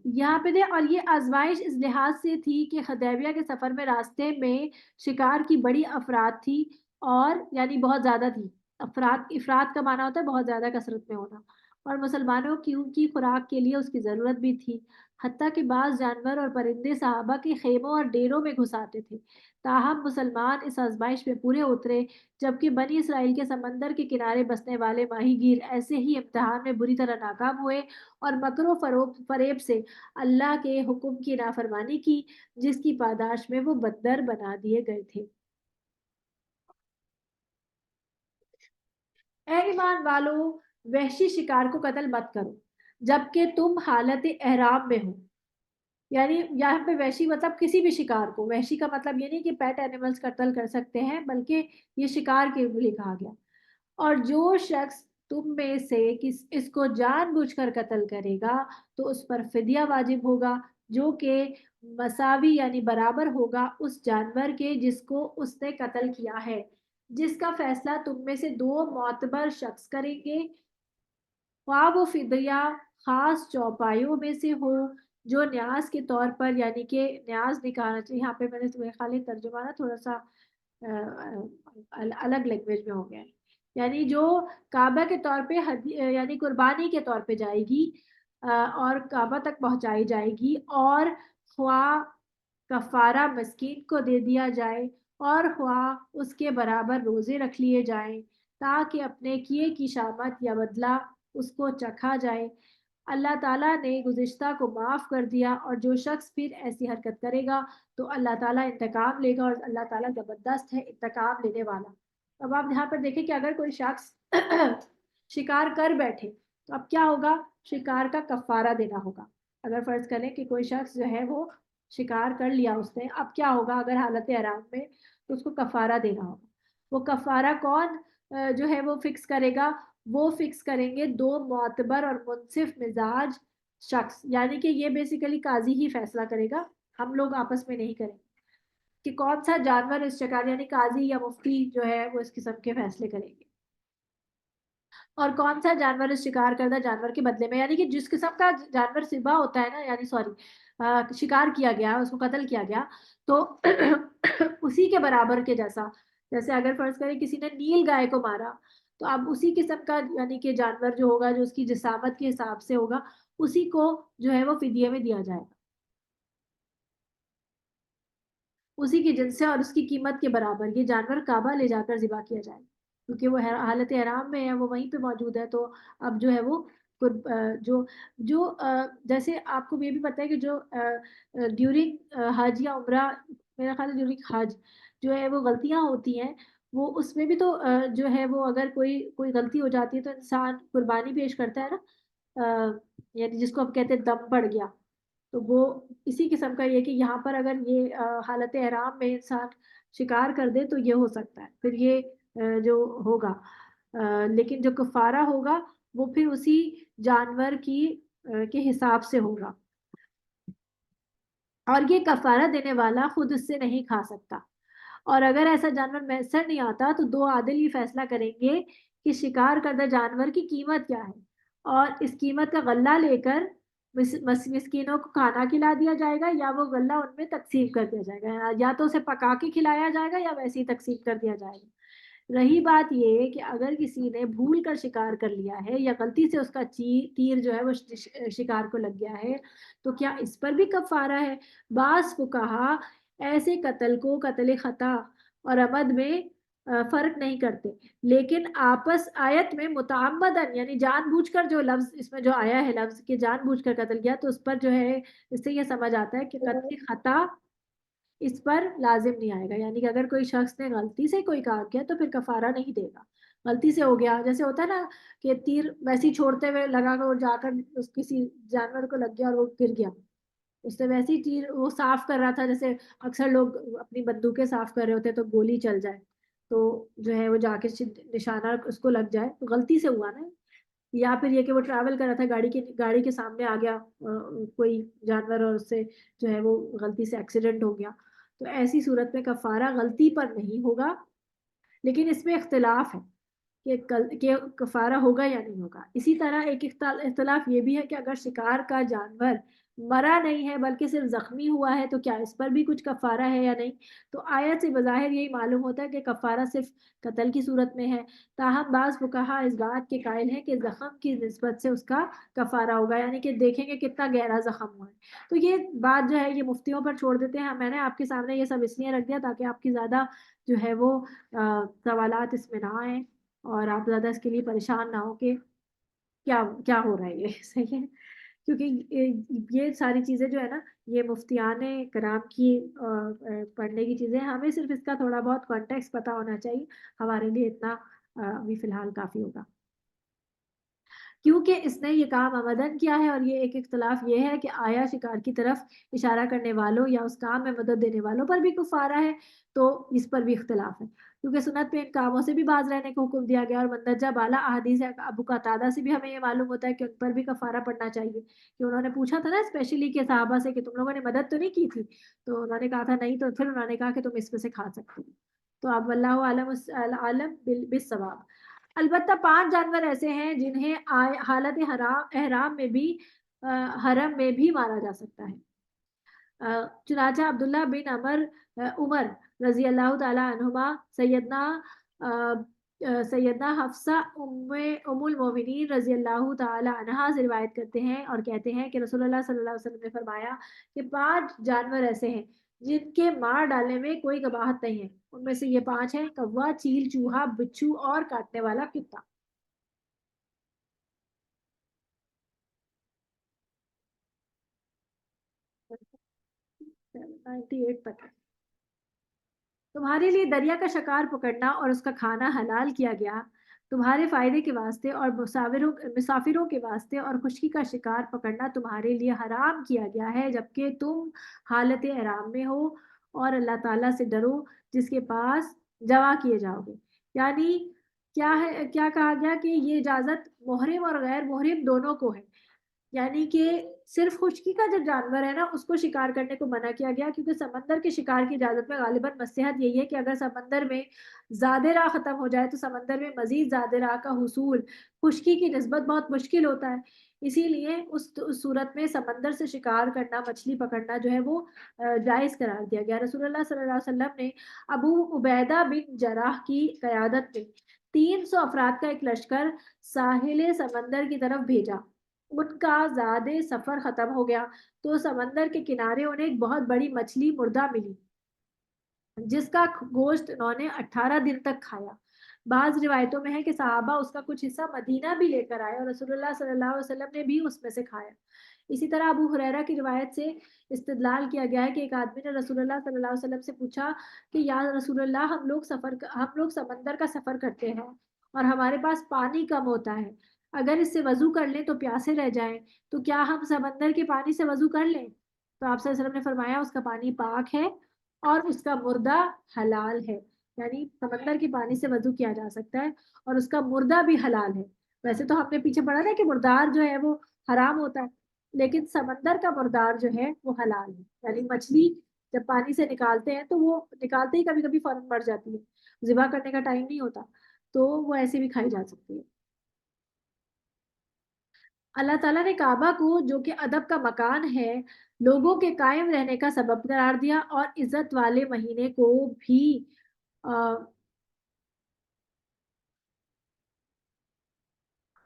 A: یہاں پہ دے، اور یہ آزمائش اس لحاظ سے تھی کہ حدیبیہ کے سفر میں راستے میں شکار کی بڑی افراد تھی، اور یعنی بہت زیادہ تھی. افراد کا معنی ہوتا ہے بہت زیادہ کثرت میں ہونا، اور مسلمانوں کی ان کی خوراک کے لیے اس کی ضرورت بھی تھی. حتیٰ کہ بعض جانور اور پرندے صحابہ کے خیموں اور ڈیروں میں گھس آتے تھے. تاہم مسلمان اس آزمائش میں پورے اترے، جبکہ بنی اسرائیل کے سمندر کے کنارے بسنے والے ماہی گیر ایسے ہی امتحان میں بری طرح ناکام ہوئے، اور مکر و فریب سے اللہ کے حکم کی نافرمانی کی، جس کی پاداش میں وہ بدتر بنا دیے گئے تھے. اے ایمان والو، وحشی شکار کو قتل مت کرو جبکہ تم حالت احرام میں ہو. یعنی یہاں پہ وحشی مطلب کسی بھی شکار کو، وحشی کا مطلب یہ نہیں کہ پیٹ اینیملز قتل کر سکتے ہیں، بلکہ یہ شکار کے لیے کہا گیا. اور جو شخص تم میں سے اس کو جان بوجھ کر قتل کرے گا تو اس پر فدیہ واجب ہوگا، جو کہ مساوی یعنی برابر ہوگا اس جانور کے جس کو اس نے قتل کیا ہے، جس کا فیصلہ تم میں سے 2 معتبر شخص کریں گے. خواہ وہ فدیہ خاص چوپایوں میں سے ہو جو نیاز کے طور پر، یعنی کہ نیاز نکالنا چاہیے. یہاں پہ میں نے تمہیں خالی ترجمہ نا تھوڑا سا الگ لینگویج میں ہو گیا ہے، یعنی جو کعبہ کے طور پہ یعنی قربانی کے طور پہ جائے گی اور کعبہ تک پہنچائی جائے گی، اور خواہ کفارہ مسکین کو دے دیا جائے اور خواہ اس کے برابر روزے رکھ لیے جائیں تاکہ اپنے کیے کی شامت یا بدلہ اس کو چکھا جائے. اللہ تعالیٰ نے گزشتہ کو معاف کر دیا، اور جو شخص پھر ایسی حرکت کرے گا تو اللہ تعالیٰ انتقام لے گا، اور اللہ تعالیٰ زبردست ہے انتقام لینے والا. اب آپ یہاں پر دیکھیں کہ اگر کوئی شخص شکار کر بیٹھے تو اب کیا ہوگا؟ شکار کا کفارہ دینا ہوگا. اگر فرض کریں کہ کوئی شخص جو ہے وہ شکار کر لیا اس نے، اب کیا ہوگا اگر حالت احرام میں؟ تو اس کو کفارہ دینا ہوگا. وہ کفارہ کون جو ہے وہ فکس کرے گا؟ وہ فکس کریں گے 2 معتبر اور منصف مزاج شخص، یعنی کہ یہ بیسیکلی قاضی ہی فیصلہ کرے گا، ہم لوگ آپس میں نہیں کریں گے کہ کون سا جانور اس شکار، یعنی قاضی یا مفتی جو ہے وہ اس قسم کے فیصلے کریں گے، اور کون سا جانور اس شکار کردہ جانور کے بدلے میں، یعنی کہ جس قسم کا جانور ذبح ہوتا ہے نا، یعنی شکار کیا گیا، اس کو قتل کیا گیا، تو اسی کے برابر کے جیسے اگر فرض کریں کسی نے نیل گائے کو مارا تو اب اسی قسم کا یعنی کہ جانور جو ہوگا، جو اس کی جسامت کے حساب سے ہوگا، اسی کو جو ہے وہ فدیے میں دیا جائے گا، اسی کی جنس سے اور اس کی قیمت کے برابر. یہ جانور کعبہ لے جا کر ذبح کیا جائے گا کیونکہ وہ حالت احرام میں ہے، وہ وہیں پہ موجود ہے. تو اب جو ہے وہ جو جیسے آپ کو یہ بھی پتہ ہے کہ جو ڈیورنگ حج یا عمرہ، میرا خیال ہے ڈیورنگ حج جو ہے وہ غلطیاں ہوتی ہیں، وہ اس میں بھی تو جو ہے وہ اگر کوئی غلطی ہو جاتی ہے تو انسان قربانی پیش کرتا ہے نا، یعنی جس کو اب کہتے ہیں دم پڑ گیا. تو وہ اسی قسم کا یہ کہ یہاں پر اگر یہ حالت احرام میں انسان شکار کر دے تو یہ ہو سکتا ہے، پھر یہ جو ہوگا. لیکن جو کفارہ ہوگا وہ پھر اسی جانور کے حساب سے ہوگا، اور یہ کفارہ دینے والا خود اس سے نہیں کھا سکتا. اور اگر ایسا جانور میسر نہیں آتا تو 2 عادل یہ فیصلہ کریں گے کہ شکار کردہ جانور کی قیمت کیا ہے، اور اس قیمت کا غلہ لے کر مسکینوں کو کھانا کھلا دیا جائے گا، یا وہ غلہ ان میں تقسیم کر دیا جائے گا، یا تو اسے پکا کے کھلایا جائے گا یا ویسے ہی تقسیم کر دیا جائے گا. رہی بات یہ کہ اگر کسی نے بھول کر شکار کر لیا ہے یا غلطی سے اس کا تیر جو ہے وہ شکار کو لگ گیا ہے تو کیا اس پر بھی کفارہ ہے؟ بعض فقہا ایسے قتل کو قتل خطا اور عمد میں فرق نہیں کرتے، لیکن آیت میں متعمدن یعنی جان بوجھ کر جو لفظ اس میں جو آیا ہے، لفظ کہ جان بوجھ کر قتل کیا، تو اس پر جو ہے اس سے یہ سمجھ آتا ہے کہ قتل خطا اس پر لازم نہیں آئے گا. یعنی کہ اگر کوئی شخص نے غلطی سے کوئی کام کیا تو پھر کفارہ نہیں دے گا. غلطی سے ہو گیا، جیسے ہوتا ہے نا کہ تیر ویسے ہی چھوڑتے ہوئے لگا کر جا کر کسی جانور کو لگ گیا اور وہ گر گیا، اس سے ویسی تیر وہ صاف کر رہا تھا، جیسے اکثر لوگ اپنی بندوقیں صاف کر رہے ہوتے تو گولی چل جائے تو جو ہے وہ جا کے نشانہ اس کو لگ جائے، تو غلطی سے ہوا نا. یا پھر یہ کہ وہ ٹریول کر رہا تھا، گاڑی کے سامنے آ گیا کوئی جانور اور اس سے جو ہے وہ غلطی سے ایکسیڈنٹ ہو گیا، تو ایسی صورت میں کفارہ غلطی پر نہیں ہوگا. لیکن اس میں اختلاف ہے کہ کفارہ ہوگا یا نہیں ہوگا. اسی طرح ایک اختلاف یہ بھی ہے کہ اگر شکار کا جانور مرا نہیں ہے بلکہ صرف زخمی ہوا ہے تو کیا اس پر بھی کچھ کفارہ ہے یا نہیں. تو آیت سے بظاہر یہی معلوم ہوتا ہے کہ کفارہ صرف قتل کی صورت میں ہے. تاہم بعض فقہا اس بات کے قائل ہیں کہ زخم کی نسبت سے اس کا کفارہ ہوگا، یعنی کہ دیکھیں گے کتنا گہرا زخم ہوا ہے. تو یہ بات جو ہے یہ مفتیوں پر چھوڑ دیتے ہیں. میں نے آپ کے سامنے یہ سب اس لیے رکھ دیا تاکہ آپ کی زیادہ جو ہے وہ سوالات اس میں نہ آئیں اور آپ زیادہ اس کے لیے پریشان نہ ہو کہ کیا کیا ہو رہا ہے یہ. صحیح ہے، کیونکہ یہ ساری چیزیں جو ہے نا یہ مفتیان کرام کی پڑھنے کی چیزیں، ہمیں صرف اس کا تھوڑا بہت کانٹیکس پتہ ہونا چاہیے. ہمارے لیے اتنا ابھی فی الحال کافی ہوگا، کیونکہ اس نے یہ کام آمدن کیا ہے. اور یہ ایک اختلاف یہ ہے کہ آیا شکار کی طرف اشارہ کرنے والوں یا اس کام میں مدد دینے والوں پر بھی کفارہ ہے. تو اس پر بھی اختلاف ہے، کیونکہ سنت میں ان کاموں سے بھی باز رہنے کا حکم دیا گیا. اور مندرجہ بالا احادیث ابو قتادہ سے بھی ہمیں یہ معلوم ہوتا ہے کہ ان پر بھی کفارہ پڑنا چاہیے، کہ انہوں نے پوچھا تھا نا اسپیشلی کہ صحابہ سے کہ تم لوگوں نے مدد تو نہیں کی تھی، تو انہوں نے کہا تھا نہیں، تو پھر انہوں نے کہا کہ تم اس میں سے کھا سکتے ہو. تو اب واللہ عالم بالثواب. البتہ 5 جانور ایسے ہیں جنہیں حالت احرام میں بھی حرم میں بھی مارا جا سکتا ہے. چنانچہ عبداللہ بن عمر رضی اللہ تعالی عنہما سیدنا حفصہ ام المومنین رضی اللہ تعالی عنہا سے روایت کرتے ہیں اور کہتے ہیں کہ رسول اللہ صلی اللہ علیہ وسلم نے فرمایا کہ 5 جانور ایسے ہیں جن کے مار ڈالنے میں کوئی قباحت نہیں ہے. ان میں سے یہ 5 ہیں: کوا، چیل، چوہا، بچھو اور کاٹنے والا کتا. تمہارے لیے دریا کا شکار پکڑنا اور اس کا کھانا حلال کیا گیا، تمہارے فائدے کے واسطے اور مسافروں کے واسطے، اور خشکی کا شکار پکڑنا تمہارے لیے حرام کیا گیا ہے جبکہ تم حالت احرام میں ہو، اور اللہ تعالیٰ سے ڈرو جس کے پاس جمع کیے جاؤ گے. یعنی کیا کہا گیا کہ یہ اجازت محرم اور غیر محرم دونوں کو ہے. یعنی کہ صرف خشکی کا جو جانور ہے نا اس کو شکار کرنے کو منع کیا گیا، کیونکہ سمندر کے شکار کی اجازت میں غالباً مصلحت یہی ہے کہ اگر سمندر میں زیادہ راہ ختم ہو جائے تو سمندر میں مزید زیادہ راہ کا حصول خشکی کی نسبت بہت مشکل ہوتا ہے. اسی لیے اس صورت میں سمندر سے شکار کرنا، مچھلی پکڑنا جو ہے وہ جائز قرار دیا گیا. رسول اللہ صلی اللہ علیہ وسلم نے ابو عبیدہ بن جراح کی قیادت میں 300 افراد کا ایک لشکر ساحل سمندر کی طرف بھیجا. ان کا زیادہ سفر ختم ہو گیا تو سمندر کے کنارے انہیں ایک بہت بڑی مچھلی مردہ ملی جس کا گوشت انہوں نے 18 دن تک کھایا. بعض روایتوں میں ہے کہ صحابہ اس کا کچھ حصہ مدینہ بھی لے کر آئے اور رسول اللہ صلی اللہ علیہ وسلم نے بھی اس میں سے کھایا. اسی طرح ابو ہریرہ کی روایت سے استدلال کیا گیا ہے کہ ایک آدمی نے رسول اللہ صلی اللہ علیہ وسلم سے پوچھا کہ یا رسول اللہ ہم لوگ سمندر کا سفر کرتے ہیں اور ہمارے پاس پانی کم ہوتا ہے، اگر اس سے وضو کر لیں تو پیاسے رہ جائیں، تو کیا ہم سمندر کے پانی سے وضو کر لیں؟ تو آپ صلی اللہ علیہ وسلم نے فرمایا اس کا پانی پاک ہے اور اس کا مردہ حلال ہے. یعنی سمندر کے پانی سے وضو کیا جا سکتا ہے اور اس کا مردہ بھی حلال ہے. ویسے تو ہم نے پیچھے پڑھا تھا کہ مردار جو ہے وہ حرام ہوتا ہے، لیکن سمندر کا مردار جو ہے وہ حلال ہے. یعنی مچھلی جب پانی سے نکالتے ہیں تو وہ نکالتے ہی کبھی کبھی فوراً مر جاتی ہے، ذبح کرنے کا ٹائم نہیں ہوتا، تو وہ ایسے بھی کھائی جا سکتی ہے. اللہ تعالیٰ نے کعبہ کو جو کہ ادب کا مکان ہے لوگوں کے قائم رہنے کا سبب قرار دیا، اور عزت والے مہینے کو بھی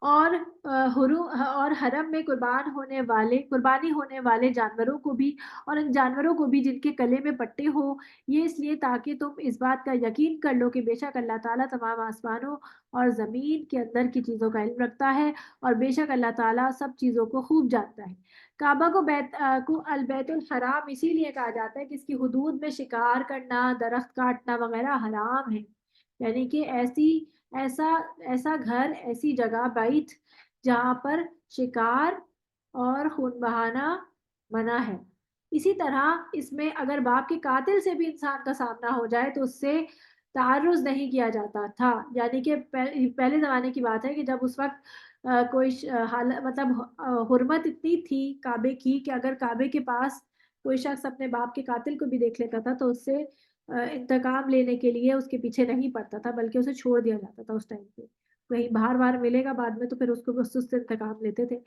A: اور حرم میں قربانی ہونے والے جانوروں کو بھی، اور ان جانوروں کو بھی جن کے گلے میں پٹے ہو، یہ اس لیے تاکہ تم اس بات کا یقین کر لو کہ بے شک اللہ تعالیٰ تمام آسمانوں اور زمین کے اندر کی چیزوں کا علم رکھتا ہے، اور بے شک اللہ تعالیٰ سب چیزوں کو خوب جانتا ہے. کعبہ کو البیت الحرام اسی لیے کہا جاتا ہے کہ اس کی حدود میں شکار کرنا، درخت کاٹنا وغیرہ حرام ہے. یعنی کہ ایسا گھر، ایسی جگہ، بیت جہاں پر شکار اور خون بہانا منع ہے. اسی طرح اس میں اگر باپ کے قاتل سے بھی انسان کا سامنا ہو جائے تو اس سے تعرض نہیں کیا جاتا تھا. یعنی کہ پہلے زمانے کی بات ہے کہ جب اس وقت کوئی حرمت اتنی تھی کعبے کی کہ اگر کعبے کے پاس کوئی شخص اپنے باپ کے قاتل کو بھی دیکھ لیتا تھا تو اس سے انتقام لینے کے لیے اس کے پیچھے نہیں پڑتا تھا بلکہ اسے چھوڑ دیا جاتا تھا اس ٹائم پہ. کہیں باہر ملے گا بعد میں تو پھر اس کو اس سے انتقام لیتے تھے.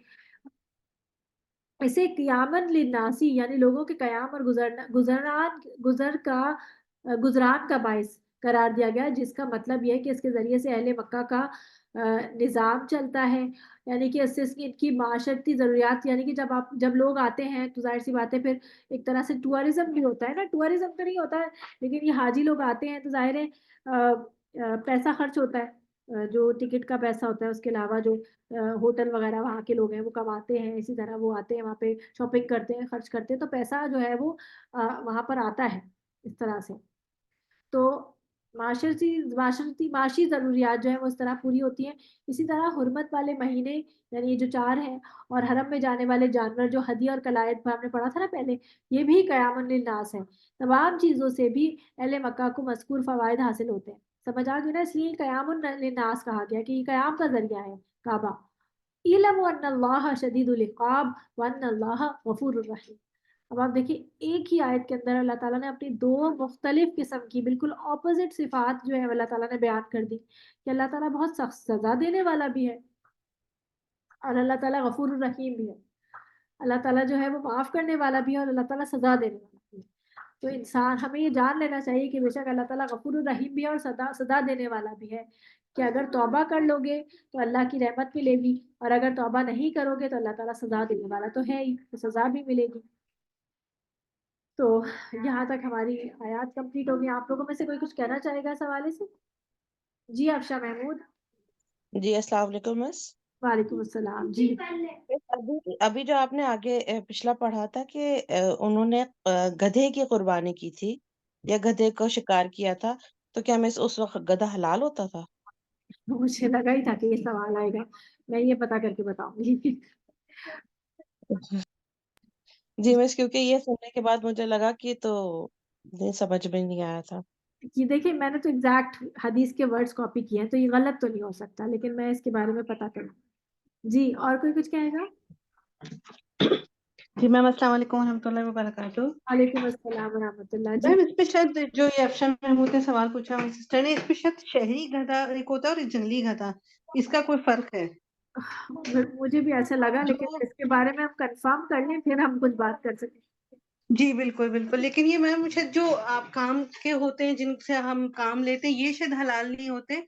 A: اسے قیامن للناسی یعنی لوگوں کے قیام اور گزران کا باعث قرار دیا گیا، جس کا مطلب یہ ہے کہ اس کے ذریعے سے اہل مکہ کا نظام چلتا ہے، یعنی کہ اس سے ان کی معاشرتی ضروریات، یعنی کہ جب لوگ آتے ہیں تو ظاہر سی بات ہے پھر ایک طرح سے ٹورزم بھی ہوتا ہے نا. ٹورزم تو نہیں ہوتا ہے لیکن یہ حاجی لوگ آتے ہیں تو ظاہر ہے پیسہ خرچ ہوتا ہے، جو ٹکٹ کا پیسہ ہوتا ہے، اس کے علاوہ جو ہوٹل وغیرہ وہاں کے لوگ ہیں وہ کماتے ہیں، اسی طرح وہ آتے ہیں وہاں پہ شاپنگ کرتے ہیں، خرچ کرتے ہیں، تو پیسہ جو ہے وہ وہاں پر آتا ہے اس طرح سے. تو معاشی ضروریات جو ہیں وہ اس طرح پوری ہوتی ہیں. اسی طرح حرمت والے مہینے یعنی یہ جو 4 ہیں اور حرم میں جانے والے جانور جو ہدیہ اور قلائد ہم نے پڑھا تھا نا پہلے، یہ بھی قیام للناس ہے. تمام چیزوں سے بھی اہل مکہ کو مذکور فوائد حاصل ہوتے ہیں. سمجھ آ گئی نا؟ اس لیے قیام للناس کہا گیا کہ یہ قیام کا ذریعہ ہے کعبہ. اعلموا ان اللہ شدید العقاب وان اللہ غفور الرحیم. اب آپ دیکھیں ایک ہی آیت کے اندر اللہ تعالیٰ نے اپنی 2 مختلف قسم کی بالکل اپوزٹ صفات جو ہے اللہ تعالیٰ نے بیان کر دی کہ اللہ تعالیٰ بہت سخت سزا دینے والا بھی ہے اور اللہ تعالیٰ غفور الرحیم بھی ہے. اللہ تعالیٰ جو ہے وہ معاف کرنے والا بھی ہے اور اللہ تعالیٰ سزا دینے والا بھی ہے. تو انسان ہمیں یہ جان لینا چاہیے کہ بے شک اللہ تعالیٰ غفور الرحیم بھی ہے اور سزا دینے والا بھی ہے، کہ اگر توبہ کر لو گے تو اللہ کی رحمت ملے گی اور اگر توبہ نہیں کرو گے تو اللہ تعالیٰ سزا دینے والا تو ہے ہی، تو سزا بھی ملے گی. تو یہاں تک ہماری آیات کمپلیٹ ہوگی. آپ لوگوں میں سے کوئی کچھ کہنا چاہے گا اس حوالے سے؟ جی افشا محمود.
G: جی السلام علیکم مس.
A: وعلیکم السلام. جی
G: ابھی جو آپ نے آگے پچھلا پڑھا تھا کہ انہوں نے گدھے کی قربانی کی تھی یا گدھے کو شکار کیا تھا، تو کیا مس اس وقت گدھا حلال ہوتا تھا؟
A: مجھے لگا ہی تھا کہ یہ سوال آئے گا، میں یہ پتا کر کے بتاؤں گی.
G: جی مس، کیونکہ یہ سننے کے بعد مجھے لگا کہ تو سمجھ میں نہیں آیا تھا.
A: یہ دیکھیں میں نے تو ایگزیکٹ حدیث کے ورڈز کاپی کیے ہیں تو یہ غلط تو نہیں ہو سکتا، لیکن میں اس کے بارے میں پتا کروں. جی اور کوئی کچھ کہے گا؟
C: جی میم السلام علیکم ورحمۃ اللہ وبرکاتہ.
A: وعلیکم السلام ورحمۃ اللہ. جی
C: میم اس پہ شاید جو یہ افشان محمود نے سوال پوچھا میری سسٹر نے، اس پہ شاید شہری گدھا ایک ہوتا ہے اور ایک جنگلی گدھا، اس کا کوئی فرق ہے؟
A: مجھے بھی ایسا لگا، لیکن
C: جو
A: اس کے بارے میں ہم کنفرم کر لیں پھر ہم کچھ بات کر سکیں.
C: جی بالکل بالکل، لیکن یہ میم مجھے جو آپ کام کے ہوتے ہیں جن سے ہم کام لیتے ہیں یہ شاید حلال نہیں ہوتے،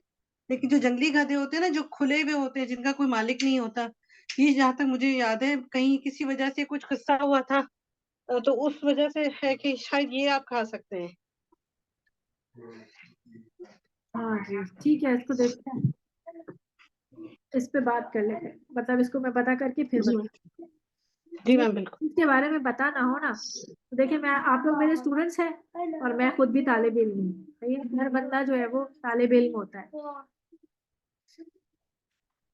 C: لیکن جو جنگلی گدھے ہوتے ہیں نا جو کھلے ہوئے ہوتے ہیں جن کا کوئی مالک نہیں ہوتا، یہ جہاں تک مجھے یاد ہے کہیں کسی وجہ سے کچھ قصہ ہوا تھا تو اس وجہ سے ہے کہ شاید یہ آپ کھا سکتے ہیں.
A: ہاں جی ٹھیک ہے، اس کو دیکھتے ہیں، اس پہ بات کر لیتے ہیں، مطلب اس کو میں پتا کر کے پھر
C: جی
A: بتا.
C: جی میم بالکل.
A: اس کے بارے میں پتا نہ ہو نا تو دیکھیں میں آپ لوگ میرے اسٹوڈنٹس ہیں اور میں خود بھی طالب علم ہوں. ہر بندہ جو ہے وہ طالب علم ہوتا ہے،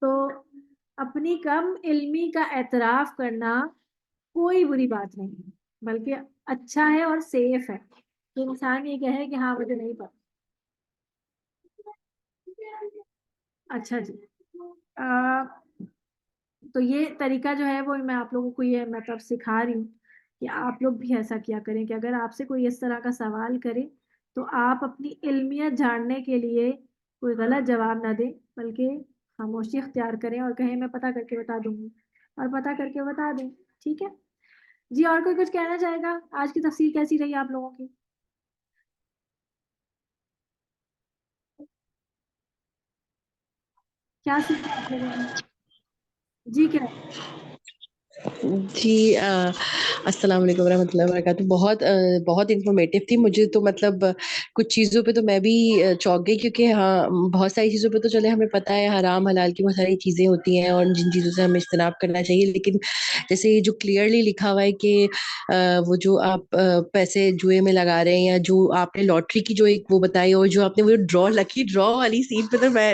A: تو اپنی کم علمی کا اعتراف کرنا کوئی بری بات نہیں، بلکہ اچھا ہے اور سیف ہے کہ انسان یہ کہے کہ ہاں مجھے نہیں پتا. اچھا جی تو یہ طریقہ جو ہے وہ میں آپ لوگوں کو یہ مطلب سکھا رہی ہوں کہ آپ لوگ بھی ایسا کیا کریں کہ اگر آپ سے کوئی اس طرح کا سوال کرے تو آپ اپنی علمیت جاننے کے لیے کوئی غلط جواب نہ دیں، بلکہ خاموشی اختیار کریں اور کہیں میں پتا کر کے بتا دوں گی، اور پتا کر کے بتا دیں. ٹھیک ہے جی. اور کوئی کچھ کہنا چاہے گا؟ آج کی تفسیر کیسی رہی آپ لوگوں کی؟ کیا سیکھا آپ لوگوں نے؟ جی کیا
D: جی السلام علیکم ورحمۃ اللہ وبرکاتہ. بہت انفارمیٹیو تھی. مجھے تو مطلب کچھ چیزوں پہ تو میں بھی چونک گئی، کیونکہ ہاں بہت ساری چیزوں پہ تو چلے ہمیں پتہ ہے حرام حلال کی بہت ساری چیزیں ہوتی ہیں اور جن چیزوں سے ہمیں اجتناب کرنا چاہیے، لیکن جیسے یہ جو کلیئرلی لکھا ہوا ہے کہ وہ جو آپ پیسے جوئے میں لگا رہے ہیں، یا جو آپ نے لاٹری کی جو ایک وہ بتائی، اور جو آپ نے وہ لکی ڈرا والی سیٹ پہ، تو میں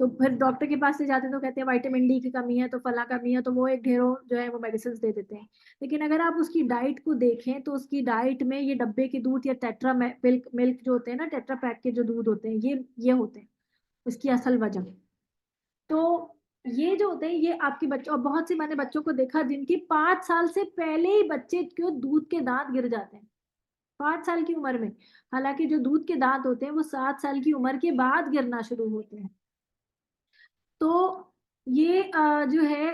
A: تو پھر ڈاکٹر کے پاس سے جاتے ہیں تو کہتے ہیں وائٹامن ڈی کی کمی ہے، تو فلاں کمی ہے، تو وہ ایک ڈھیروں جو ہے وہ میڈیسن دے دیتے ہیں. لیکن اگر آپ اس کی ڈائٹ کو دیکھیں تو اس کی ڈائٹ میں یہ ڈبے کے دودھ یا ٹیٹرا ملک جو ہوتے ہیں نا، ٹیٹرا پیک کے جو دودھ ہوتے ہیں، یہ ہوتے ہیں اس کی اصل وجہ. تو یہ جو ہوتے ہیں یہ آپ کے بچوں، اور بہت سے میں نے بچوں کو دیکھا جن کی 5 سال سے پہلے ہی بچے کو دودھ کے دانت گر جاتے ہیں 5 سال کی عمر میں. حالانکہ جو دودھ کے دانت ہوتے ہیں وہ 7 سال کی عمر کے بعد گرنا شروع ہوتے ہیں. تو یہ جو ہے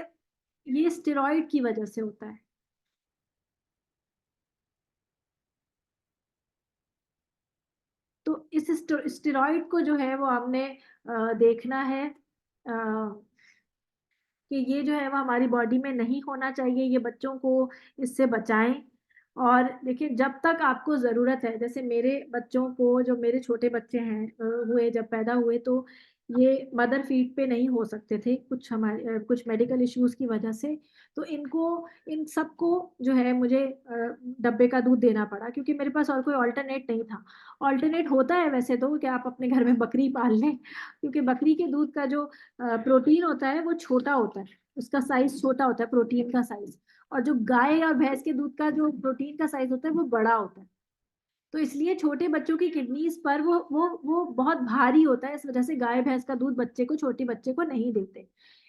A: یہ اسٹیرائڈ کی وجہ سے ہوتا ہے. تو اس اسٹیرائڈ کو جو ہے وہ ہم نے دیکھنا ہے کہ یہ جو ہے وہ ہماری باڈی میں نہیں ہونا چاہیے. یہ بچوں کو اس سے بچائیں. اور دیکھیں جب تک آپ کو ضرورت ہے، جیسے میرے بچوں کو، جو میرے چھوٹے بچے ہیں ہوئے جب پیدا ہوئے تو یہ مدر فیڈ پہ نہیں ہو سکتے تھے کچھ میڈیکل ایشوز کی وجہ سے. تو ان سب کو جو ہے مجھے ڈبے کا دودھ دینا پڑا کیونکہ میرے پاس اور کوئی آلٹرنیٹ نہیں تھا. آلٹرنیٹ ہوتا ہے ویسے تو کہ آپ اپنے گھر میں بکری پال لیں، کیونکہ بکری کے دودھ کا جو پروٹین ہوتا ہے وہ چھوٹا ہوتا ہے، اس کا سائز چھوٹا ہوتا ہے پروٹین کا سائز. اور جو گائے اور بھینس کے دودھ کا جو پروٹین کا سائز ہوتا ہے وہ بڑا ہوتا ہے. تو اس لیے چھوٹے بچوں کی کڈنیز پر وہ بہت بھاری ہوتا ہے. اس وجہ سے گائے بھینس کا دودھ چھوٹے بچے کو نہیں دیتے.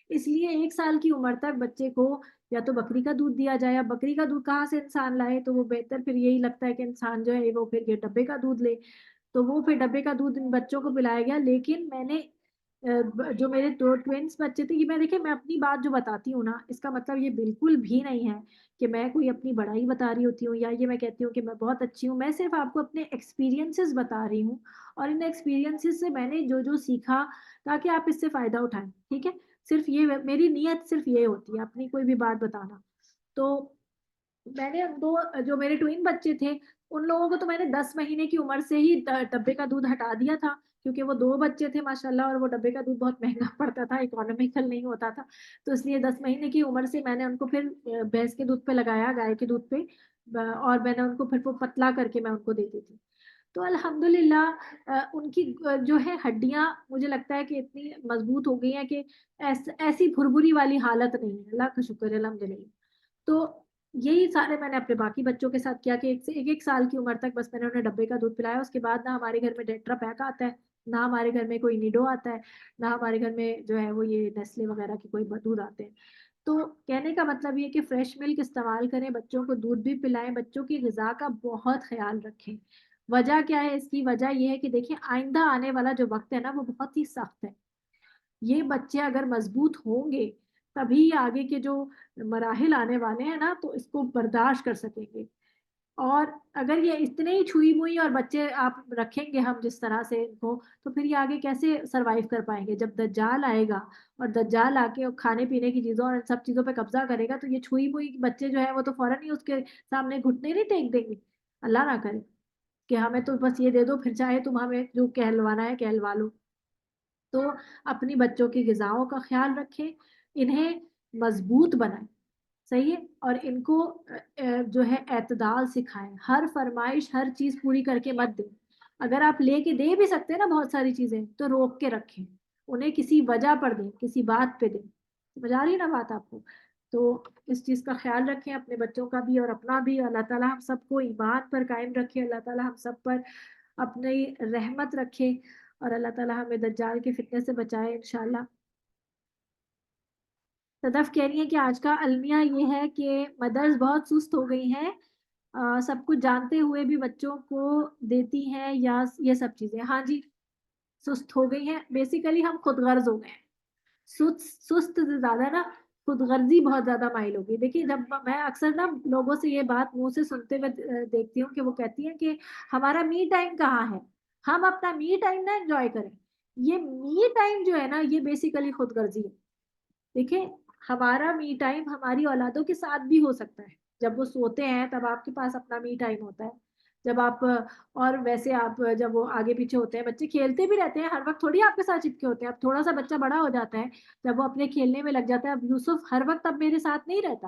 A: اس لیے 1 سال کی عمر تک بچے کو یا تو بکری کا دودھ دیا جائے. اب بکری کا دودھ کہاں سے انسان لائے؟ تو وہ بہتر پھر یہی لگتا ہے کہ انسان جو ہے وہ پھر یہ ڈبے کا دودھ لے. تو وہ پھر ڈبے کا دودھ ان بچوں کو پلایا گیا. لیکن میں نے جو میرے 2 ٹوینس بچے تھے، یہ میں اپنی بات جو بتاتی ہوں نا، اس کا مطلب یہ بالکل بھی نہیں ہے کہ میں کوئی اپنی بڑائی بتا رہی ہوتی ہوں یا یہ میں کہتی ہوں کہ میں بہت اچھی ہوں. میں صرف آپ کو اپنے ایکسپیرینسز بتا رہی ہوں، اور ان ایکسپیرینسز سے میں نے جو سیکھا تاکہ آپ اس سے فائدہ اٹھائیں. ٹھیک ہے؟ صرف یہ میری نیت صرف یہ ہوتی ہے، اپنی کوئی بھی بات بتانا. تو میں نے جو میرے ٹوین بچے تھے ان لوگوں کو تو میں نے 10 مہینے کی عمر سے ہی ڈبے کا دودھ ہٹا دیا تھا، کیونکہ وہ 2 بچے تھے ماشاءاللہ، اور وہ ڈبے کا دودھ بہت مہنگا پڑتا تھا، اکانومیکل نہیں ہوتا تھا. تو اس لیے 10 مہینے کی عمر سے میں نے ان کو پھر بھینس کے دودھ پہ لگایا، گائے کے دودھ پہ، اور میں نے ان کو پھر وہ پتلا کر کے میں ان کو دیتی تھی. تو الحمدللہ ان کی جو ہے ہڈیاں مجھے لگتا ہے کہ اتنی مضبوط ہو گئی ہیں کہ ایسی بھربری والی حالت نہیں ہے. اللہ کا شکر ہے الحمدللہ. تو یہی سارے میں نے اپنے باقی بچوں کے ساتھ کیا کہ ایک سال کی عمر تک بس میں نے انہیں ڈبے کا دودھ پلایا. اس کے بعد نہ ہمارے گھر میں ٹیٹرا پیک آتا ہے، نہ ہمارے گھر میں کوئی نیڈو آتا ہے، نہ ہمارے گھر میں جو ہے وہ یہ نیسلے وغیرہ کے کوئی دودھ آتے ہیں. تو کہنے کا مطلب یہ کہ فریش ملک استعمال کریں، بچوں کو دودھ بھی پلائیں، بچوں کی غذا کا بہت خیال رکھیں. وجہ کیا ہے اس کی؟ وجہ یہ ہے کہ دیکھیں آئندہ آنے والا جو وقت ہے نا وہ بہت ہی سخت ہے. یہ بچے اگر مضبوط ہوں گے تبھی آگے کے جو مراحل آنے والے ہیں نا تو اس کو برداشت کر سکیں گے. اور اگر یہ اتنے ہی چھوئی موئی اور بچے آپ رکھیں گے ہم جس طرح سے ان کو، تو پھر یہ آگے کیسے سروائیو کر پائیں گے؟ جب دجال آئے گا اور دجال آ کے کھانے پینے کی چیزوں اور ان سب چیزوں پہ قبضہ کرے گا، تو یہ چھوئی موئی بچے جو ہیں وہ تو فوراً ہی اس کے سامنے گھٹنے نہیں ٹیک دیں گے. اللہ نہ کرے کہ ہمیں تو بس یہ دے دو، پھر چاہے تم ہمیں جو کہلوانا ہے کہلوا لو. تو اپنی بچوں کی غذاؤں کا خیال رکھیں، انہیں مضبوط بنائیں. صحیح ہے؟ اور ان کو جو ہے اعتدال سکھائیں. ہر فرمائش ہر چیز پوری کر کے مت دیں. اگر آپ لے کے دے بھی سکتے ہیں نا بہت ساری چیزیں تو روک کے رکھیں، انہیں کسی وجہ پر دیں، کسی بات پہ دیں. سمجھ آ رہی ہے نا بات آپ کو؟ تو اس چیز کا خیال رکھیں، اپنے بچوں کا بھی اور اپنا بھی. اللہ تعالیٰ ہم سب کو ایمان پر قائم رکھے، اللہ تعالیٰ ہم سب پر اپنی رحمت رکھے، اور اللہ تعالیٰ ہمیں دجال کے فتنے سے بچائے انشاءاللہ. صدف کہہ رہی ہے کہ آج کا المیہ یہ ہے کہ مدرز بہت سست ہو گئی ہیں، سب کچھ جانتے ہوئے بھی بچوں کو دیتی ہیں یا یہ سب چیزیں. ہاں جی، سست ہو گئی ہیں. بیسیکلی ہم خود غرض ہو گئے ہیں. سست سے زیادہ نا خود غرضی بہت زیادہ مائل ہوگی. دیکھیے جب میں اکثر نا لوگوں سے یہ بات منہ سے سنتے ہوئے دیکھتی ہوں کہ وہ کہتی ہیں کہ ہمارا می ٹائم کہاں ہے، ہم اپنا می ٹائم نہ انجوائے کریں. یہ می ٹائم جو ہے نا یہ بیسیکلی خود غرضی ہے. دیکھیں ہمارا می ٹائم ہماری اولادوں کے ساتھ بھی ہو سکتا ہے. جب وہ سوتے ہیں تب آپ کے پاس اپنا می ٹائم ہوتا ہے. جب آپ اور ویسے آپ جب وہ آگے پیچھے ہوتے ہیں، بچے کھیلتے بھی رہتے ہیں، ہر وقت تھوڑی آپ کے ساتھ چپکے ہوتے ہیں. اب تھوڑا سا بچہ بڑا ہو جاتا ہے، جب وہ اپنے کھیلنے میں لگ جاتا ہے. اب یوسف ہر وقت اب میرے ساتھ نہیں رہتا.